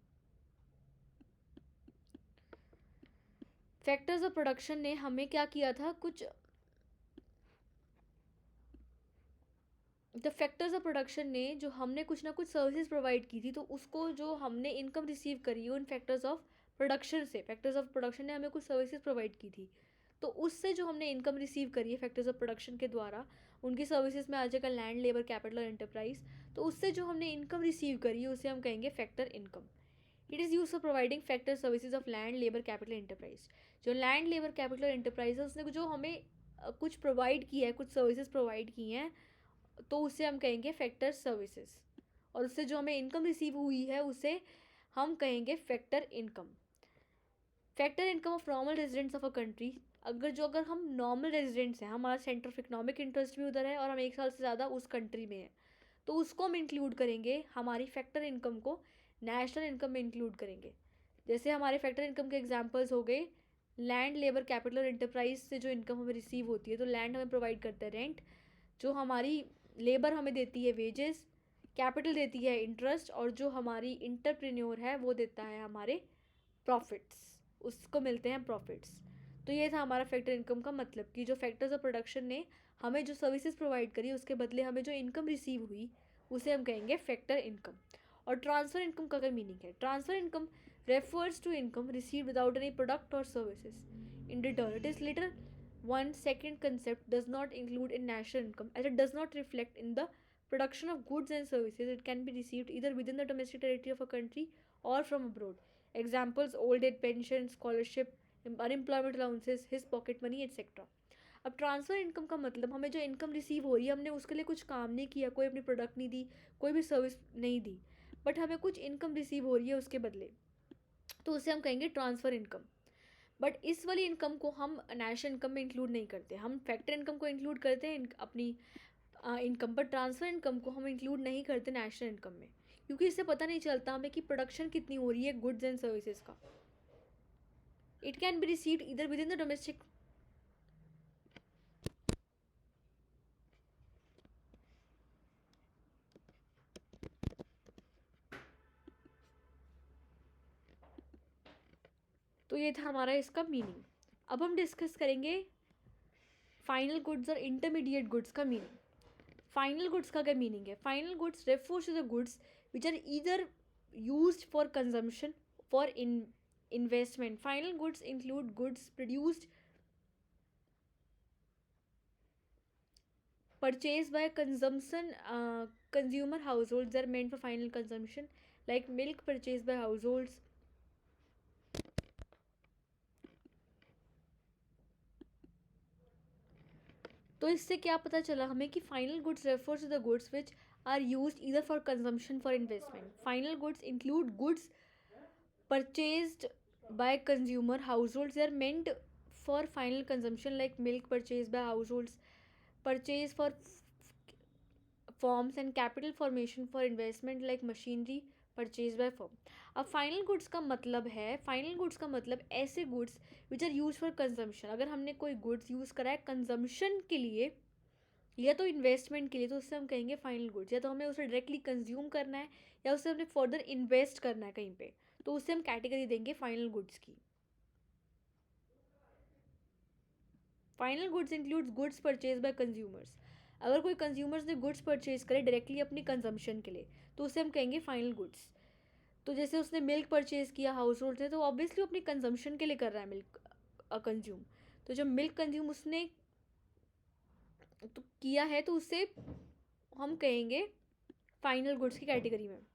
फैक्टर्स ऑफ प्रोडक्शन ने हमें क्या किया था, कुछ द फैक्टर्स ऑफ प्रोडक्शन ने जो हमने कुछ ना कुछ सर्विसेज प्रोवाइड की थी, तो उसको जो हमने इनकम रिसीव करी है उन फैक्टर्स ऑफ प्रोडक्शन से, फैक्टर्स ऑफ प्रोडक्शन ने हमें कुछ सर्विसेज प्रोवाइड की थी, तो उससे जो हमने इनकम रिसीव करी है फैक्टर्स ऑफ प्रोडक्शन के द्वारा, उनकी सर्विसेज में आ जाएगा लैंड, लेबर, कैपिटल और एंटरप्राइज। तो उससे जो हमने इनकम रिसीव करी है उसे हम कहेंगे factor income. It is use for providing factor services of land, labour, capital, enterprise. जो लैंड, लेबर, कैपिटल और एंटरप्राइज है उसने जो हमें कुछ प्रोवाइड किया है, कुछ सर्विसेज प्रोवाइड की हैं, तो उसे हम कहेंगे फैक्टर सर्विसेज, और उससे जो हमें इनकम रिसीव हुई है उसे हम कहेंगे factor income. Factor income of normal residents of a country, अगर हम नॉर्मल रेजिडेंट्स हैं, हमारा सेंटर ऑफ इकोनॉमिक इंटरेस्ट भी उधर है और हम 1 साल से ज़्यादा उस कंट्री में हैं, तो उसको हम इंक्लूड करेंगे, हमारी फैक्टर इनकम को नेशनल इनकम में इंक्लूड करेंगे। जैसे हमारे फैक्टर इनकम के एग्जांपल्स हो गए लैंड, लेबर, कैपिटल और एंटरप्राइज से जो इनकम हमें रिसीव होती है, तो लैंड हमें प्रोवाइड करता है रेंट, जो हमारी लेबर हमें देती है वेजेस, कैपिटल देती है इंटरेस्ट, और जो हमारी इंटरप्रेन्योर है वो देता है हमारे प्रॉफिट्स, उसको मिलते हैं प्रॉफिट्स। तो ये था हमारा फैक्टर इनकम का मतलब कि जो फैक्टर्स ऑफ प्रोडक्शन ने हमें जो सर्विसेज प्रोवाइड करी उसके बदले हमें जो इनकम रिसीव हुई उसे हम कहेंगे फैक्टर इनकम। और ट्रांसफ़र इनकम का क्या मीनिंग है। Transfer income refers to income received without any product or services in return. It is later one second concept does not include in national income as it does not reflect in the production of goods and services. It can be received either within the domestic territory of a country or from abroad. Examples: old age pension, scholarship, unemployment allowances, his pocket money, etc. अब transfer income का मतलब हमें जो income receive हो रही है, हमने उसके लिए कुछ काम नहीं किया, कोई अपनी प्रोडक्ट नहीं दी, कोई भी सर्विस नहीं दी, बट हमें कुछ इनकम रिसीव हो रही है उसके बदले, तो उसे हम कहेंगे ट्रांसफ़र इनकम। बट इस वाली इनकम को हम नेशनल इनकम में इंक्लूड नहीं करते, हम फैक्टर इनकम को इंक्लूड करते हैं अपनी इनकम, पर ट्रांसफ़र इनकम को हम इंक्लूड नहीं करते नेशनल इनकम में, क्योंकि इससे पता नहीं चलता हमें कि प्रोडक्शन कितनी हो रही है गुड्स एंड सर्विसेज का। इट कैन बी रिसीव्ड इधर विद इन द डोमेस्टिक। तो ये था हमारा इसका मीनिंग। अब हम डिस्कस करेंगे फाइनल गुड्स और इंटरमीडिएट गुड्स का मीनिंग। फाइनल गुड्स का क्या मीनिंग है। Final goods refers to the goods which are either used for consumption for investment. Final goods include goods produced, purchased by consumer households. They are meant for final consumption, like milk purchased by households, तो इससे क्या पता चला हमें कि final goods refers to the goods which are used either for consumption for investment. Final goods include goods purchased by consumer households. They are meant for final consumption like milk purchased by households, purchase for firms, and capital formation for investment like machinery purchased by firm. अब final goods का मतलब है, final goods का मतलब ऐसे goods which are use for consumption. अगर हमने कोई गुड्स यूज़ करा है कंजम्पशन के लिए या तो इन्वेस्टमेंट के लिए, तो उससे हम कहेंगे फाइनल गुड्स. या तो हमें उसे डायरेक्टली कंज्यूम करना है या उससे हमने फर्दर इन्वेस्ट करना है कहीं पे, तो उससे हम कैटेगरी देंगे फाइनल गुड्स की. Final goods includes goods purchase by consumers. अगर कोई कंज्यूमर्स ने गुड्स परचेज करे डायरेक्टली अपनी कंजम्पशन के लिए, तो उसे हम कहेंगे फाइनल गुड्स. तो जैसे उसने मिल्क परचेज किया हाउस होल्ड से, तो ऑब्वियसली अपनी कंजम्पशन के लिए कर रहा है मिल्क कंज्यूम. तो जब मिल्क कंज्यूम उसने तो किया है, तो उससे हम कहेंगे फाइनल गुड्स की कैटेगरी में.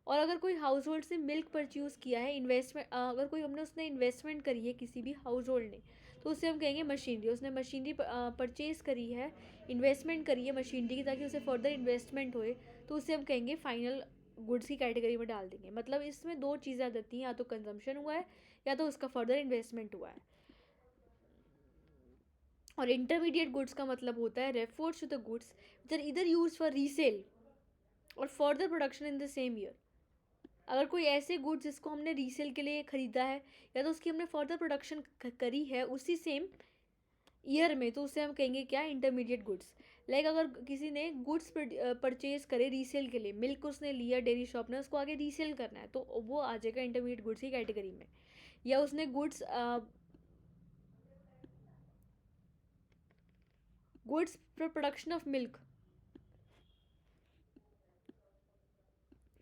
और अगर कोई हाउस होल्ड से मिल्क परचेज किया है, इन्वेस्टमेंट अगर कोई उसने इन्वेस्टमेंट करी है किसी भी हाउस होल्ड ने, तो उससे हम कहेंगे मशीनरी. उसने मशीनरी परचेज करी है, इन्वेस्टमेंट करी है मशीनरी की ताकि उसे फर्दर इन्वेस्टमेंट होए, तो उससे हम कहेंगे फाइनल गुड्स की कैटेगरी में डाल देंगे. मतलब इसमें दो चीज़ें आ जाती हैं, या तो कंजम्पशन हुआ है या तो उसका फर्दर इन्वेस्टमेंट हुआ है. और इंटरमीडिएट गुड्स का मतलब होता है refers to the goods which are either use for resale और further production in the same year. अगर कोई ऐसे गुड्स जिसको हमने रीसेल के लिए ख़रीदा है या तो उसकी हमने फर्दर प्रोडक्शन करी है उसी सेम ईयर में, तो उसे हम कहेंगे क्या, इंटरमीडिएट गुड्स. लाइक अगर किसी ने गुड्स परचेज करे रीसेल के लिए, मिल्क उसने लिया डेयरी शॉप ने, उसको आगे रीसेल करना है, तो वो आ जाएगा इंटरमीडिएट गुड्स की कैटेगरी में. या उसने goods for production of milk,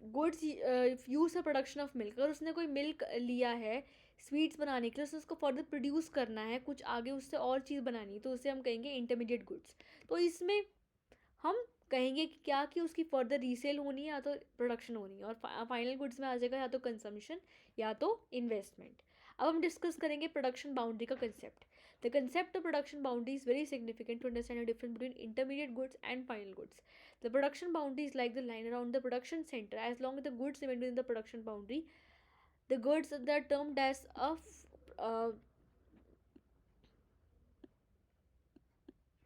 goods use for production of milk. अगर उसने कोई मिल्क लिया है स्वीट्स बनाने के लिए, उसने उसको फर्दर प्रोड्यूस करना है, कुछ आगे उससे और चीज़ बनानी है, तो उसे हम कहेंगे इंटरमीडिएट गुड्स. तो इसमें हम कहेंगे कि क्या कि उसकी फर्दर रीसेल होनी है या तो प्रोडक्शन होनी है. और फाइनल गुड्स में आ जाएगा या तो कंजम्पशन या तो इन्वेस्टमेंट. अब हम डिस्कस करेंगे प्रोडक्शन बाउंड्री का concept. The concept of production boundary is very significant to understand the difference between intermediate goods and final goods. The production boundary is like the line around the production center. As long as the goods remain within the production boundary, the goods that are termed as uh,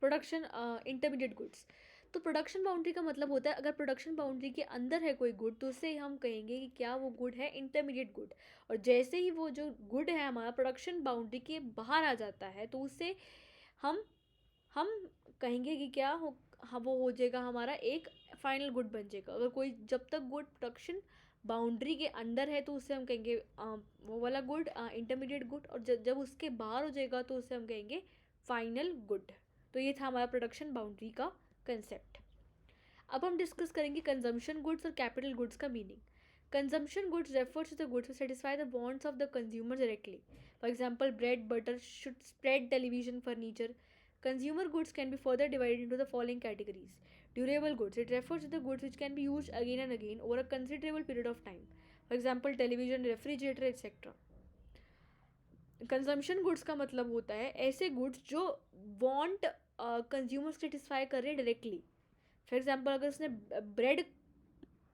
production intermediate goods. तो production boundary का मतलब होता है अगर production boundary के अंदर है कोई गुड, तो उससे हम कहेंगे कि क्या वो गुड है इंटरमीडिएट गुड. और जैसे ही वो जो गुड है हमारा प्रोडक्शन बाउंड्री के बाहर आ जाता है, तो उससे हम हम कहेंगे कि क्या हो, हाँ वो हो जाएगा हमारा एक फाइनल गुड बन जाएगा. अगर कोई जब तक गुड प्रोडक्शन बाउंड्री के अंदर है, तो उससे हम कहेंगे वो वाला गुड इंटरमीडिएट गुड. और जब उसके बाहर हो जाएगा, तो उससे हम कहेंगे फाइनल गुड. तो ये था हमारा प्रोडक्शन बाउंड्री का कंसेप्ट. अब हम डिस्कस करेंगे कंजम्पशन गुड्स और कैपिटल गुड्स का meaning. Consumption goods refers to the goods satisfy the wants of the consumer directly. For example bread, butter, spread, television, furniture. Consumer goods can be further divided into the following categories. Durable goods. It refers to the goods which can be used again and again over a considerable period of time. For example, television, refrigerator, etc. Consumption goods का मतलब होता है ऐसे goods जो want consumer satisfy कर रहे हैं directly. For example अगर उसने ब्रेड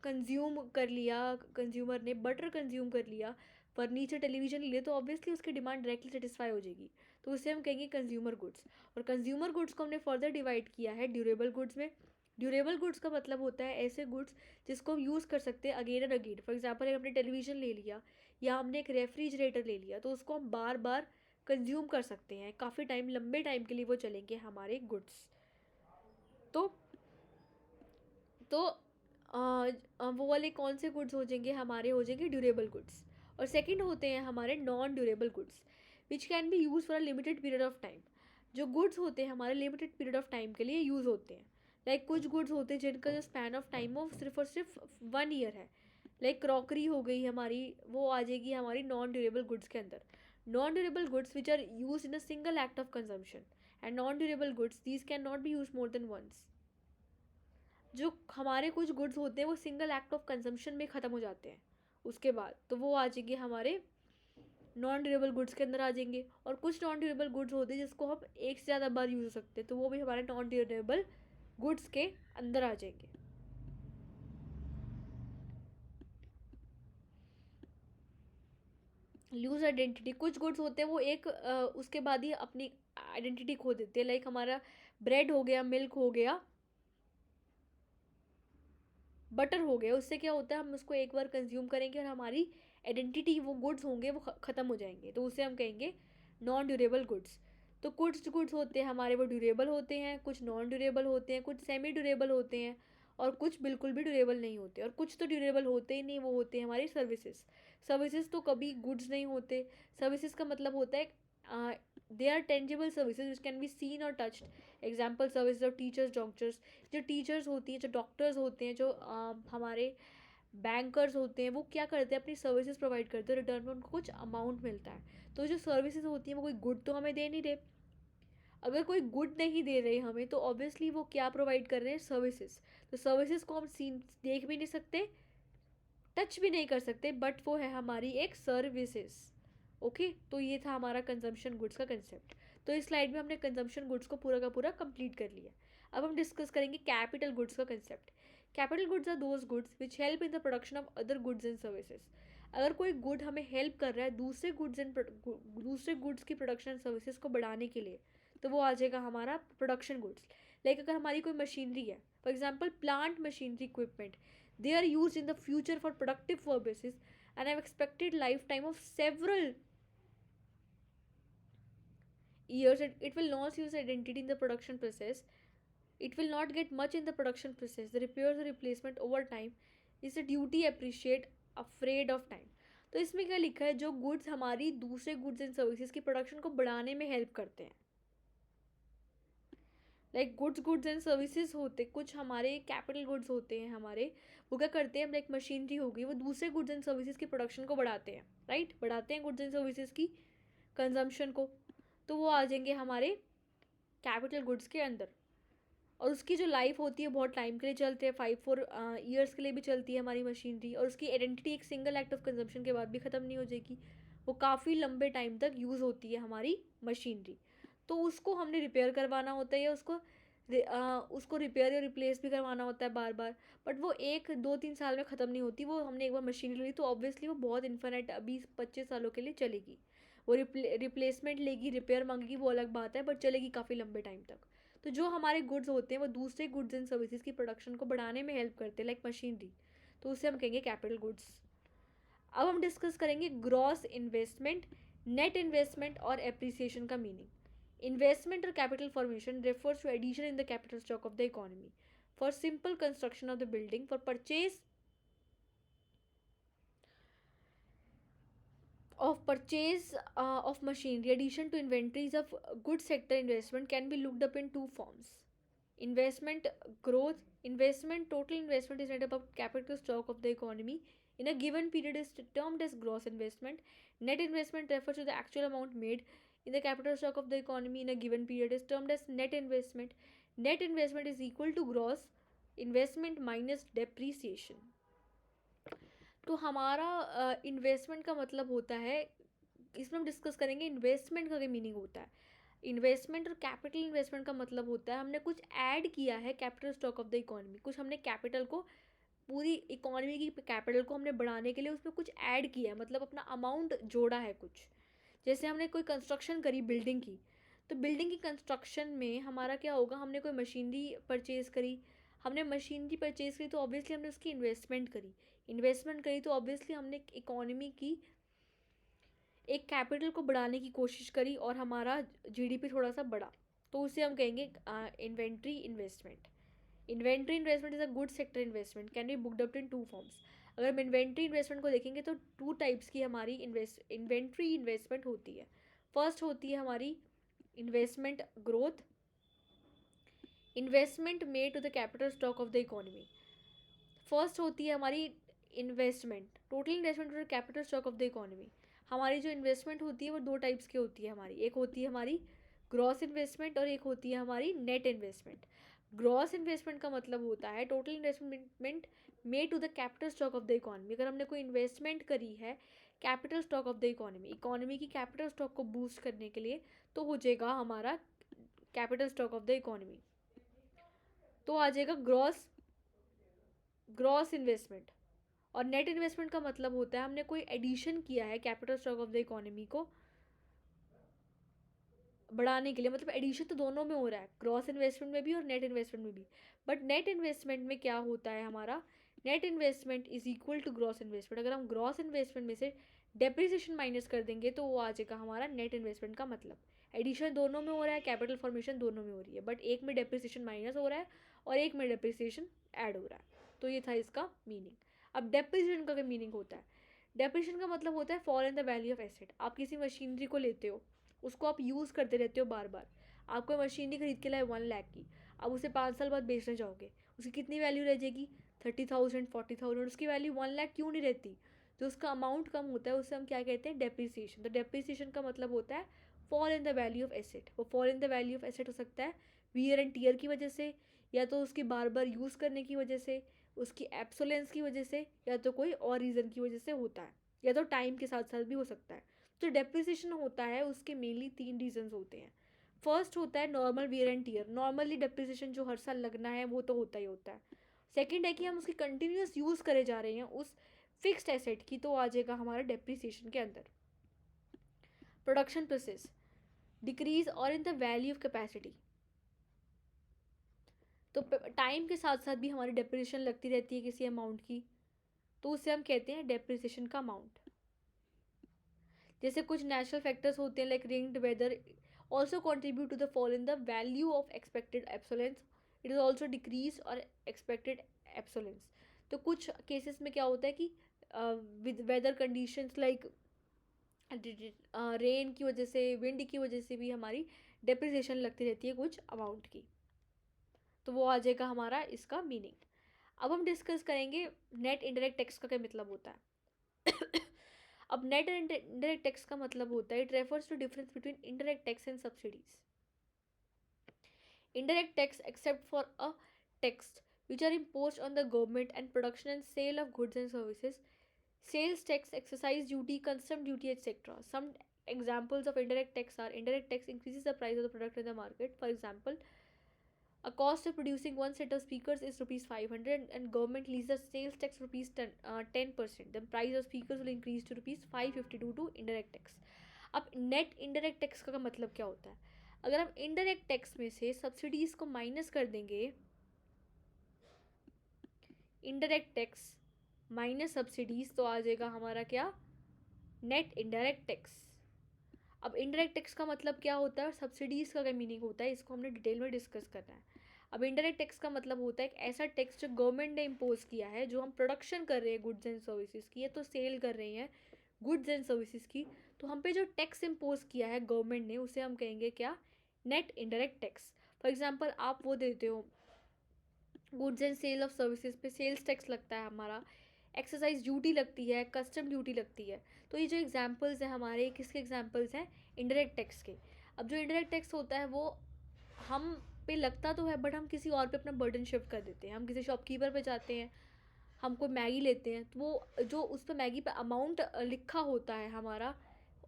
कंज्यूम कर लिया, कंज्यूमर ने बटर कंज्यूम कर लिया, फर्नीचर, टेलीविजन लिए, तो ऑब्वियसली उसकी डिमांड डायरेक्टली सेटिस्फाई हो जाएगी, तो उसे हम कहेंगे कंज्यूमर गुड्स. और कंज्यूमर गुड्स को हमने फर्दर डिवाइड किया है ड्यूरेबल गुड्स में. ड्यूरेबल गुड्स का मतलब होता है ऐसे गुड्स जिसको हम यूज़ कर सकते हैं again and again. For example हमने टेलीविजन ले लिया या हमने एक रेफ्रिजरेटर ले लिया, तो उसको हम बार बार कंज्यूम कर सकते हैं, काफ़ी टाइम, लंबे टाइम के लिए वो चलेंगे हमारे गुड्स. तो वो वाले कौन से गुड्स हो जाएंगे हमारे, हो जाएंगे ड्यूरेबल गुड्स. और सेकंड होते हैं हमारे non durable goods which can B use for a limited period of time. जो गुड्स होते हैं हमारे लिमिटेड पीरियड ऑफ टाइम के लिए यूज़ होते हैं. लाइक कुछ गुड्स होते हैं जिनका जो स्पैन ऑफ टाइम हो सिर्फ और सिर्फ 1 ईयर है. लाइक क्रॉकरी हो गई हमारी, वो आ जाएगी हमारी नॉन ड्यूरेबल गुड्स के अंदर. Non durable goods which are use in a single act of consumption. And non durable goods these can not be use more than once. जो हमारे कुछ गुड्स होते हैं वो सिंगल एक्ट ऑफ कंजम्पशन में ख़त्म हो जाते हैं उसके बाद, तो वो आ जाएंगे हमारे नॉन ड्यूरेबल गुड्स के अंदर आ जाएंगे. और कुछ नॉन ड्यूरेबल गुड्स होते हैं जिसको हम एक से ज़्यादा बार यूज़ हो सकते हैं, तो वो भी हमारे नॉन ड्यूरेबल गुड्स के अंदर आ जाएंगे. लूज आइडेंटिटी, कुछ गुड्स होते हैं वो एक उसके बाद ही अपनी आइडेंटिटी खो देते हैं, लाइक हमारा ब्रेड हो गया, मिल्क हो गया, बटर हो गया, उससे क्या होता है हम उसको एक बार कंज्यूम करेंगे और हमारी आइडेंटिटी वो गुड्स होंगे वो ख़त्म हो जाएंगे, तो उसे हम कहेंगे नॉन ड्यूरेबल गुड्स। तो कुछ गुड्स होते हैं हमारे वो ड्यूरेबल होते हैं, कुछ नॉन ड्यूरेबल होते हैं, कुछ सेमी ड्यूरेबल होते हैं, और कुछ बिल्कुल भी ड्यूरेबल नहीं होते, और कुछ तो ड्यूरेबल होते ही नहीं, वो होते हैं हमारी सर्विसेज। सर्विसेज तो कभी गुड्स नहीं होते। सर्विसेज का मतलब होता है they are tangible services which can be seen और touched. Example service of teachers, doctors, जो टीचर्स होती हैं, जो डॉक्टर्स होते हैं, जो हमारे बैंकर्स होते हैं, वो क्या करते हैं अपनी सर्विसेज प्रोवाइड करते हैं, रिटर्न में उनको कुछ अमाउंट मिलता है। तो जो सर्विसेज होती हैं वो कोई गुड तो हमें दे नहीं रहे। अगर कोई गुड नहीं दे रहे हमें तो ऑब्वियसली वो क्या प्रोवाइड कर रहे हैं, सर्विसेज। तो सर्विसेज को हम सीन देख भी नहीं सकते, टच भी नहीं कर सकते, बट वो है हमारी एक सर्विसेज। ओके, तो ये था हमारा कंजम्पशन गुड्स का कंसेप्ट। तो इस स्लाइड में हमने कंजम्पशन गुड्स को पूरा का पूरा कंप्लीट कर लिया। अब हम डिस्कस करेंगे कैपिटल गुड्स का concept. Capital goods are those goods which help in the production of other goods and services. अगर कोई गुड हमें हेल्प कर रहा है दूसरे गुड्स की प्रोडक्शन एंड सर्विसेज को बढ़ाने के लिए, तो वो आ जाएगा हमारा प्रोडक्शन गुड्स। लाइक अगर हमारी कोई मशीनरी है, for example plant machinery equipment, they are used in the future for productive purposes and have expected lifetime of several years. It will not use identity in the production process, it will not get much in the production process, the repairs or replacement over time is a duty appreciate afraid of time. तो इसमें क्या लिखा है, जो goods हमारी दूसरे goods and services की production को बढ़ाने में हेल्प करते हैं, लाइक गुड्स एंड सर्विसेज होते, कुछ हमारे कैपिटल गुड्स होते हैं हमारे, वो क्या करते हैं, लाइक मशीनरी होगी, वो दूसरे गुड्स एंड सर्विसेज की प्रोडक्शन को बढ़ाते हैं, राइट, बढ़ाते हैं गुड्स एंड सर्विसेज की कंजम्पशन को, तो वो आ जाएंगे हमारे कैपिटल गुड्स के अंदर। और उसकी जो लाइफ होती है बहुत टाइम के लिए चलते हैं, 5-4 ईयर्स के लिए भी चलती है हमारी मशीनरी, और उसकी आइडेंटिटी एक सिंगल एक्ट ऑफ कंजम्पशन के बाद भी ख़त्म नहीं हो जाएगी, वो काफ़ी लंबे टाइम तक यूज़ होती है हमारी मशीनरी। तो उसको हमने रिपेयर करवाना होता है, या उसको रिपेयर या रिप्लेस भी करवाना होता है बार बार, बट वो 1-2-3 साल में ख़त्म नहीं होती। वो हमने एक बार मशीनरी ली तो ऑब्वियसली वो बहुत इन्फिनिट 20-25 सालों के लिए चलेगी। वो रिप्लेसमेंट लेगी, रिपेयर मांगेगी, वो अलग बात है, बट चलेगी काफ़ी लंबे टाइम तक। तो जो हमारे गुड्स होते हैं वो दूसरे गुड्स एंड सर्विसेज की प्रोडक्शन को बढ़ाने में हेल्प करते हैं, लाइक मशीनरी, तो उसे हम कहेंगे कैपिटल गुड्स। अब हम डिस्कस करेंगे ग्रॉस इन्वेस्टमेंट, नेट इन्वेस्टमेंट और एप्रिसिएशन का मीनिंग। इन्वेस्टमेंट और capital formation refers to addition in the capital stock of the economy for simple construction of the building, for purchase of machinery. Addition to inventories of good sector investment can be looked up in two forms. Investment growth. Investment, total investment is net above capital stock of the economy in a given period is termed as gross investment. Net investment refers to the actual amount made in the capital stock of the economy in a given period is termed as net investment. Net investment is equal to gross investment minus depreciation. तो हमारा investment का मतलब होता है, इसमें हम discuss करेंगे investment का क्या मीनिंग होता है। इन्वेस्टमेंट और कैपिटल इन्वेस्टमेंट का मतलब होता है हमने कुछ ऐड किया है capital stock of the economy, कुछ हमने कैपिटल को, पूरी इकोनॉमी की कैपिटल को हमने बढ़ाने के लिए उसमें कुछ ऐड किया है, मतलब अपना अमाउंट जोड़ा है कुछ। जैसे हमने कोई कंस्ट्रक्शन करी बिल्डिंग की, तो बिल्डिंग की कंस्ट्रक्शन में हमारा क्या होगा, हमने कोई मशीनरी परचेज़ करी, हमने मशीनरी परचेज़ करी तो ऑब्वियसली हमने उसकी इन्वेस्टमेंट करी, तो ऑब्वियसली हमने इकोनॉमी की एक कैपिटल को बढ़ाने की कोशिश करी और हमारा जीडीपी थोड़ा सा बढ़ा, तो उसे हम कहेंगे inventory investment. Inventory investment is a good sector investment, can be booked up in two forms. अगर हम इन्वेंट्री इन्वेस्टमेंट को देखेंगे तो 2 टाइप्स की हमारी इन्वेंट्री इन्वेस्टमेंट होती है। फर्स्ट होती है हमारी investment growth, investment made to the capital stock of the economy. First होती है हमारी investment, total investment to the capital stock of the economy. हमारी जो इन्वेस्टमेंट होती है वो 2 टाइप्स की होती है हमारी, एक होती है हमारी ग्रॉस इन्वेस्टमेंट और एक होती है हमारी नेट इन्वेस्टमेंट। ग्रॉस इन्वेस्टमेंट का मतलब होता है total investment made to the capital stock of the economy. अगर हमने कोई इन्वेस्टमेंट करी है capital stock of the economy की कैपिटल स्टॉक को बूस्ट करने के लिए, तो हो जाएगा हमारा capital stock of the economy, तो आ जाएगा ग्रॉस इन्वेस्टमेंट। और नेट इन्वेस्टमेंट का मतलब होता है हमने कोई एडिशन किया है capital stock of the economy को बढ़ाने के लिए, मतलब एडिशन तो दोनों में हो रहा है, ग्रॉस इन्वेस्टमेंट में भी और नेट इन्वेस्टमेंट में भी। बट नेट इन्वेस्टमेंट में क्या होता है हमारा, net investment is equal to gross investment. अगर हम ग्रॉस इन्वेस्टमेंट में से डेप्रिसिएशन माइनस कर देंगे तो वो आ जाएगा हमारा नेट इन्वेस्टमेंट का मतलब। एडिशन दोनों में हो रहा है, कैपिटल फॉर्मेशन दोनों में हो रही है, बट एक में डेप्रिसिएशन माइनस हो रहा है और एक में डेप्रिसिएशन ऐड हो रहा है। तो ये था इसका मीनिंग। अब डेप्रिसिएशन का क्या मीनिंग होता है, डेप्रिसिएशन का मतलब होता है fall in the value of asset. आप किसी मशीनरी को लेते हो, उसको आप यूज़ करते रहते हो बार बार, आप कोई मशीनरी खरीद के लाए 1 लाख की, अब उसे 5 साल बाद बेचने जाओगे, उसकी कितनी वैल्यू रह जाएगी, 30,000 40,000, उसकी वैल्यू 1 लाख क्यों नहीं रहती, जो उसका अमाउंट कम होता है उससे हम क्या कहते हैं, डेप्रिसिएशन। तो डेप्रिसिएशन का मतलब होता है fall in the value of asset. वो fall in the value of asset हो सकता है वियर एंड टीयर की वजह से, या तो उसकी बार बार यूज़ करने की वजह से, उसकी एब्सोलेंस की वजह से, या तो कोई और रीज़न की वजह से होता है, या तो टाइम के साथ साथ भी हो सकता है। जो डेप्रिसिएशन होता है उसके मेनली 3 रीजंस होते हैं। फर्स्ट होता है normal wear and tear, normally depreciation जो हर साल लगना है वो तो होता ही होता है। सेकंड है कि हम उसकी कंटिन्यूस यूज़ करे जा रहे हैं उस फिक्स्ड एसेट की, तो आ जाएगा हमारा डेप्रिसिएशन के अंदर। प्रोडक्शन प्रोसेस डिक्रीज और इन द वैल्यू ऑफ कैपेसिटी, तो टाइम के साथ साथ भी हमारी डेप्रिसिएशन लगती रहती है किसी अमाउंट की, तो उसे हम कहते हैं डेप्रिसिएशन का अमाउंट। जैसे कुछ नेचुरल फैक्टर्स होते हैं like rain and weather also contribute to the fall in the value of expected obsolescence. It is also decreased or expected obsolescence. तो कुछ केसेस में क्या होता है कि with weather conditions like rain की वजह से, विंड की वजह से भी हमारी डेप्रिसिएशन लगती रहती है कुछ अमाउंट की, तो वो आ जाएगा हमारा इसका मीनिंग। अब हम डिस्कस करेंगे नेट इनडायरेक्ट टैक्स का क्या मतलब होता है। अब नेट इनडायरेक्ट टैक्स का मतलब होता है it refers to difference between indirect tax and subsidies. Indirect tax except for a tax which are imposed on the government and production and sale of goods and services, sales tax, excise duty, custom duty, etc. Some examples of indirect tax are indirect tax increases the price of the product in the market. For example, a cost of producing one set of speakers is rupees 500 and government leases sales tax rupees 10%. The price of speakers will increase to rupees 552 to indirect tax. अब net indirect tax का मतलब क्या होता है, अगर हम indirect tax में से सब्सिडीज को माइनस कर देंगे, इनडायरेक्ट टैक्स माइनस सब्सिडीज, तो आ जाएगा हमारा क्या, नेट इनडायरेक्ट टैक्स। अब इनडायरेक्ट टैक्स का मतलब क्या होता है और सब्सिडीज़ का क्या मीनिंग होता है, इसको हमने डिटेल में डिस्कस करना है। अब इनडायरेक्ट टैक्स का मतलब होता है एक ऐसा टैक्स जो गवर्नमेंट ने इम्पोज किया है, जो हम प्रोडक्शन कर रहे हैं गुड्स एंड सर्विसेज की, या तो सेल कर रहे हैं गुड्स एंड सर्विसेज की, तो हम पे जो टैक्स इम्पोज किया है गवर्नमेंट ने उसे हम कहेंगे क्या, net indirect tax. For example आप वो देते हो goods and sale of services पे सेल्स टैक्स लगता है हमारा, एक्सरसाइज ड्यूटी लगती है, कस्टम ड्यूटी लगती है। तो ये जो एग्जांपल्स हैं हमारे, किसके एग्जांपल्स हैं, इनडायरेक्ट टैक्स के। अब जो इनडायरेक्ट टैक्स होता है वो हम पे लगता तो है बट हम किसी और पे अपना बर्डन शिफ्ट कर देते हैं। हम किसी शॉपकीपर पे जाते हैं, हम कोई मैगी लेते हैं, तो वो जो उस पर मैगी पे अमाउंट लिखा होता है हमारा,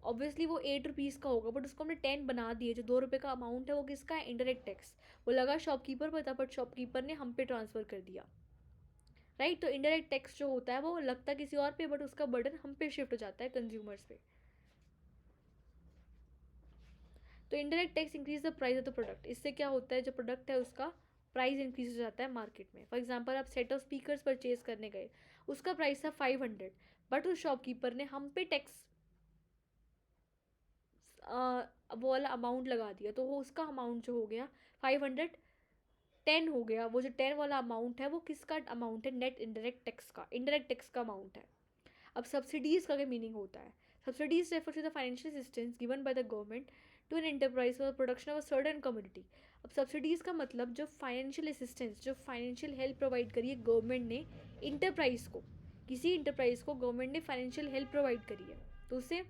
ऑब्वियसली वो 8 रुपीज़ का होगा, बट उसको हमने 10 बना दिए, जो 2 रुपये का अमाउंट है वो किसका है, इनडायरेक्ट टैक्स। वो लगा शॉपकीपर पर था बट शॉपकीपर ने हम पे ट्रांसफ़र कर दिया, राइट। तो इनडायरेक्ट टैक्स जो होता है वो लगता किसी और पे बट उसका बर्डन हम पे शिफ्ट हो जाता है, कंज्यूमर्स पे। तो indirect tax increase the price of the product, इससे क्या होता है जो प्रोडक्ट है उसका प्राइस इंक्रीज हो जाता है मार्केट में। फॉर एग्जांपल आप सेट ऑफ स्पीकर्स परचेज करने गए, उसका प्राइस था 500, बट उस शॉपकीपर ने हम पे टैक्स वो वाला अमाउंट लगा दिया, तो वो उसका अमाउंट जो हो गया 510 हो गया। वो जो 10 वाला अमाउंट है वो किसका अमाउंट है, नेट इनडायरेक्ट टैक्स का, इनडायरेक्ट टैक्स का अमाउंट है। अब सब्सिडीज़ का क्या मीनिंग होता है, subsidies refer to the financial assistance given by the government to an enterprise for production of a certain community. अब सब्सिडीज़ का मतलब जो फाइनेंशियल असिस्टेंस, जो फाइनेंशियल हेल्प प्रोवाइड करी है गवर्नमेंट ने इंटरप्राइज को, किसी इंटरप्राइज को गवर्नमेंट ने फाइनेंशियल हेल्प प्रोवाइड करी है, तो उसे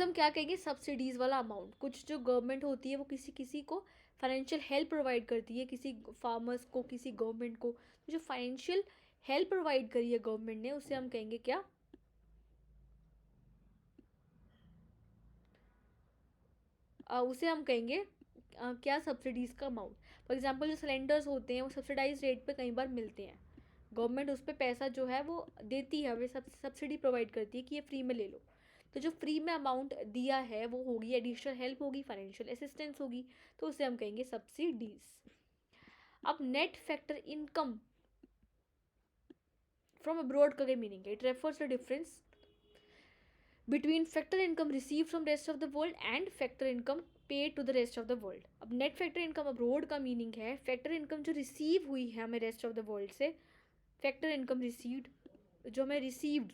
हम क्या कहेंगे, सब्सिडीज़ वाला अमाउंट। कुछ जो गवर्नमेंट होती है वो किसी किसी को फाइनेंशियल हेल्प प्रोवाइड करती है, किसी फार्मर्स को, किसी गवर्नमेंट को, तो जो फाइनेंशियल हेल्प प्रोवाइड करी है गवर्नमेंट ने उसे हम कहेंगे क्या, उसे हम कहेंगे क्या सब्सिडीज़ का अमाउंट। फॉर एग्जांपल जो सिलेंडर्स होते हैं वो सब्सिडाइज रेट पे कई बार मिलते हैं, गवर्नमेंट उस पर पैसा जो है वो देती है, वे सब्सिडी प्रोवाइड करती है कि ये फ्री में ले लो। तो जो फ्री में अमाउंट दिया है वो होगी एडिशनल हेल्प, होगी फाइनेंशियल असिस्टेंस होगी, तो उसे हम कहेंगे सब्सिडीज। अब net factor income from abroad का क्या मीनिंग है? It refers the difference between factor income receive from rest of the world and factor income pay to the rest of the world. अब नेट फैक्टर इनकम अब्रोड का meaning है factor income जो receive हुई है हमें rest of the world से, factor income received जो हमें रिसीव्ड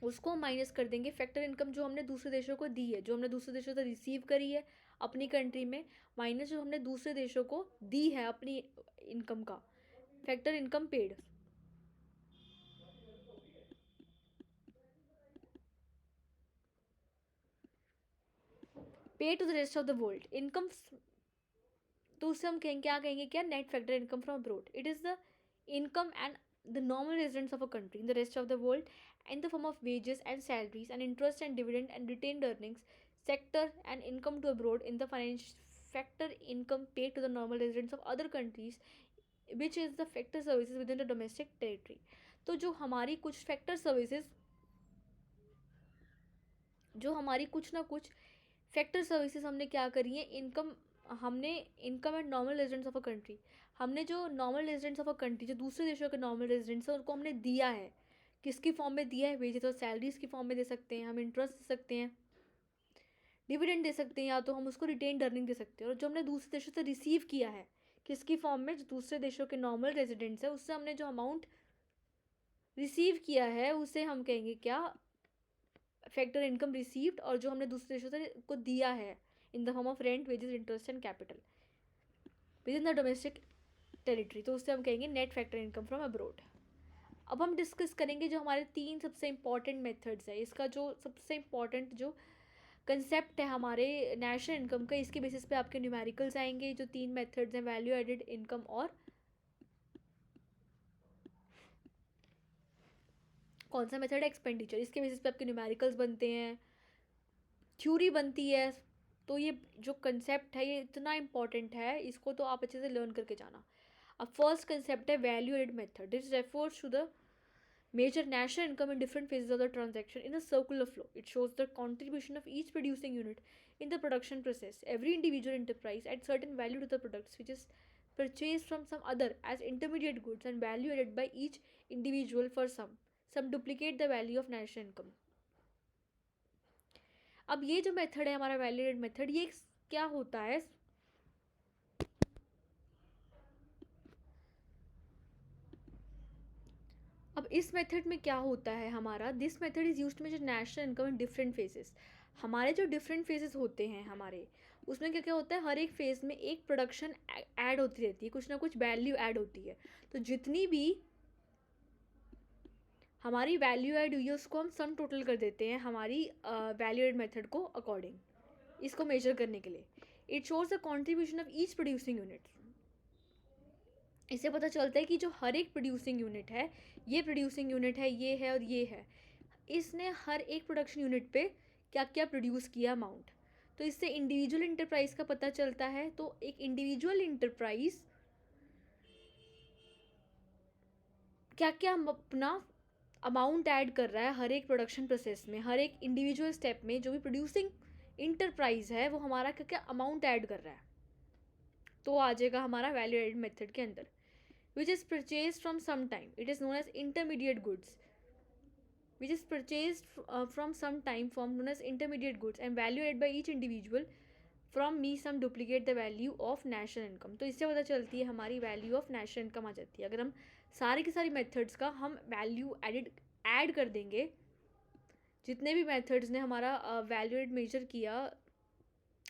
उसको माइनस कर देंगे फैक्टर इनकम जो हमने दूसरे देशों को दी है, जो हमने दूसरे देशों से रिसीव करी है अपनी कंट्री में, माइनस जो हमने दूसरे देशों को दी है अपनी इनकम का, factor income paid. Pay to the rest of the world income, तो उससे हम कहेंगे क्या, कहेंगे क्या, net factor income from abroad. It is the income and the normal residents of a country in the rest of the world in the form of wages and salaries and interest and dividend and retained earnings sector and income to abroad in the financial factor income paid to the normal residents of other countries which is the factor services within the domestic territory। तो जो हमारी कुछ factor services, जो हमारी कुछ ना कुछ factor services हमने क्या करी है, इनकम, हमने income and normal residents of a country, हमने जो normal residents of a country जो दूसरे देशों के नॉर्मल रेजिडेंट्स हैं उनको हमने दिया है, किसकी फॉर्म में दिया है, वेजेस और सैलरीज की फॉर्म में दे सकते हैं, हम इंटरेस्ट दे सकते हैं, डिविडेंड दे सकते हैं, या तो हम उसको रिटेन अर्निंग दे सकते हैं। और जो हमने दूसरे देशों से रिसीव किया है किसकी फॉर्म में, जो दूसरे देशों के नॉर्मल रेजिडेंट्स है उससे हमने जो अमाउंट रिसीव किया है उसे हम कहेंगे क्या, फैक्टर इनकम रिसीव्ड, और जो हमने दूसरे देशों से को दिया है in the form of rent, wages, interest and capital with in the domestic territory, तो उससे हम कहेंगे net factor income from abroad. अब हम डिस्कस करेंगे जो हमारे 3 सबसे इंपॉर्टेंट मेथड्स है, इसका जो सबसे इंपॉर्टेंट जो कंसेप्ट है हमारे नेशनल इनकम का, इसके बेसिस पे आपके न्यूमेरिकल्स आएंगे। जो 3 मेथड्स हैं, वैल्यू एडेड इनकम और कौन सा मेथड है, एक्सपेंडिचर, इसके बेसिस पे आपके न्यूमेरिकल्स बनते हैं, थ्योरी बनती है। तो ये जो कंसेप्ट है ये इतना इंपॉर्टेंट है, इसको तो आप अच्छे से लर्न करके जाना। अब फर्स्ट कंसेप्ट है value added method. This refers to the major national income in different phases of the transaction in a circular flow. It shows the contribution of each producing unit in the production process. Every individual enterprise adds certain value to the products which is purchased from some other as intermediate goods and value added by each individual for some. Some duplicate the value of national income. अब ये जो method है हमारा value added method, ये क्या होता है, अब इस मेथड में क्या होता है हमारा, this method is used to measure national income in different phases. हमारे जो डिफरेंट फेजेस होते हैं हमारे, उसमें क्या क्या होता है, हर एक फेज़ में एक प्रोडक्शन ऐड होती रहती है, कुछ ना कुछ वैल्यू ऐड होती है। तो जितनी भी हमारी वैल्यू ऐड हुई है उसको हम सम टोटल कर देते हैं हमारी वैल्यू एड मेथड को अकॉर्डिंग, इसको मेजर करने के लिए। It shows the contribution of each producing unit. इससे पता चलता है कि जो हर एक प्रोड्यूसिंग यूनिट है, ये प्रोड्यूसिंग यूनिट है, ये है और ये है, इसने हर एक प्रोडक्शन यूनिट पे क्या क्या प्रोड्यूस किया अमाउंट। तो इससे इंडिविजुअल इंटरप्राइज का पता चलता है। तो एक इंडिविजुअल इंटरप्राइज क्या क्या अपना अमाउंट ऐड कर रहा है हर एक प्रोडक्शन प्रोसेस में, हर एक इंडिविजुअल स्टेप में जो भी प्रोड्यूसिंग इंटरप्राइज है वो हमारा क्या क्या अमाउंट ऐड कर रहा है, तो आ जाएगा हमारा वैल्यू एडेड मेथड के अंदर। which is purchased from some time, it is known as intermediate goods, which is purchased from some time form known as intermediate goods and valued by each individual from me some duplicate the value of national income। तो इससे पता चलती है हमारी value of national income आ जाती है। अगर हम सारी की सारी मेथड्स का हम वैल्यू एडेड ऐड कर देंगे, जितने भी मेथड्स ने हमारा वैल्यू एड मेजर किया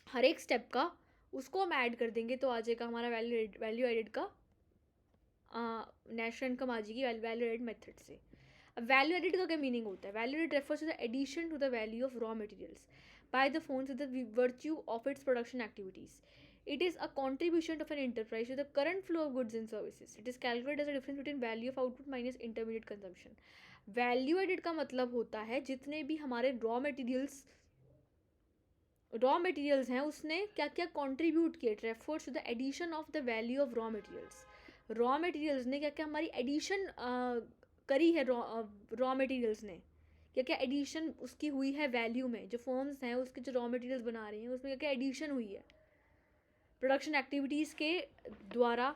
हर एक स्टेप का, उसको हम ऐड कर देंगे तो आ जाएगा हमारा वैल्यू एडेड का नेशनल इनकम आ जाएगी वैल्यू एडेड मेथड से। अब वैल्यू एडेड का क्या मीनिंग होता है, value added refers to the addition to the value of raw materials by the firms with the virtue of its production activities. It is a contribution of an enterprise to the current flow of goods and services. It is calculated as a difference between value of output minus intermediate consumption. Value added का मतलब होता है जितने भी हमारे raw materials raw materials हैं उसने क्या क्या कंट्रीब्यूट किया, it refers to the addition of the value of raw materials. Raw materials ने क्या क्या हमारी एडिशन करी है, रॉ मटेरियल्स ने क्या क्या एडिशन उसकी हुई है वैल्यू में, जो फर्म्स हैं उसके जो रॉ मटेरियल्स बना रही हैं उसमें क्या क्या एडिशन हुई है प्रोडक्शन एक्टिविटीज़ के द्वारा।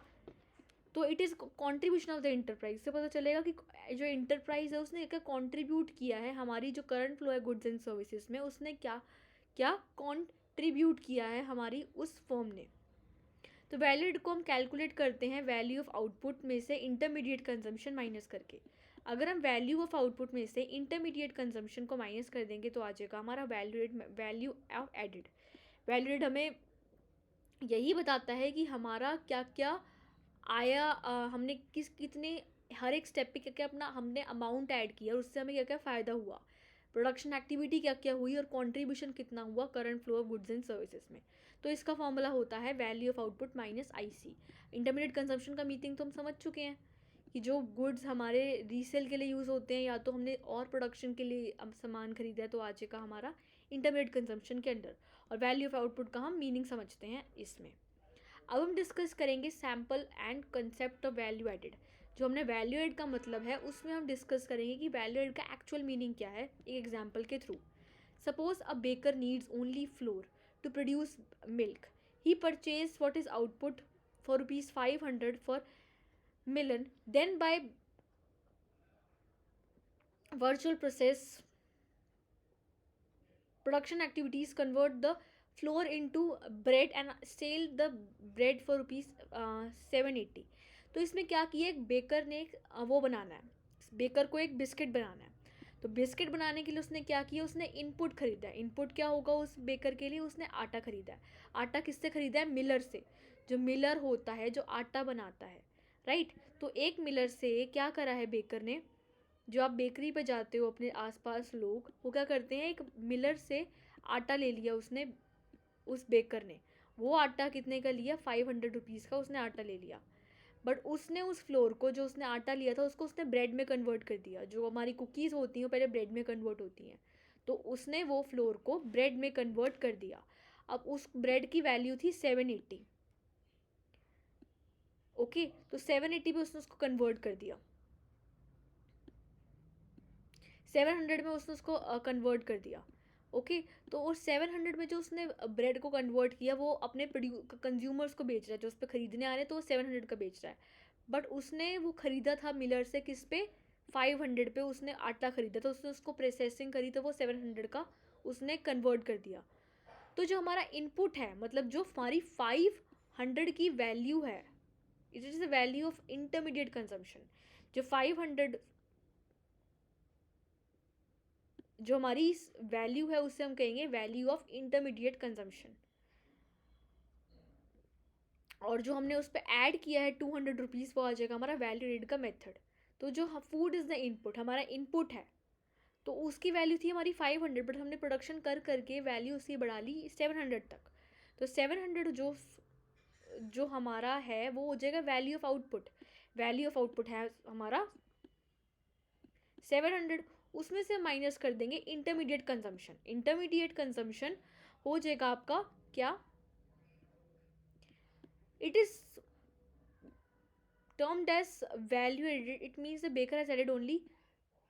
तो it is contribution of the enterprise से पता चलेगा कि जो इंटरप्राइज है उसने क्या कॉन्ट्रीब्यूट किया है हमारी जो करंट फ्लो है गुड्स एंड सर्विसेज में, उसने क्या क्या कॉन्ट्रीब्यूट किया है हमारी उस फर्म ने। तो वैल्यू एड को हम कैलकुलेट करते हैं वैल्यू ऑफ आउटपुट में से इंटरमीडिएट कंजम्पशन माइनस करके। अगर हम वैल्यू ऑफ आउटपुट में से इंटरमीडिएट कंजम्पशन को माइनस कर देंगे तो आ जाएगा हमारा value of added. Value add हमें यही बताता है कि हमारा क्या क्या आया, हमने कितने हर एक स्टेप पे क्या क्या अपना हमने अमाउंट ऐड किया और उससे हमें क्या क्या फ़ायदा हुआ, प्रोडक्शन एक्टिविटी क्या क्या हुई और कंट्रीब्यूशन कितना हुआ current flow of goods and services में। तो इसका फॉर्मूला होता है value of output minus IC. Intermediate consumption का मीनिंग तो हम समझ चुके हैं कि जो गुड्स हमारे रीसेल के लिए यूज़ होते हैं या तो हमने और प्रोडक्शन के लिए सामान खरीदा है तो आ जाएगा हमारा इंटरमीडिएट कंजम्पशन के अंडर। और वैल्यू ऑफ आउटपुट का हम मीनिंग समझते हैं इसमें। अब हम डिस्कस करेंगे sample and concept of value added. जो हमने वैल्यू एड का मतलब है उसमें हम डिस्कस करेंगे कि वैल्यू एड का एक्चुअल मीनिंग क्या है एक एग्जांपल के through. Suppose a baker needs only flour to produce milk, he purchase what is output for ₹500 for million, then by virtual process production activities convert the flour into bread and sell the bread for ₹780। तो इसमें क्या किया, एक baker ने एक वो बनाना है, baker को एक बिस्किट बनाना है। तो बिस्किट बनाने के लिए उसने क्या किया, उसने इनपुट खरीदा है। इनपुट क्या होगा उस बेकर के लिए, उसने आटा खरीदा है। आटा किससे खरीदा है, मिलर से। जो मिलर होता है जो आटा बनाता है, राइट। तो एक मिलर से क्या करा है बेकर ने, जो आप बेकरी पे जाते हो अपने आसपास लोग वो क्या करते हैं, एक मिलर से आटा ले लिया उसने, उस बेकर ने। वो आटा कितने का लिया, ₹500 का उसने आटा ले लिया। बट उसने उस फ्लोर को, जो उसने आटा लिया था उसको उसने ब्रेड में कन्वर्ट कर दिया। जो हमारी कुकीज़ होती हैं वो पहले ब्रेड में कन्वर्ट होती हैं, तो उसने वो फ्लोर को ब्रेड में कन्वर्ट कर दिया। अब उस ब्रेड की वैल्यू थी 780। ओके, तो 780 पे उसने उसको कन्वर्ट कर दिया, 700 में उसने उसको कन्वर्ट कर दिया। ओके, तो उस 700 में जो उसने ब्रेड को कन्वर्ट किया वो अपने कंज्यूमर्स को बेच रहा है, जो उस पर ख़रीदने आ रहे हैं तो वो 700 का बेच रहा है। बट उसने वो ख़रीदा था मिलर से किस पे, 500 पे उसने आटा ख़रीदा था। उसने उसको प्रोसेसिंग करी तो वो 700 का उसने कन्वर्ट कर दिया। तो जो हमारा इनपुट है, मतलब जो हमारी 500 की वैल्यू है, it is the value of intermediate consumption. जो 500 जो हमारी वैल्यू है उससे हम कहेंगे वैल्यू ऑफ इंटरमीडिएट कंजम्पशन। और जो हमने उस पर ऐड किया है ₹200 वो आ जाएगा हमारा वैल्यू एड का मेथड। तो जो फूड इज़ द इनपुट, हमारा इनपुट है, तो उसकी वैल्यू थी हमारी 500, बट हमने प्रोडक्शन कर करके वैल्यू उसकी बढ़ा ली 700 तक। तो 700 जो हमारा है वो हो जाएगा value of output. Value of output है हमारा 700, उसमें से माइनस कर देंगे इंटरमीडिएट कंजम्पशन। इंटरमीडिएट कंजम्पशन हो जाएगा आपका क्या, it is termed as value added. It means the baker has added only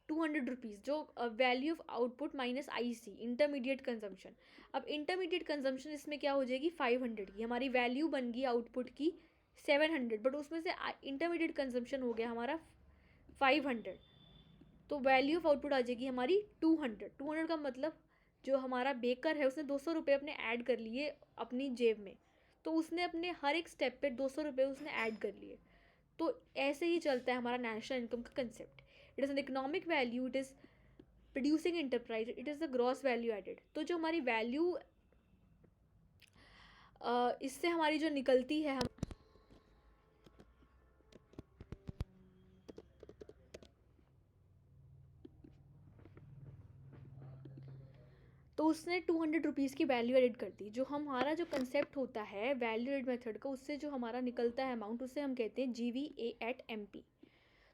₹200, जो value of output minus IC intermediate consumption. अब इंटरमीडिएट कंजम्पशन इसमें क्या हो जाएगी, 500 की हमारी वैल्यू बन गई आउटपुट की 700, बट उसमें से इंटरमीडिएट कंजम्पशन हो गया हमारा 500। तो वैल्यू ऑफ आउटपुट आ जाएगी हमारी 200। 200 का मतलब जो हमारा बेकर है उसने ₹200 अपने ऐड कर लिए अपनी जेब में, तो उसने अपने हर एक स्टेप पे ₹200 उसने ऐड कर लिए। तो ऐसे ही चलता है हमारा नेशनल इनकम का concept. It is an economic value, it is producing enterprise, it is the gross value added. तो जो हमारी वैल्यू इससे हमारी जो निकलती है, हम तो उसने ₹200 की वैल्यू एडिट कर दी। जो हमारा जो कंसेप्ट होता है वैल्यू एड मेथड का, उससे जो हमारा निकलता है अमाउंट, उससे हम कहते हैं GVA@MP।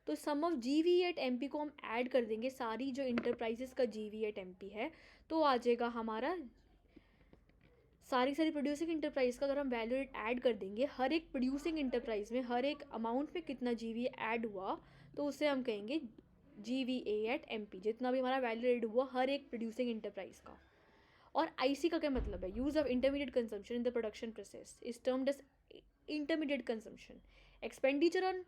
तो सम ऑफ GVA@MP को हम ऐड कर देंगे, सारी जो इंटरप्राइजेस का GVA@MP है, तो आ जाएगा हमारा सारी सारी प्रोड्यूसिंग इंटरप्राइज का अगर हम वैल्यू एड ऐड कर देंगे, हर एक प्रोड्यूसिंग इंटरप्राइज में हर एक अमाउंट में कितना GVA ऐड हुआ, तो उसे हम कहेंगे GVA एट MP, जितना भी हमारा वैल्यू एड हुआ हर एक प्रोड्यूसिंग इंटरप्राइज का। और IC का क्या मतलब है? Use of intermediate consumption in the production process is termed as intermediate consumption. Expenditure on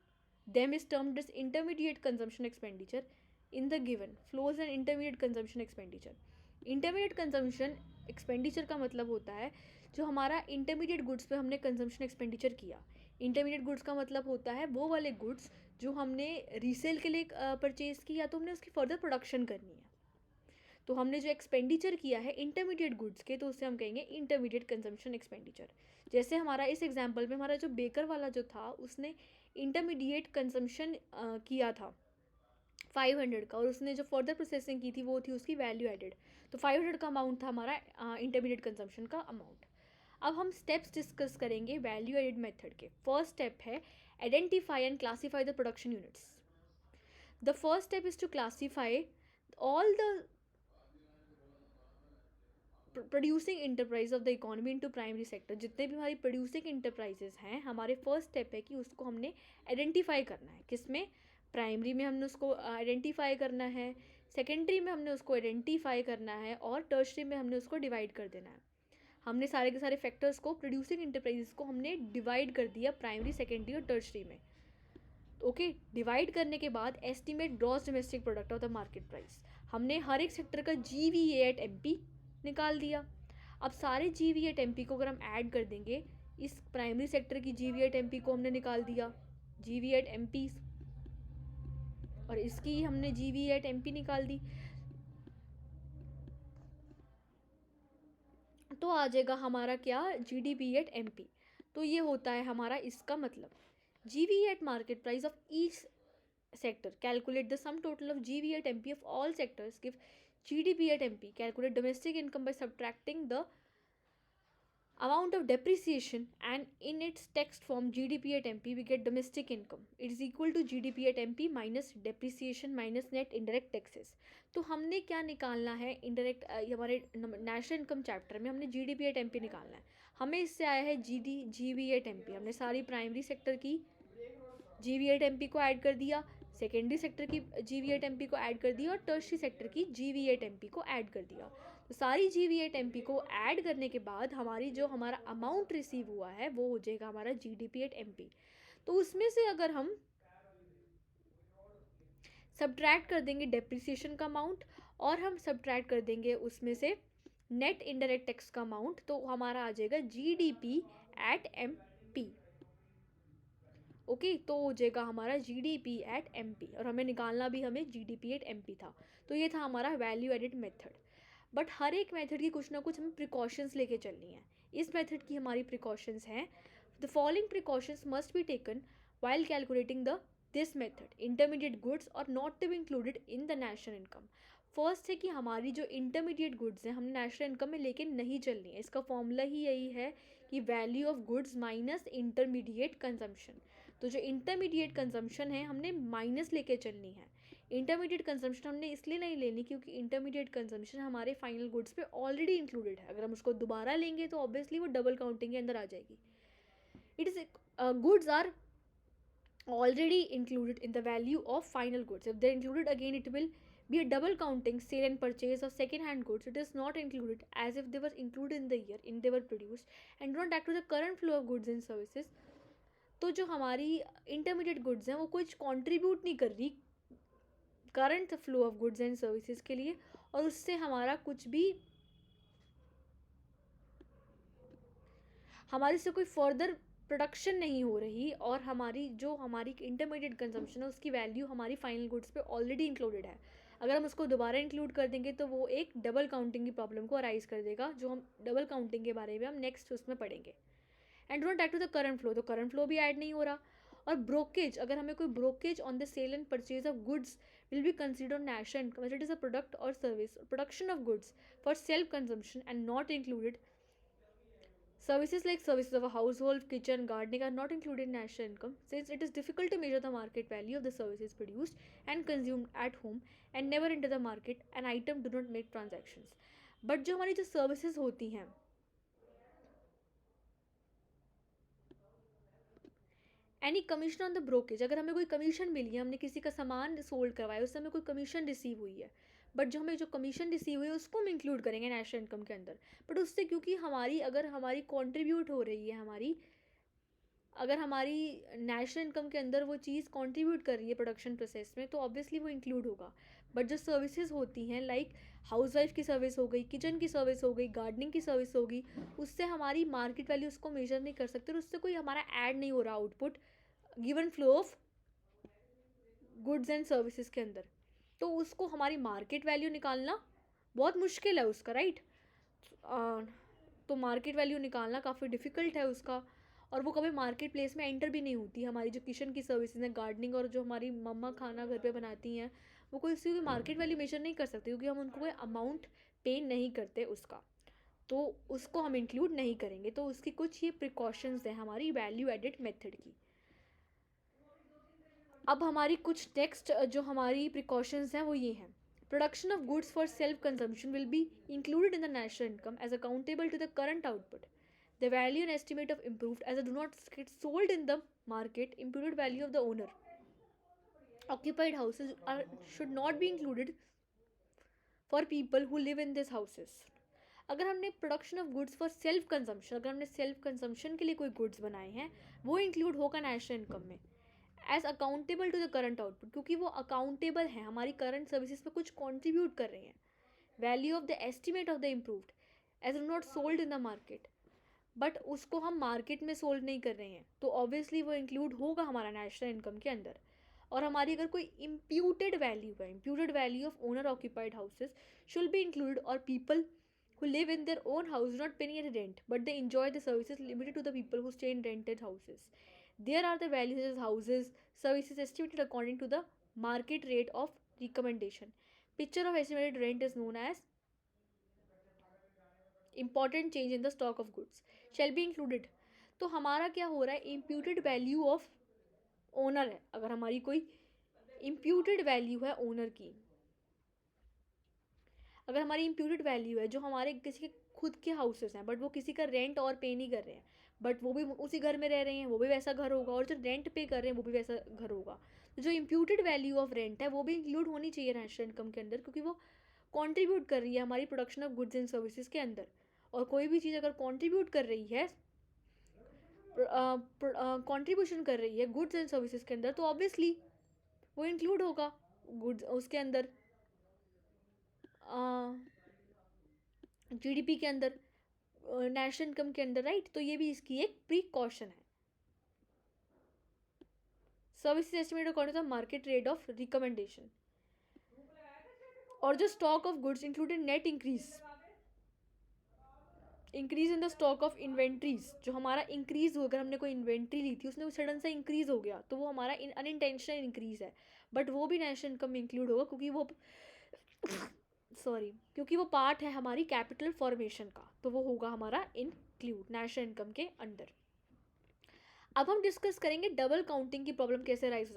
them is termed as intermediate consumption expenditure in the given flows and intermediate consumption expenditure। intermediate consumption expenditure का मतलब होता है जो हमारा intermediate goods पे हमने consumption expenditure किया। intermediate goods का मतलब होता है वो वाले goods जो हमने रीसेल के लिए परचेज की या तो हमने उसकी फर्दर प्रोडक्शन करनी है, तो हमने जो एक्सपेंडिचर किया है इंटरमीडिएट गुड्स के, तो उसे हम कहेंगे इंटरमीडिएट कंजम्पशन एक्सपेंडिचर। जैसे हमारा इस एग्जांपल में हमारा जो बेकर वाला जो था उसने इंटरमीडिएट कंजम्पशन किया था 500 का, और उसने जो फर्दर प्रोसेसिंग की थी वो थी उसकी वैल्यू एडेड, तो 500 का अमाउंट था हमारा इंटरमीडिएट कंजम्पशन का अमाउंट। अब हम स्टेप्स डिस्कस करेंगे वैल्यू एडेड मेथड के। फर्स्ट स्टेप है identify and classify the production units. The first step is to classify all the producing enterprise of the economy into primary sector. जितने भी हमारी producing enterprises हैं, हमारे first step है कि उसको हमने आइडेंटिफाई करना है। किसमें? प्राइमरी में हमने उसको आइडेंटिफाई करना है, सेकेंडरी में हमने उसको आइडेंटिफाई करना है, और टर्शरी में हमने उसको डिवाइड कर देना है। हमने सारे के सारे फैक्टर्स को, प्रोड्यूसिंग इंटरप्राइजेस को हमने डिवाइड कर दिया प्राइमरी, सेकेंडरी और टर्शरी में। ओके, डिवाइड करने के बाद estimate gross domestic product of the market price, हमने हर एक सेक्टर का GVA एट MP निकाल दिया। अब सारे GVA एट MP को अगर हम ऐड कर देंगे, इस प्राइमरी सेक्टर की GVA एट MP को हमने निकाल दिया GVA एट MP, और इसकी हमने GVA एट MP निकाल दी, तो आ जाएगा हमारा क्या? GDP at MP। तो ये होता है हमारा इसका मतलब। GVA at market price of each sector, calculate the sum total of GVA at MP of all sectors, give GDP at MP, calculate domestic income by subtracting the amount of depreciation, and in its text form GDP at MP we get domestic income, it is equal to GDP at MP minus depreciation minus net indirect taxes। तो हमने क्या निकालना है? Indirect हमारे national income chapter में हमने GDP at MP निकालना है। हमें इससे आया है GVA at MP। हमने सारी प्राइमरी सेक्टर की GVA at MP को ऐड कर दिया, सेकेंडरी सेक्टर की GVA at MP को ऐड कर दिया, और टर्शरी सेक्टर की GVA at MP को ऐड कर दिया। तो सारी GVA at MP को ऐड करने के बाद हमारी जो हमारा अमाउंट रिसीव हुआ है वो हो जाएगा हमारा GDP at MP। तो उसमें से अगर हम सब्ट्रैक्ट कर देंगे डेप्रिसिएशन का अमाउंट, और हम सब्ट्रैक्ट कर देंगे उसमें से नेट इनडायरेक्ट टैक्स का अमाउंट, तो हमारा आ जाएगा GDP at MP। ओके, तो हो जाएगा हमारा GDP at MP, और हमें निकालना भी हमें GDP at MP था। तो ये था हमारा वैल्यू एडेड मेथड। बट हर एक मेथड की कुछ ना कुछ हमें प्रिकॉशंस लेके चलनी है। इस मेथड की हमारी प्रिकॉशंस हैं, the following precautions must be taken while calculating the this method, intermediate goods are not to be included in the national income। First है कि हमारी जो इंटरमीडिएट गुड्स हैं हमने नेशनल इनकम में लेके नहीं चलनी है। इसका फॉर्मूला ही यही है कि value of goods minus intermediate consumption. तो जो इंटरमीडिएट कंजम्पशन है हमने माइनस लेके चलनी है। इंटरमीडिएट कंजम्पशन हमने इसलिए नहीं लेनी क्योंकि इंटरमीडिएट कंजम्पशन हमारे फाइनल गुड्स पे ऑलरेडी इंक्लूडेड है। अगर हम उसको दोबारा लेंगे तो ऑब्वियसली वो डबल काउंटिंग के अंदर आ जाएगी। It is goods are already included in the value of final goods. If they're included again, it will be a double counting sale and purchase of second hand goods. It is not included as if they were included in the year in they were produced and do not act to the current flow of goods and services। तो जो हमारी intermediate goods हैं वो कुछ contribute नहीं कर रही current flow of goods and services के लिए, और उससे हमारा कुछ भी हमारी से कोई फर्दर प्रोडक्शन नहीं हो रही, और हमारी जो हमारी इंटरमीडिएट कंजम्पशन है उसकी वैल्यू हमारी फाइनल गुड्स पे ऑलरेडी इंक्लूडेड है। अगर हम उसको दोबारा इंक्लूड कर देंगे तो वो एक डबल काउंटिंग की प्रॉब्लम को अराइज कर देगा, जो हम डबल काउंटिंग के बारे में हम नेक्स्ट उसमें पढ़ेंगे। And don't add to the current flow, तो करंट फ्लो भी ऐड नहीं हो रहा। और ब्रोकेज, अगर हमें कोई brokerage on the sale and purchase of goods will be considered national income, it is a product और service production of goods for self consumption and not included. Services like services of a household, kitchen, gardening are not included in national income since it is difficult to measure the market value of the services produced and consumed at home and never enter the market and item do not make transactions। But जो हमारी जो services होती हैं any commission on the brokerage, अगर हमें कोई commission मिली है, हमने किसी का सामान सोल्ड करवाया, उससे हमें कोई कमीशन रिसीव हुई है, बट जो हमें जो कमीशन रिसीव हुई है उसको हम इंक्लूड करेंगे नेशनल इनकम के अंदर। बट उससे क्योंकि हमारी अगर हमारी कॉन्ट्रीब्यूट हो रही है, हमारी अगर हमारी नेशनल इनकम के अंदर वो चीज़ कंट्रीब्यूट कर रही है प्रोडक्शन प्रोसेस में, तो ऑब्वियसली वो इंक्लूड होगा। बट जो सर्विसेज होती हैं लाइक हाउसवाइफ की सर्विस हो गई, किचन की सर्विस हो गई, गार्डनिंग की सर्विस होगी, उससे हमारी मार्केट वैल्यू उसको मेजर नहीं कर सकते और उससे कोई हमारा ऐड नहीं हो रहा output given flow of goods and services के अंदर। तो उसको हमारी मार्केट वैल्यू निकालना बहुत मुश्किल है उसका, राइट। तो मार्केट वैल्यू निकालना काफ़ी डिफ़िकल्ट है उसका, और वो कभी मार्केट प्लेस में एंटर भी नहीं होती। हमारी जो किचन की सर्विसेज हैं, गार्डनिंग, और जो हमारी मम्मा खाना घर पे बनाती हैं, वो कोई उसकी कोई मार्केट वैल्यू मेजर नहीं कर सकती क्योंकि हम उनको कोई अमाउंट पे नहीं करते उसका, तो उसको हम इंक्लूड नहीं करेंगे। तो उसकी कुछ ये प्रिकॉशंस हैं हमारी वैल्यू एडेड मेथड की। अब हमारी कुछ नेक्स्ट जो हमारी प्रिकॉशंस हैं वो ये हैं। Production of goods for self consumption will be included in the national income as accountable to the current output. The value and estimate of improved as a do not get sold in the market, imputed value of the owner. Occupied houses should not be included for people who live in these houses. अगर हमने production of goods for self consumption, अगर हमने self consumption के लिए कोई goods बनाए हैं, वो इंक्लूड होगा नेशनल इनकम में as accountable to the current output, क्योंकि वो अकाउंटेबल हैं, हमारी करंट सर्विसेज पर कुछ कॉन्ट्रीब्यूट कर रहे हैं। Value of the estimate of the improved as not sold in the market, but उसको हम मार्केट में सोल्ड नहीं कर रहे हैं, तो ऑब्वियसली वो इंक्लूड होगा हमारा नेशनल इनकम के अंदर। और हमारी अगर कोई इम्प्यूटेड वैल्यू है, imputed value of owner occupied houses should be included, और people who live in their own house do not pay any rent, but they enjoy the services limited to the people who stay in rented houses. There are the values as houses, services estimated according to the market rate of recommendation. Picture of estimated rent is known as important change in the stock of goods shall be included. तो हमारा क्या हो रहा है, imputed value of owner है, अगर हमारी कोई imputed value है ओनर की, अगर हमारी इम्प्यूटेड वैल्यू है, जो हमारे किसी के खुद के हाउसेस हैं बट वो किसी का रेंट और पे नहीं कर रहे हैं, बट वो भी उसी घर में रह रहे हैं, वो भी वैसा घर होगा, और जो रेंट पे कर रहे हैं वो भी वैसा घर होगा, तो जो इम्प्यूटेड वैल्यू ऑफ रेंट है वो भी इंक्लूड होनी चाहिए नेशनल इनकम के अंदर, क्योंकि वो कॉन्ट्रीब्यूट कर रही है हमारी production of goods and services के अंदर। और कोई भी चीज़ अगर कॉन्ट्रीब्यूट कर रही है, कॉन्ट्रीब्यूशन कर रही है गुड्स एंड सर्विसेज के अंदर, तो ऑब्वियसली वो इंक्लूड होगा गुड्स उसके अंदर, जीडीपी के अंदर, नेशनल इनकम के अंदर, राइट। तो ये भी इसकी एक प्रीकॉशन है। Services estimate according to the market rate of recommendation, और जो stock of goods included net increase in the stock of inventories, जो हमारा इंक्रीज हो, अगर हमने कोई इन्वेंट्री ली थी उसमें सडन से इंक्रीज हो गया, तो वो हमारा अनइंटेंशनल इंक्रीज है, बट वो भी नेशनल इनकम में इंक्लूड होगा, क्योंकि वो क्योंकि वो पार्ट है हमारी कैपिटल फॉर्मेशन का, तो वो होगा हमारा इंक्लूड नेशनल इनकम के अंदर। अब हम डिस्कस करेंगे डबल काउंटिंग की प्रॉब्लम कैसे राइज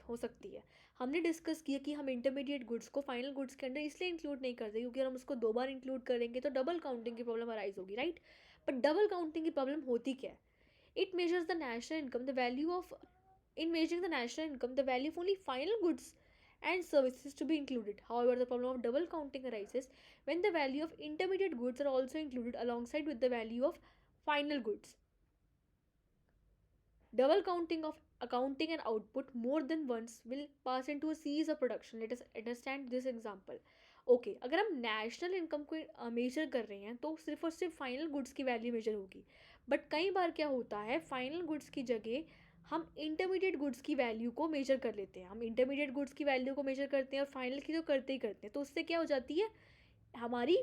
हो सकती है। हमने डिस्कस किया कि हम इंटरमीडिएट गुड्स को फाइनल गुड्स के अंदर इसलिए इंक्लूड नहीं करते क्योंकि हम उसको 2 बार इंक्लूड करेंगे तो डबल काउंटिंग की प्रॉब्लम अराइज होगी, राइट। बट डबल काउंटिंग की प्रॉब्लम होती क्या है? It measures the national income, the value of in measuring the national income, the value of only final goods and services to be included. However, the problem of double counting arises when the value of intermediate goods are also included alongside with the value of final goods. Double counting of accounting and output more than once will pass into a series of production. Let us understand this example. Okay अगर हम national income को major कर रहे हैं तो सिर्फ और सिर्फ फाइनल गुड्स की वैल्यू मेजर होगी, बट कई बार क्या होता है, फाइनल गुड्स की जगह हम इंटरमीडिएट गुड्स की वैल्यू को मेजर कर लेते हैं, हम इंटरमीडिएट गुड्स की वैल्यू को मेजर करते हैं और फाइनल की तो करते ही करते हैं, तो उससे क्या हो जाती है, हमारी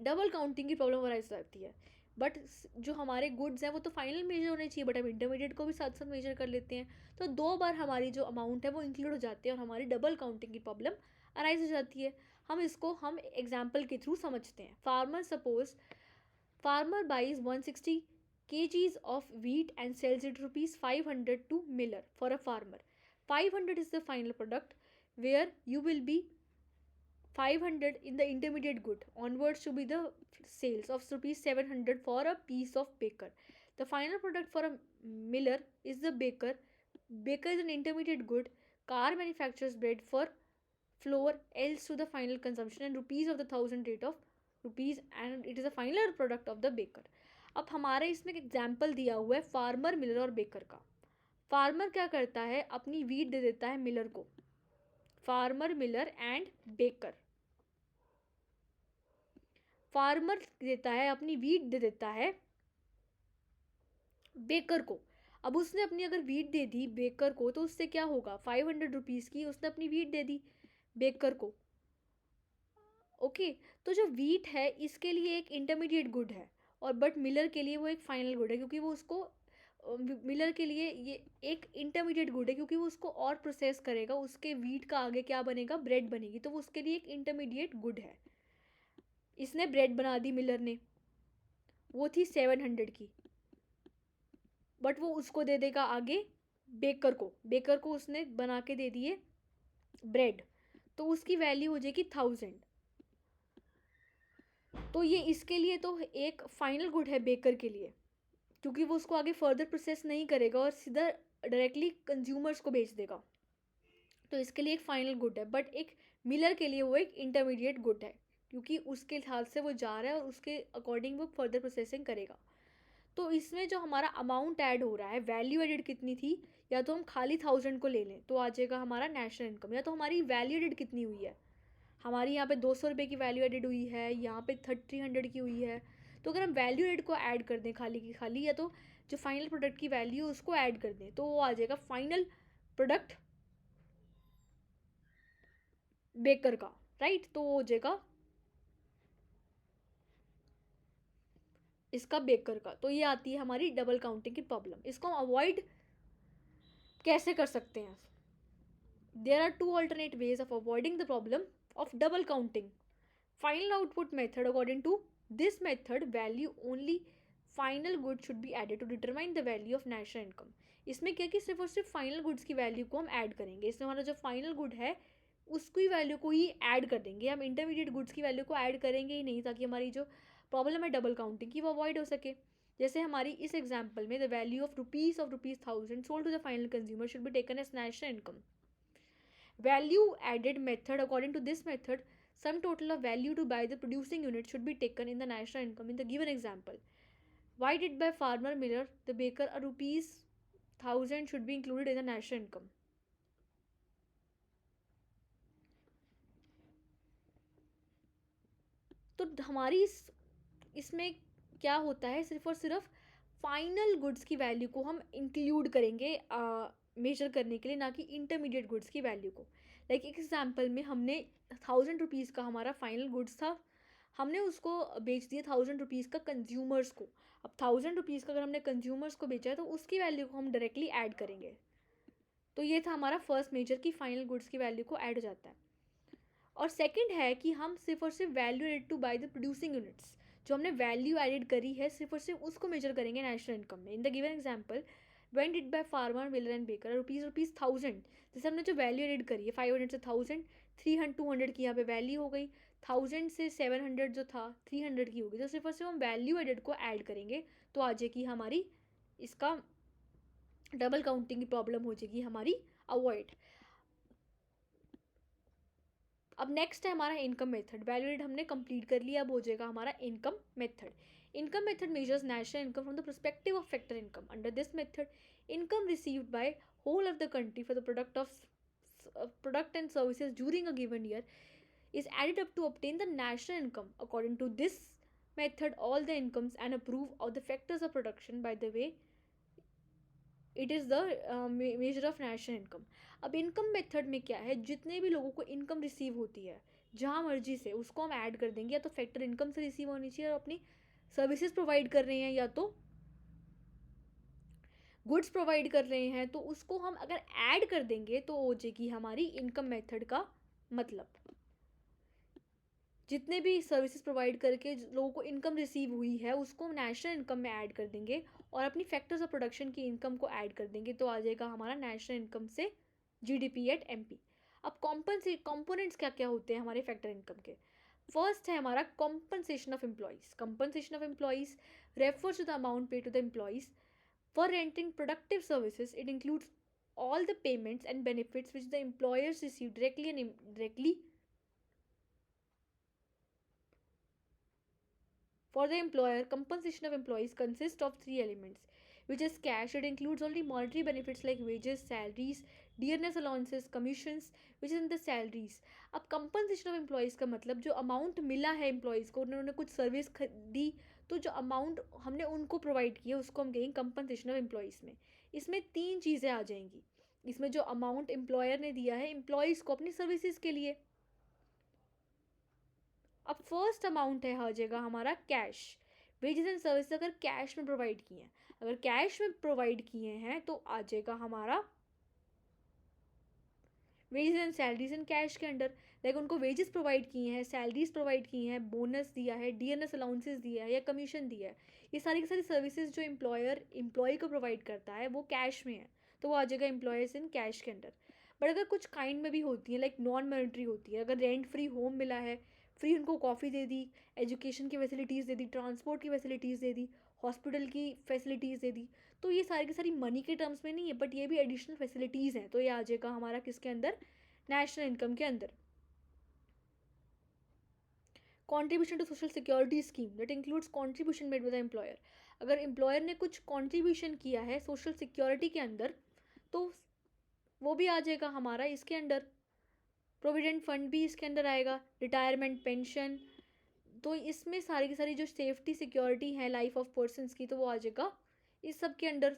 डबल काउंटिंग की प्रॉब्लम अराइज जाती है। बट जो हमारे गुड्स हैं वो तो फाइनल मेजर होने चाहिए, बट हम इंटरमीडिएट को भी साथ साथ मेजर कर लेते हैं, तो 2 बार हमारी जो अमाउंट है वो इंक्लूड हो जाती है और हमारी डबल काउंटिंग की प्रॉब्लम अराइज हो जाती है। हम इसको हम एग्जाम्पल के थ्रू समझते हैं। Farmer buys 160 kgs of wheat and sells it rupees 500 to miller. For a farmer, 500 is the final product, where you will be 500 in the intermediate good, onwards to be the sales of rupees 700 for a piece of baker. The final product for a Miller is the baker. Baker is an intermediate good. Car manufactures bread for flour else to the final consumption and rupees of the 1,000 rate of rupees, and it is a final product of the baker. अब हमारे इसमें एक example दिया हुआ है farmer, Miller और baker का. Farmer क्या करता है, अपनी वीट दे देता है मिलर को. Farmer, Miller and baker. Farmer देता है, अपनी वीट दे देता है बेकर को. अब उसने अपनी अगर वीट दे दी बेकर को तो उससे क्या होगा, 500 रुपीज़ की उसने अपनी वीट दे दी बेकर को. ओके, तो जो वीट है इसके लिए एक इंटरमीडिएट गुड है, और बट मिलर के लिए वो एक फाइनल गुड है, क्योंकि वो उसको मिलर के लिए ये एक इंटरमीडिएट गुड है, क्योंकि वो उसको और प्रोसेस करेगा, उसके वीट का आगे क्या बनेगा, ब्रेड बनेगी, तो वो उसके लिए एक इंटरमीडिएट गुड है. इसने ब्रेड बना दी मिलर ने, वो थी 700 की, बट वो उसको दे देगा आगे बेकर को. बेकर को उसने बना के दे दिए ब्रेड, तो उसकी वैल्यू हो जाएगी 1000. तो ये इसके लिए तो एक फाइनल गुड है बेकर के लिए, क्योंकि वो उसको आगे फर्दर प्रोसेस नहीं करेगा और सीधा डायरेक्टली कंज्यूमर्स को बेच देगा, तो इसके लिए एक फाइनल गुड है. बट एक मिलर के लिए वो एक इंटरमीडिएट गुड है, क्योंकि उसके हिसाब से वो जा रहा है और उसके अकॉर्डिंग वो फर्दर प्रोसेसिंग करेगा. तो इसमें जो हमारा अमाउंट ऐड हो रहा है, वैल्यू एडेड कितनी थी, या तो हम खाली 1000 को ले लें तो आ जाएगा हमारा नेशनल इनकम, या तो हमारी वैल्यू एडेड कितनी हुई है, हमारी यहाँ पे 200 रुपये की वैल्यू एडेड हुई है, यहाँ पे 300 की हुई है. तो अगर हम वैल्यू एडेड को ऐड कर दें खाली की खाली, या तो जो फाइनल प्रोडक्ट की वैल्यू है उसको ऐड कर दें, तो वो आ जाएगा फाइनल प्रोडक्ट बेकर का. राइट, तो वो हो जाएगा इसका बेकर का. तो ये आती है हमारी डबल काउंटिंग की प्रॉब्लम. इसको हम अवॉइड कैसे कर सकते हैं? There are 2 alternate ways of avoiding the problem of double counting. Final output method. According to this method, value only final good should be added to determine the value of national income. इसमें क्या कि सिर्फ और सिर्फ final goods की value को हम add करेंगे. इसमें हमारा जो फाइनल गुड है उसकी वैल्यू को ही ऐड कर देंगे, हम इंटरमीडिएट गुड्स की वैल्यू को ऐड करेंगे ही नहीं, ताकि हमारी जो प्रॉब्लम है डबल काउंटिंग की वो अवॉइड हो सके. जैसे हमारी इस एग्जाम्पल में the value of rupees 1000 sold to the final consumer should be taken as national income. Value added method. According to this method, some total of value to buy the producing unit should be taken in the national income in the given example. Why did by farmer, miller, the baker a rupees 1000 should be included in the national income? तो हमारी इसमें क्या होता है, सिर्फ और सिर्फ final goods की वैल्यू को हम इंक्लूड करेंगे मेजर करने के लिए, ना कि इंटरमीडिएट गुड्स की वैल्यू को. लाइक एक एग्जांपल में हमने 1000 रुपीज़ का हमारा फाइनल गुड्स था, हमने उसको बेच दिया 1000 रुपीज़ का कंज्यूमर्स को. अब 1000 रुपीज़ का अगर हमने कंज्यूमर्स को बेचा है तो उसकी वैल्यू को हम डायरेक्टली ऐड करेंगे. तो ये था हमारा फर्स्ट मेजर की फाइनल गुड्स की वैल्यू को ऐड हो जाता है. और सेकंड है कि हम सिर्फ और सिर्फ value added to by the producing units, जो हमने वैल्यू एडेड करी है सिर्फ और सिर्फ उसको मेजर करेंगे नेशनल इनकम में. In the given example, when did by farmer, miller and baker rupees 1000, जैसे हमने जो वैल्यू एडेड करी है 500 से 1000, 300 200 की यहाँ पे वैल्यू हो गई, 1000 से 700 जो था 300 की होगी. तो सिर्फ और सिर्फ हम वैल्यू एडेड को ऐड करेंगे तो आ जाएगी हमारी इसका डबल काउंटिंग की प्रॉब्लम हो जाएगी हमारी अवॉइड. अब नेक्स्ट है हमारा इनकम मेथड. वैल्यू एडेड हमने कंप्लीट कर लिया, अब हो जाएगा हमारा income method. Income method measures national income from the perspective of factor income. Under this method, income received by whole of the country for the product and services during a given year is added up to obtain the national income. According to this method, all the incomes and approve of the factors of production. By the way, it is the measure of national income. अब income method में क्या है, जितने भी लोगों को income receive होती है जहाँ मर्जी से उसको हम ऐड कर देंगे. या तो फैक्टर इनकम से रिसीव होनी चाहिए और अपनी सर्विसेज प्रोवाइड कर रहे हैं, या तो गुड्स प्रोवाइड कर रहे हैं, तो उसको हम अगर ऐड कर देंगे तो हो जाएगी हमारी इनकम मेथड का मतलब. जितने भी सर्विसेज प्रोवाइड करके लोगों को इनकम रिसीव हुई है उसको हम नेशनल इनकम में ऐड कर देंगे और अपनी फैक्टर्स ऑफ प्रोडक्शन की इनकम को ऐड कर देंगे, तो आ जाएगा हमारा नेशनल इनकम से जीडीपी एट एमपी. अब कॉम्पोनेंट्स क्या क्या होते हैं हमारे फैक्टर इनकम के. फर्स्ट है हमारा compensation of employees. Compensation of employees refers to the amount paid to the employees for renting productive services. It includes all the payments and benefits which the employers receive directly and indirectly. For the employer, compensation of employees consists of three elements, which is cash. It includes only monetary benefits like wages, salaries, dearness allowances, commissions, which is in the salaries. अब compensation of employees का मतलब जो amount मिला है employees को, उन्होंने कुछ service दी, तो जो अमाउंट हमने उनको प्रोवाइड किया उसको हम कहेंगे कंपनसेशन ऑफ एम्प्लॉयज़ में. इसमें तीन चीज़ें आ जाएंगी. इसमें जो अमाउंट एम्प्लॉयर ने दिया है एम्प्लॉयज़ को अपनी सर्विसेज के लिए. अब फर्स्ट अमाउंट है आ जाएगा हमारा कैश. वेजेस एंड सर्विस अगर कैश में प्रोवाइड किए हैं, अगर कैश में प्रोवाइड किए हैं तो आ जाएगा हमारा wages and salaries in cash के अंडर. लाइक उनको वेजेस प्रोवाइड किए हैं, सैलरीज प्रोवाइड की हैं, बोनस दिया है, डीएनएस अलाउंसेस दिया है या कमीशन दिया है, ये सारी की सारी सर्विसेज जो एम्प्लॉयर एम्प्लॉय को प्रोवाइड करता है वो कैश में है, तो वो आ जाएगा एम्प्लॉयर्स इन कैश के अंडर. बट अगर कुछ काइंड में भी होती है, लाइक नॉन मॉनेटरी होती है, अगर रेंट फ्री होम मिला है, फ्री उनको कॉफ़ी दे दी, एजुकेशन की फैसिलिटीज़ दे दी, ट्रांसपोर्ट की फैसिलिटीज़ दे दी, हॉस्पिटल की फैसिलिटीज़ दे दी, तो ये सारी की सारी मनी के टर्म्स में नहीं है, बट ये भी एडिशनल फैसिलिटीज़ हैं, तो ये आ जाएगा हमारा किसके अंदर, नेशनल इनकम के अंदर. Contribution to social security scheme that includes contribution made by the employer. अगर एम्प्लॉयर ने कुछ कॉन्ट्रीब्यूशन किया है सोशल सिक्योरिटी के अंदर तो वो भी आ जाएगा हमारा इसके अंडर. प्रोविडेंट फंड भी इसके अंदर आएगा, रिटायरमेंट पेंशन, तो इसमें सारी की सारी जो सेफ्टी सिक्योरिटी है लाइफ ऑफ पर्सनस की, तो वो आ जाएगा इस सब के अंदर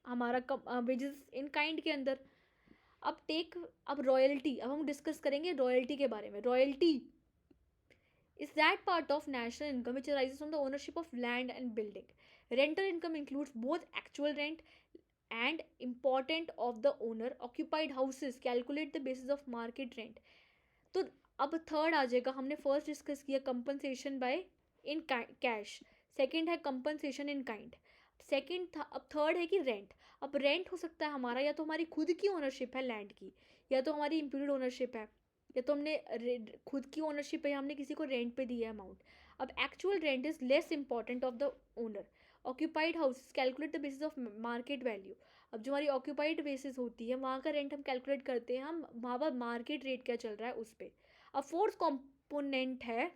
हमारा वेजेस इन काइंड के अंदर. अब रॉयल्टी, अब हम डिस्कस करेंगे रॉयल्टी के बारे में. Royalty is that part of national income which arises from the ownership of land and building. Rental income includes both actual rent and important of the owner occupied houses. Calculate the basis of market rent. तो अब third आ जाएगा, हमने first discuss किया compensation by in cash, second है compensation in kind, second था. अब third है कि रेंट. अब रेंट हो सकता है हमारा या तो हमारी खुद की ओनरशिप है लैंड की, या तो हमारी इम्प्यूटेड ओनरशिप है, या तो हमने खुद की ओनरशिप है, हमने किसी को रेंट पे दिया है अमाउंट. अब actual rent is less important of the owner. Occupied house calculate the basis of market value. अब जो हमारी ऑक्यूपाइड बेसिस होती है वहाँ का रेंट हम कैलकुलेट करते हैं, हम वहाँ पर मार्केट रेट क्या चल रहा है उस पर. अब फोर्थ कॉम्पोनेंट है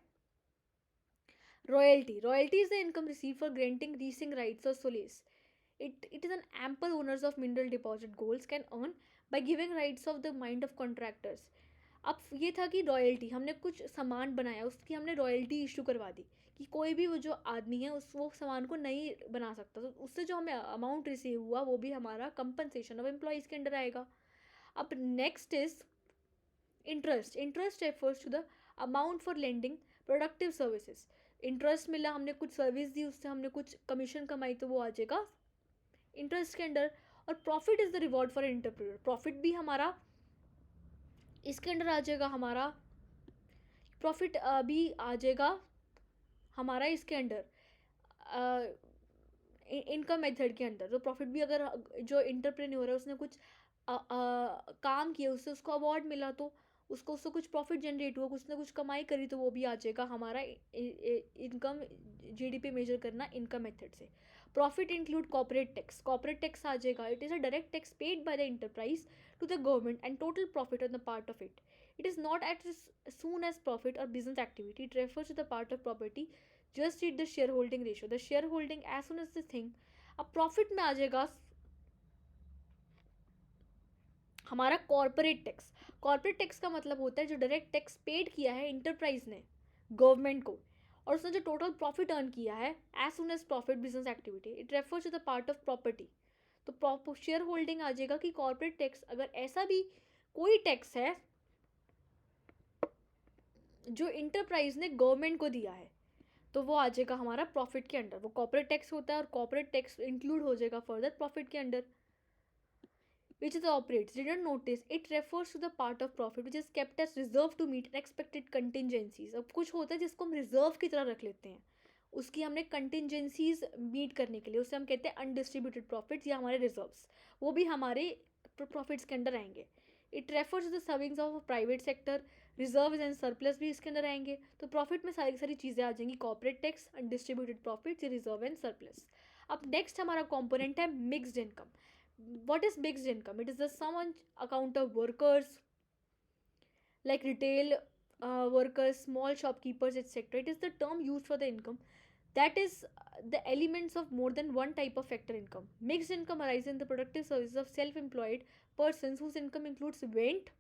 royalty. Royalty is the income receive for granting leasing rights और solace. It is an ample owners of mineral deposit goals can earn by giving rights of the mind of contractors. अब ये था कि royalty, हमने कुछ सामान बनाया उसकी हमने रॉयल्टी इशू करवा दी कि कोई भी वो जो आदमी है उस वो सामान को नहीं बना सकता, तो उससे जो हमें अमाउंट रिसीव हुआ वो भी हमारा कंपनसेशन ऑफ एम्प्लॉयज़ के अंडर आएगा. अब next is interest. Interest refers to the amount for lending productive services. Interest मिला, हमने कुछ सर्विस दी, उससे हमने कुछ कमीशन कमाई, तो वो आ जाएगा इंटरेस्ट के अंडर. और profit is the reward for entrepreneur. Profit भी हमारा इसके अंडर आ जाएगा, हमारा प्रॉफिट भी आ जाएगा हमारा इसके अंडर इनकम मेथड के अंदर. तो प्रॉफिट भी अगर जो इंटरप्रेन्योर है उसने कुछ काम किया, उससे उसको अवार्ड मिला, तो उससे कुछ प्रॉफिट जनरेट हुआ, उसने कुछ कमाई करी, तो वो भी आ जाएगा हमारा इनकम. जीडीपी मेजर करना इनकम मेथड से. Profit include corporate tax. Corporate tax आ जाएगा, it is a direct tax paid by the enterprise to the government and total profit on the part of it. It is not as soon as profit or business activity. It refers to the part of property. Just read the shareholding ratio. The shareholding as soon as the thing. अब profit में आ जाएगा हमारा corporate tax. Corporate tax का मतलब होता है जो direct tax paid किया है इंटरप्राइज ने गवर्नमेंट को, और उसने जो टोटल प्रॉफिट अर्न किया है as soon as profit business activity. It refers to the part of property. तो शेयर होल्डिंग आ जाएगा कि कॉर्पोरेट टैक्स, अगर ऐसा भी कोई टैक्स है जो इंटरप्राइज ने गवर्नमेंट को दिया है, तो वो आ जाएगा हमारा प्रॉफिट के अंडर. वो कॉर्पोरेट टैक्स होता है और कॉर्पोरेट टैक्स इंक्लूड हो जाएगा फर्दर प्रॉफिट के under. Which is the operates, did not notice, it refers to the part of profit which is kept as reserve to meet unexpected contingencies. अब कुछ होता है जिसको हम रिजर्व की तरह रख लेते हैं, उसकी हमने कंटिजेंसीज मीट करने के लिए, उससे हम कहते हैं अनडिस्ट्रीब्यूटेड प्रॉफिट्स या हमारे रिजर्व्स, वो भी हमारे प्रॉफिट्स के अंडर आएंगे. It refers to the savings of private sector. Reserve and surplus भी इसके अंदर आएंगे। तो प्रॉफिट में सारी सारी चीज़ें आ जाएंगी, corporate tax, undistributed profit, reserve and surplus. अब नेक्स्ट हमारा कॉम्पोनेंट है mixed income. What is mixed income? It is the sum on account of workers like retail workers, small shopkeepers, etc. It is the term used for the income that is the elements of more than one type of factor income. Mixed income arises in the productive services of self-employed persons whose income includes rent,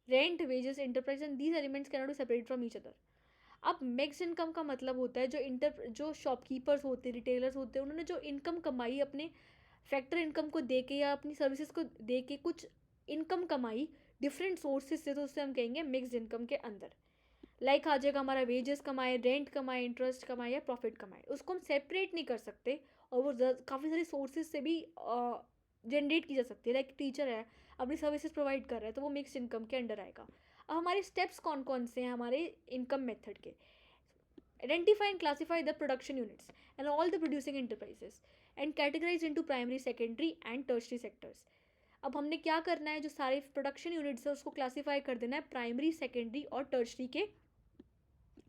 wages, enterprise, and these elements cannot be separated from each other. अब mix income का मतलब होता है जो shopkeepers होते हैं, retailers होते हैं, उन्होंने जो इनकम कमाई अपने फैक्टर इनकम को दे के या अपनी सर्विसेज को दे के कुछ इनकम कमाई डिफरेंट सोर्सेज से, तो उससे हम कहेंगे मिक्स इनकम के अंदर। लाइक आ जाएगा हमारा वेजेस कमाए, रेंट कमाए, इंटरेस्ट कमाए या प्रॉफिट कमाए, उसको हम सेपरेट नहीं कर सकते और वो काफ़ी सारी सोर्सेज से भी जनरेट की जा सकती है। लाइक टीचर है, अपनी सर्विसेज प्रोवाइड कर रहा है, तो वो मिक्स इनकम के अंडर आएगा। अब हमारे स्टेप्स कौन कौन से हैं हमारे इनकम मेथड के? Identify and classify the production units and all the producing enterprises and categorize into primary, secondary and tertiary sectors. अब हमने क्या करना है, जो सारे प्रोडक्शन यूनिट्स है उसको क्लासीफाई कर देना है प्राइमरी, सेकेंडरी और टर्शरी के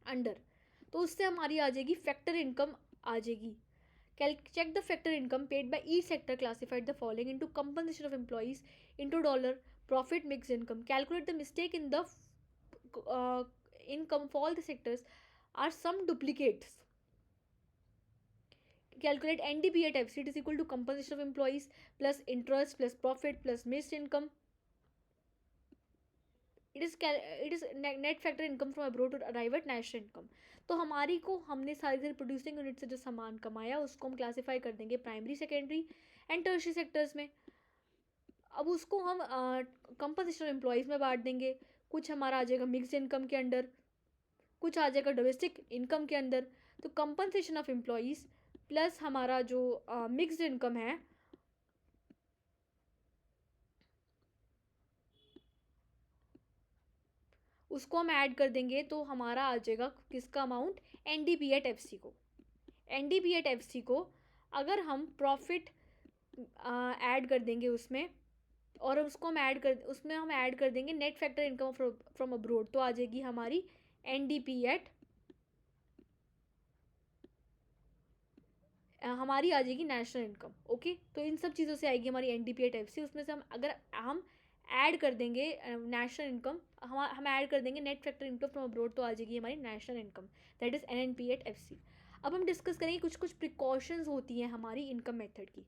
अंडर। तो उससे हमारी आ जाएगी फैक्टर इनकम आ जाएगी। Check the factor income paid by each sector, classified the following into compensation of employees into dollar profit mix income. Calculate the mistake in the income for all the sectors are some duplicates. Calculate NDP at FC. It is equal to compensation of employees plus interest plus profit plus missed income. It is net factor income from abroad to arrive at national income. तो हमारी को हमने सारी producing unit से जो सामान कमाया उसको हम क्लासीफाई कर देंगे primary, secondary and tertiary sectors में। अब उसको हम कंपनसेशन ऑफ एम्प्लॉयज़ में बांट देंगे। कुछ हमारा आ जाएगा मिक्स्ड इनकम के अंडर, कुछ आ जाएगा डोमेस्टिक इनकम के अंदर। तो कंपनसेशन ऑफ एम्प्लॉयज़ प्लस हमारा जो मिक्स्ड इनकम है उसको हम ऐड कर देंगे, तो हमारा आ जाएगा किसका अमाउंट? एनडीपी एट एफसी को। एनडीपी एट एफसी को अगर हम प्रॉफिट ऐड कर देंगे उसमें, और उसको हम उसमें हम ऐड कर देंगे net factor income from abroad, तो आ जाएगी हमारी एनडीपी एट हमारी आ जाएगी नेशनल इनकम। ओके, तो इन सब चीज़ों से आएगी हमारी एनडीपी एट एफसी। उसमें से हम ऐड कर देंगे नेशनल इनकम, हम ऐड कर देंगे net factor income from abroad, तो आ जाएगी हमारी national income, that is NNP at FC. अब हम डिस्कस करेंगे कुछ प्रिकॉशंस होती हैं हमारी इनकम मेथड की।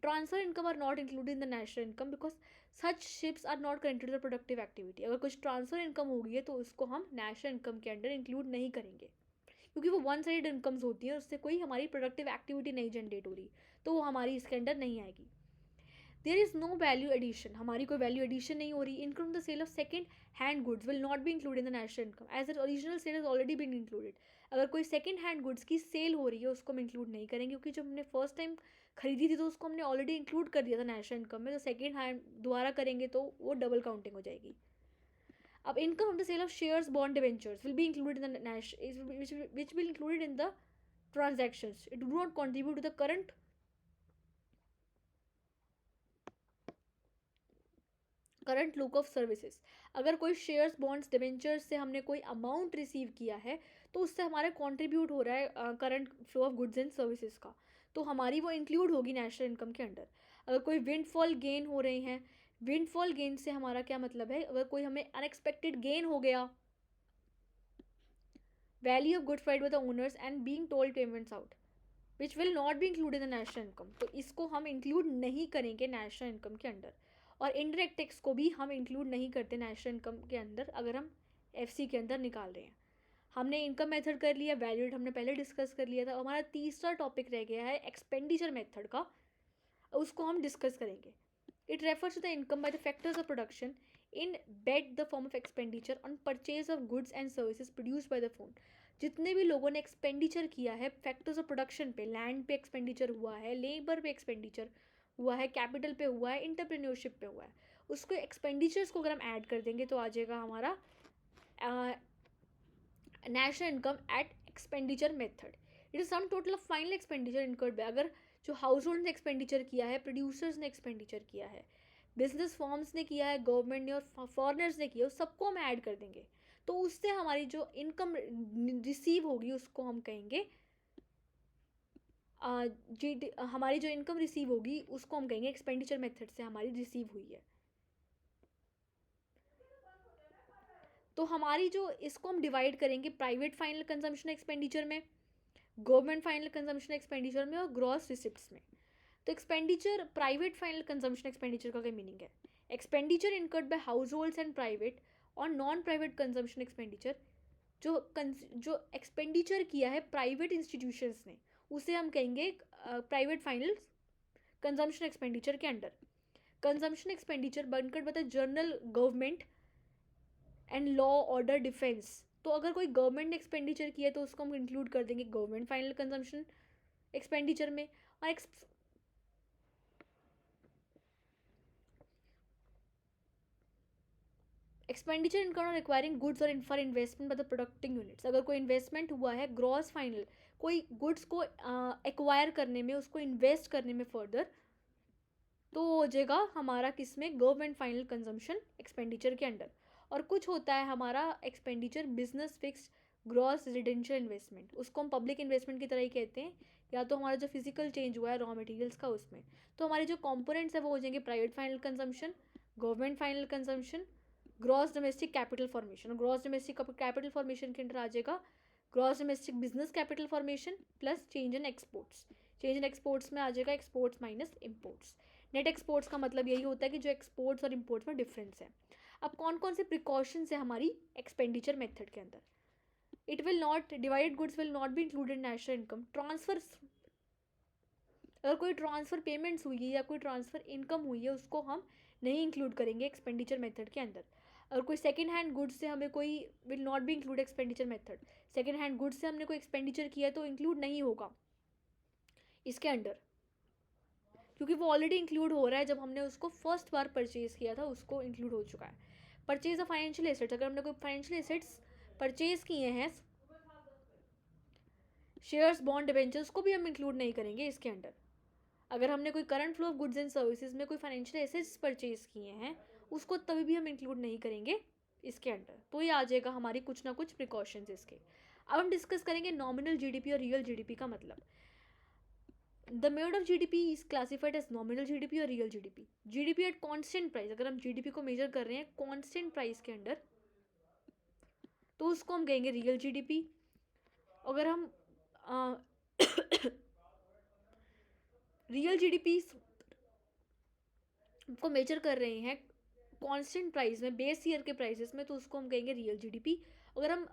Transfer income are not included in the national income because such ships are not connected to the productive activity. अगर कुछ ट्रांसफर इनकम होगी है तो उसको हम नेशनल इनकम के अंडर इंक्लूड नहीं करेंगे, क्योंकि वो वन साइड इनकम्स होती हैं, उससे कोई हमारी प्रोडक्टिव एक्टिविटी नहीं जनरेट हो रही, तो वो हमारी इसके अंडर नहीं आएगी। There is no value addition, हमारी कोई वैल्यू एडिशन नहीं हो रही। Income the sale of second hand goods will not be included in the national income as the original sale is already been included. अगर कोई second hand goods की sale हो रही है उसको हम इंक्लूड नहीं करेंगे, क्योंकि जब हमने फर्स्ट टाइम खरीदी थी तो उसको हमने ऑलरेडी इंक्लूड कर दिया था नेशनल इनकम में, तो सेकंड हैंड दोबारा करेंगे तो वो डबल काउंटिंग हो जाएगी। अब income from the sale of shares, bond, debentures will be included in the which will included in the transactions. It do not contribute to the current look of services. अगर कोई shares, bonds, debentures से हमने कोई amount receive किया है तो उससे हमारा कंट्रीब्यूट हो रहा है current flow of goods and services का, तो हमारी वो इंक्लूड होगी नेशनल इनकम के अंडर। अगर कोई विंडफॉल गेन हो रहे हैं, विंडफॉल गेन से हमारा क्या मतलब है? अगर कोई हमें अनएक्सपेक्टेड गेन हो गया, value of good fried by the owners and being told payments out which will not be included in the national income, तो इसको हम इंक्लूड नहीं करेंगे नेशनल इनकम के अंडर। और इनडायरेक्ट टैक्स को भी हम इंक्लूड नहीं करते नेशनल इनकम के अंदर अगर हम एफसी के अंदर निकाल रहे हैं। हमने इनकम मेथड कर लिया, वैल्यू हमने पहले डिस्कस कर लिया था। हमारा तीसरा टॉपिक रह गया है एक्सपेंडिचर मेथड का, उसको हम डिस्कस करेंगे। It refers to the income by the factors of production in bed the form of expenditure on purchase of goods and services produced by the firm. जितने भी लोगों ने एक्सपेंडिचर किया है फैक्टर्स ऑफ प्रोडक्शन पे, land पे expenditure हुआ है, लेबर पे एक्सपेंडिचर हुआ है, कैपिटल पे हुआ है, इंटरप्रेन्योरशिप पे हुआ है, उसको एक्सपेंडिचर्स को अगर हम ऐड कर देंगे तो आ जाएगा हमारा national income eight expenditure method. It is sum total of final expenditure incurred by, अगर जो हाउस होल्ड ने एक्सपेंडिचर किया है, प्रोड्यूसर्स ने एक्सपेंडिचर किया है, बिजनेस फॉर्म्स ने किया है, गवर्नमेंट ने और फॉरेनर्स ने किया, उस सबको हम ऐड कर देंगे। तो उससे हमारी जो इनकम रिसीव होगी उसको हम कहेंगे हमारी जो इनकम रिसीव होगी उसको हम कहेंगे एक्सपेंडिचर मेथड से हमारी रिसीव हुई है। तो हमारी जो इसको हम डिवाइड करेंगे प्राइवेट फाइनल कंजम्पशन एक्सपेंडिचर में, गवर्नमेंट फाइनल कंजम्पशन एक्सपेंडिचर में और ग्रॉस रिसिप्ट्स में। तो expenditure private final consumption expenditure का क्या मीनिंग है? Expenditure incurred by house holds and private और नॉन प्राइवेट कंजम्पशन एक्सपेंडिचर, जो एक्सपेंडिचर किया है प्राइवेट इंस्टीट्यूशंस ने उसे हम कहेंगे प्राइवेट फाइनल कंजम्पशन एक्सपेंडिचर के अंडर। कंजम्पशन एक्सपेंडिचर बनकर बता general government and law order defence. तो अगर कोई गवर्नमेंट ने एक्सपेंडिचर किया है तो उसको हम इंक्लूड कर देंगे गवर्नमेंट फाइनल कंजम्पशन एक्सपेंडिचर में। और expenditure income on acquiring goods और for investment by the producting units, अगर कोई इन्वेस्टमेंट हुआ है ग्रॉस फाइनल कोई गुड्स को एक्वायर करने में, उसको इन्वेस्ट करने में फर्दर, तो हो जाएगा हमारा किसमें? गवर्नमेंट फाइनल कंजम्पशन एक्सपेंडिचर के अंडर। और कुछ होता है हमारा expenditure business fix gross residential investment, उसको हम पब्लिक इन्वेस्टमेंट की तरह ही कहते हैं, या तो हमारा जो फिजिकल चेंज हुआ है रॉ मटेरियल्स का उसमें। तो हमारे जो कॉम्पोनेंट्स है वो हो जाएंगे private final consumption, government final consumption, gross domestic capital formation. और ग्रॉस डोमेस्टिक कैपिटल फॉर्मेशन के अंदर आ जाएगा gross domestic business capital formation plus change in exports. Change in exports में आ जाएगा exports minus imports. Net exports का मतलब यही होता है कि जो एक्सपोर्ट्स और इम्पोर्ट्स में डिफरेंस है। अब कौन कौन से प्रिकॉशंस है हमारी एक्सपेंडिचर मेथड के अंदर? It will not divided goods will not be included national income transfer. अगर कोई ट्रांसफ़र पेमेंट्स हुई है या कोई ट्रांसफ़र इनकम हुई है उसको हम नहीं इंक्लूड करेंगे एक्सपेंडिचर मेथड के अंदर। अगर कोई सेकेंड हैंड गुड्स से हमें कोई will not be include expenditure method, second hand goods से हमने कोई एक्सपेंडिचर किया है तो इंक्लूड नहीं होगा इसके अंडर, क्योंकि वो ऑलरेडी इंक्लूड हो रहा है जब हमने उसको फर्स्ट बार परचेज़ किया था, उसको इंक्लूड हो चुका है। परचेज ऑफ फाइनेंशियल एसेट्स, अगर हमने कोई फाइनेंशियल एसेट्स परचेज किए हैं, शेयर्स बॉन्ड डिबेंचर, उसको भी हम इंक्लूड नहीं करेंगे इसके अंडर। अगर हमने कोई current flow of goods and services में कोई फाइनेंशियल एसेट्स परचेज किए हैं उसको तभी भी हम इंक्लूड नहीं करेंगे इसके अंडर। तो ये आ जाएगा हमारी कुछ ना कुछ प्रिकॉशंस इसके। अब हम डिस्कस करेंगे नॉमिनल जीडीपी और रियल जीडीपी का मतलब। The method of GDP is classified as nominal GDP और real GDP. GDP at constant price, अगर हम जीडीपी को मेजर कर रहे हैं कांस्टेंट प्राइस के अंडर तो उसको हम कहेंगे रियल जीडीपी। अगर हम रियल जीडीपी को मेजर कर रहे हैं कांस्टेंट प्राइस में, बेस ईयर के प्राइसेस में, तो उसको हम कहेंगे रियल जीडीपी। अगर हम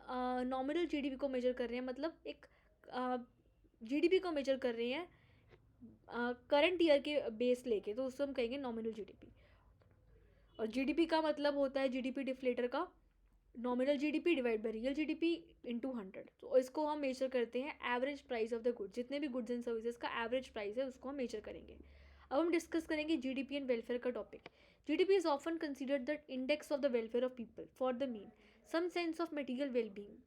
नॉमिनल जीडीपी को मेजर कर रहे हैं, मतलब एक जीडीपी को मेजर कर रहे हैं करंट ईयर के बेस लेके, तो उसको हम कहेंगे नॉमिनल जीडीपी। और जीडीपी का मतलब होता है जीडीपी डिफ्लेटर का nominal GDP divide by real GDP into 100। तो इसको हम मेजर करते हैं average price of the goods, जितने भी गुड्स एंड सर्विसेज का एवरेज प्राइस है उसको हम मेजर करेंगे। अब हम डिस्कस करेंगे जीडीपी एंड वेलफेयर का topic. GDP is often considered the index of the welfare of people for the mean some sense of material wellbeing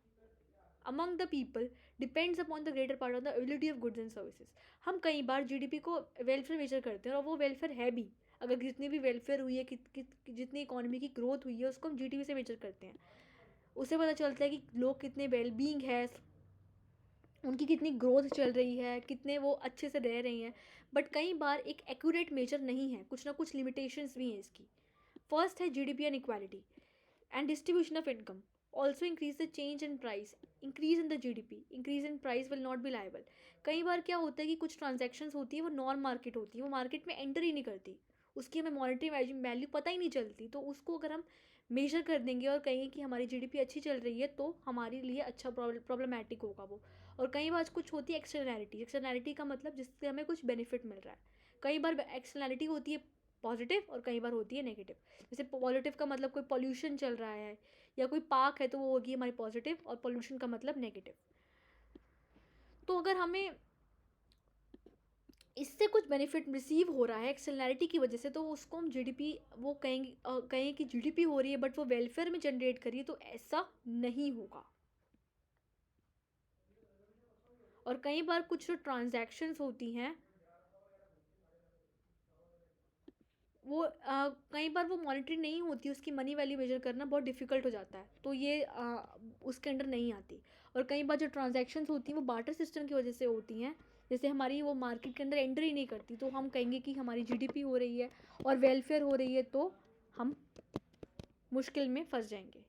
among the people depends upon the greater part of the ability of goods and services. हम कई बार GDP को welfare major करते हैं और वो welfare है भी, अगर जितनी भी वेलफेयर हुई है जितनी इकोनॉमी की ग्रोथ हुई है उसको हम जीडीपी से मेजर करते हैं। उससे पता चलता है कि लोग कितने वेलबींग है, उनकी कितनी ग्रोथ चल रही है, कितने वो अच्छे से रह रही हैं। बट कई बार एक एक्यूरेट मेजर नहीं है, कुछ ना कुछ लिमिटेशंस भी हैं इसकी। फर्स्ट है GDP and equality and distribution of income also increase the change in price, increase in the GDP, increase in price will not B liable. कई बार क्या होता है कि कुछ ट्रांजेक्शन्स होती है वो नॉन मार्केट होती है, वो मार्केट में एंटर ही नहीं करती, उसकी हमें मॉनेटरी वैल्यू पता ही नहीं चलती। तो उसको अगर हम मेजर कर देंगे और कहेंगे कि हमारी जीडीपी अच्छी चल रही है तो हमारे लिए अच्छा प्रॉब्लमैटिक होगा वो। और कई बार कुछ होती है एक्सटर्नैलिटी, एक्सटर्नैलिटी का मतलब जिससे हमें कुछ बेनिफिट मिल रहा है। कई बार एक्सटर्नैलिटी होती है पॉजिटिव और कई बार होती है नेगेटिव। जैसे पॉजिटिव का मतलब कोई पॉल्यूशन चल रहा है या कोई पार्क है तो वो होगी हमारी पॉजिटिव, और पॉल्यूशन का मतलब नेगेटिव। तो अगर हमें इससे कुछ बेनिफिट रिसीव हो रहा है एक्सटर्नैलिटी की वजह से तो उसको हम जीडीपी वो कहें कि जीडीपी हो रही है बट वो वेलफेयर में जनरेट करिए, तो ऐसा नहीं होगा। और कई बार कुछ जो ट्रांजैक्शंस होती हैं वो कई बार वो मॉनिटरी नहीं होती, उसकी मनी वैल्यू मेजर करना बहुत डिफ़िकल्ट हो जाता है, तो ये उसके अंडर नहीं आती। और कई बार जो ट्रांजैक्शंस होती हैं वो बार्टर सिस्टम की वजह से होती हैं, जैसे हमारी वो मार्केट के अंदर एंट्री नहीं करती, तो हम कहेंगे कि हमारी जीडीपी हो रही है और वेलफेयर हो रही है, तो हम मुश्किल में फंस जाएंगे।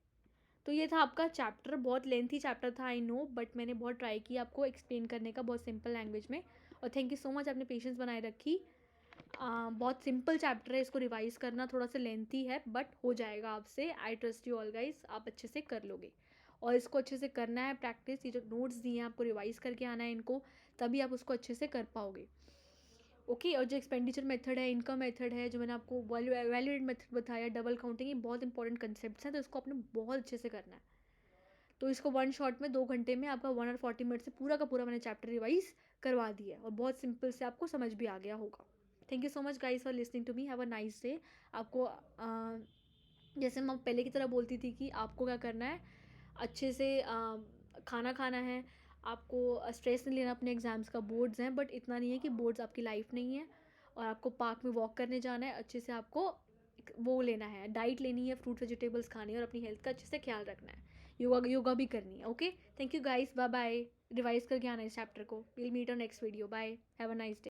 तो ये था आपका चैप्टर, बहुत लेंथी चैप्टर था आई नो, बट मैंने बहुत ट्राई किया आपको एक्सप्लेन करने का बहुत सिंपल लैंग्वेज में। और थैंक यू सो मच, आपने पेशेंस बनाए रखी। बहुत सिंपल चैप्टर है, इसको रिवाइज करना थोड़ा सा लेंथी है, बट हो जाएगा आपसे। I trust you all guys, आप अच्छे से कर लोगे। और इसको अच्छे से करना है प्रैक्टिस, ये जो नोट्स दिए हैं आपको रिवाइज करके आना है इनको, तभी आप उसको अच्छे से कर पाओगे। ओके, और जो एक्सपेंडिचर मेथड है, इनकम मेथड है, जो मैंने आपको वैल्यूएड मेथड बताया, डबल काउंटिंग, ये बहुत इंपॉर्टेंट कंसेप्ट हैं, तो इसको आपने बहुत अच्छे से करना है। तो इसको वन शॉट में 2 घंटे में आपका 1 और 40 मिनट से पूरा का पूरा मैंने चैप्टर रिवाइज करवा दिया है, और बहुत सिंपल से आपको समझ भी आ गया होगा। Thank you so much guys for listening to me, have a nice day. आपको जैसे मैं पहले की तरह बोलती थी कि आपको क्या करना है, अच्छे से खाना खाना है, आपको स्ट्रेस नहीं लेना अपने एग्ज़ाम्स का। बोर्ड्स हैं, बट इतना नहीं है कि बोर्ड्स आपकी लाइफ नहीं है। और आपको पार्क में वॉक करने जाना है, अच्छे से आपको वो लेना है, डाइट लेनी है, फ्रूट वेजिटेबल्स खानी है, और अपनी हेल्थ का अच्छे से ख्याल रखना है। योगा योगा भी करनी है। Okay, thank you guys, bye bye. Revise करके आना इस चैप्टर को। Will meet on next video, bye, have a nice day.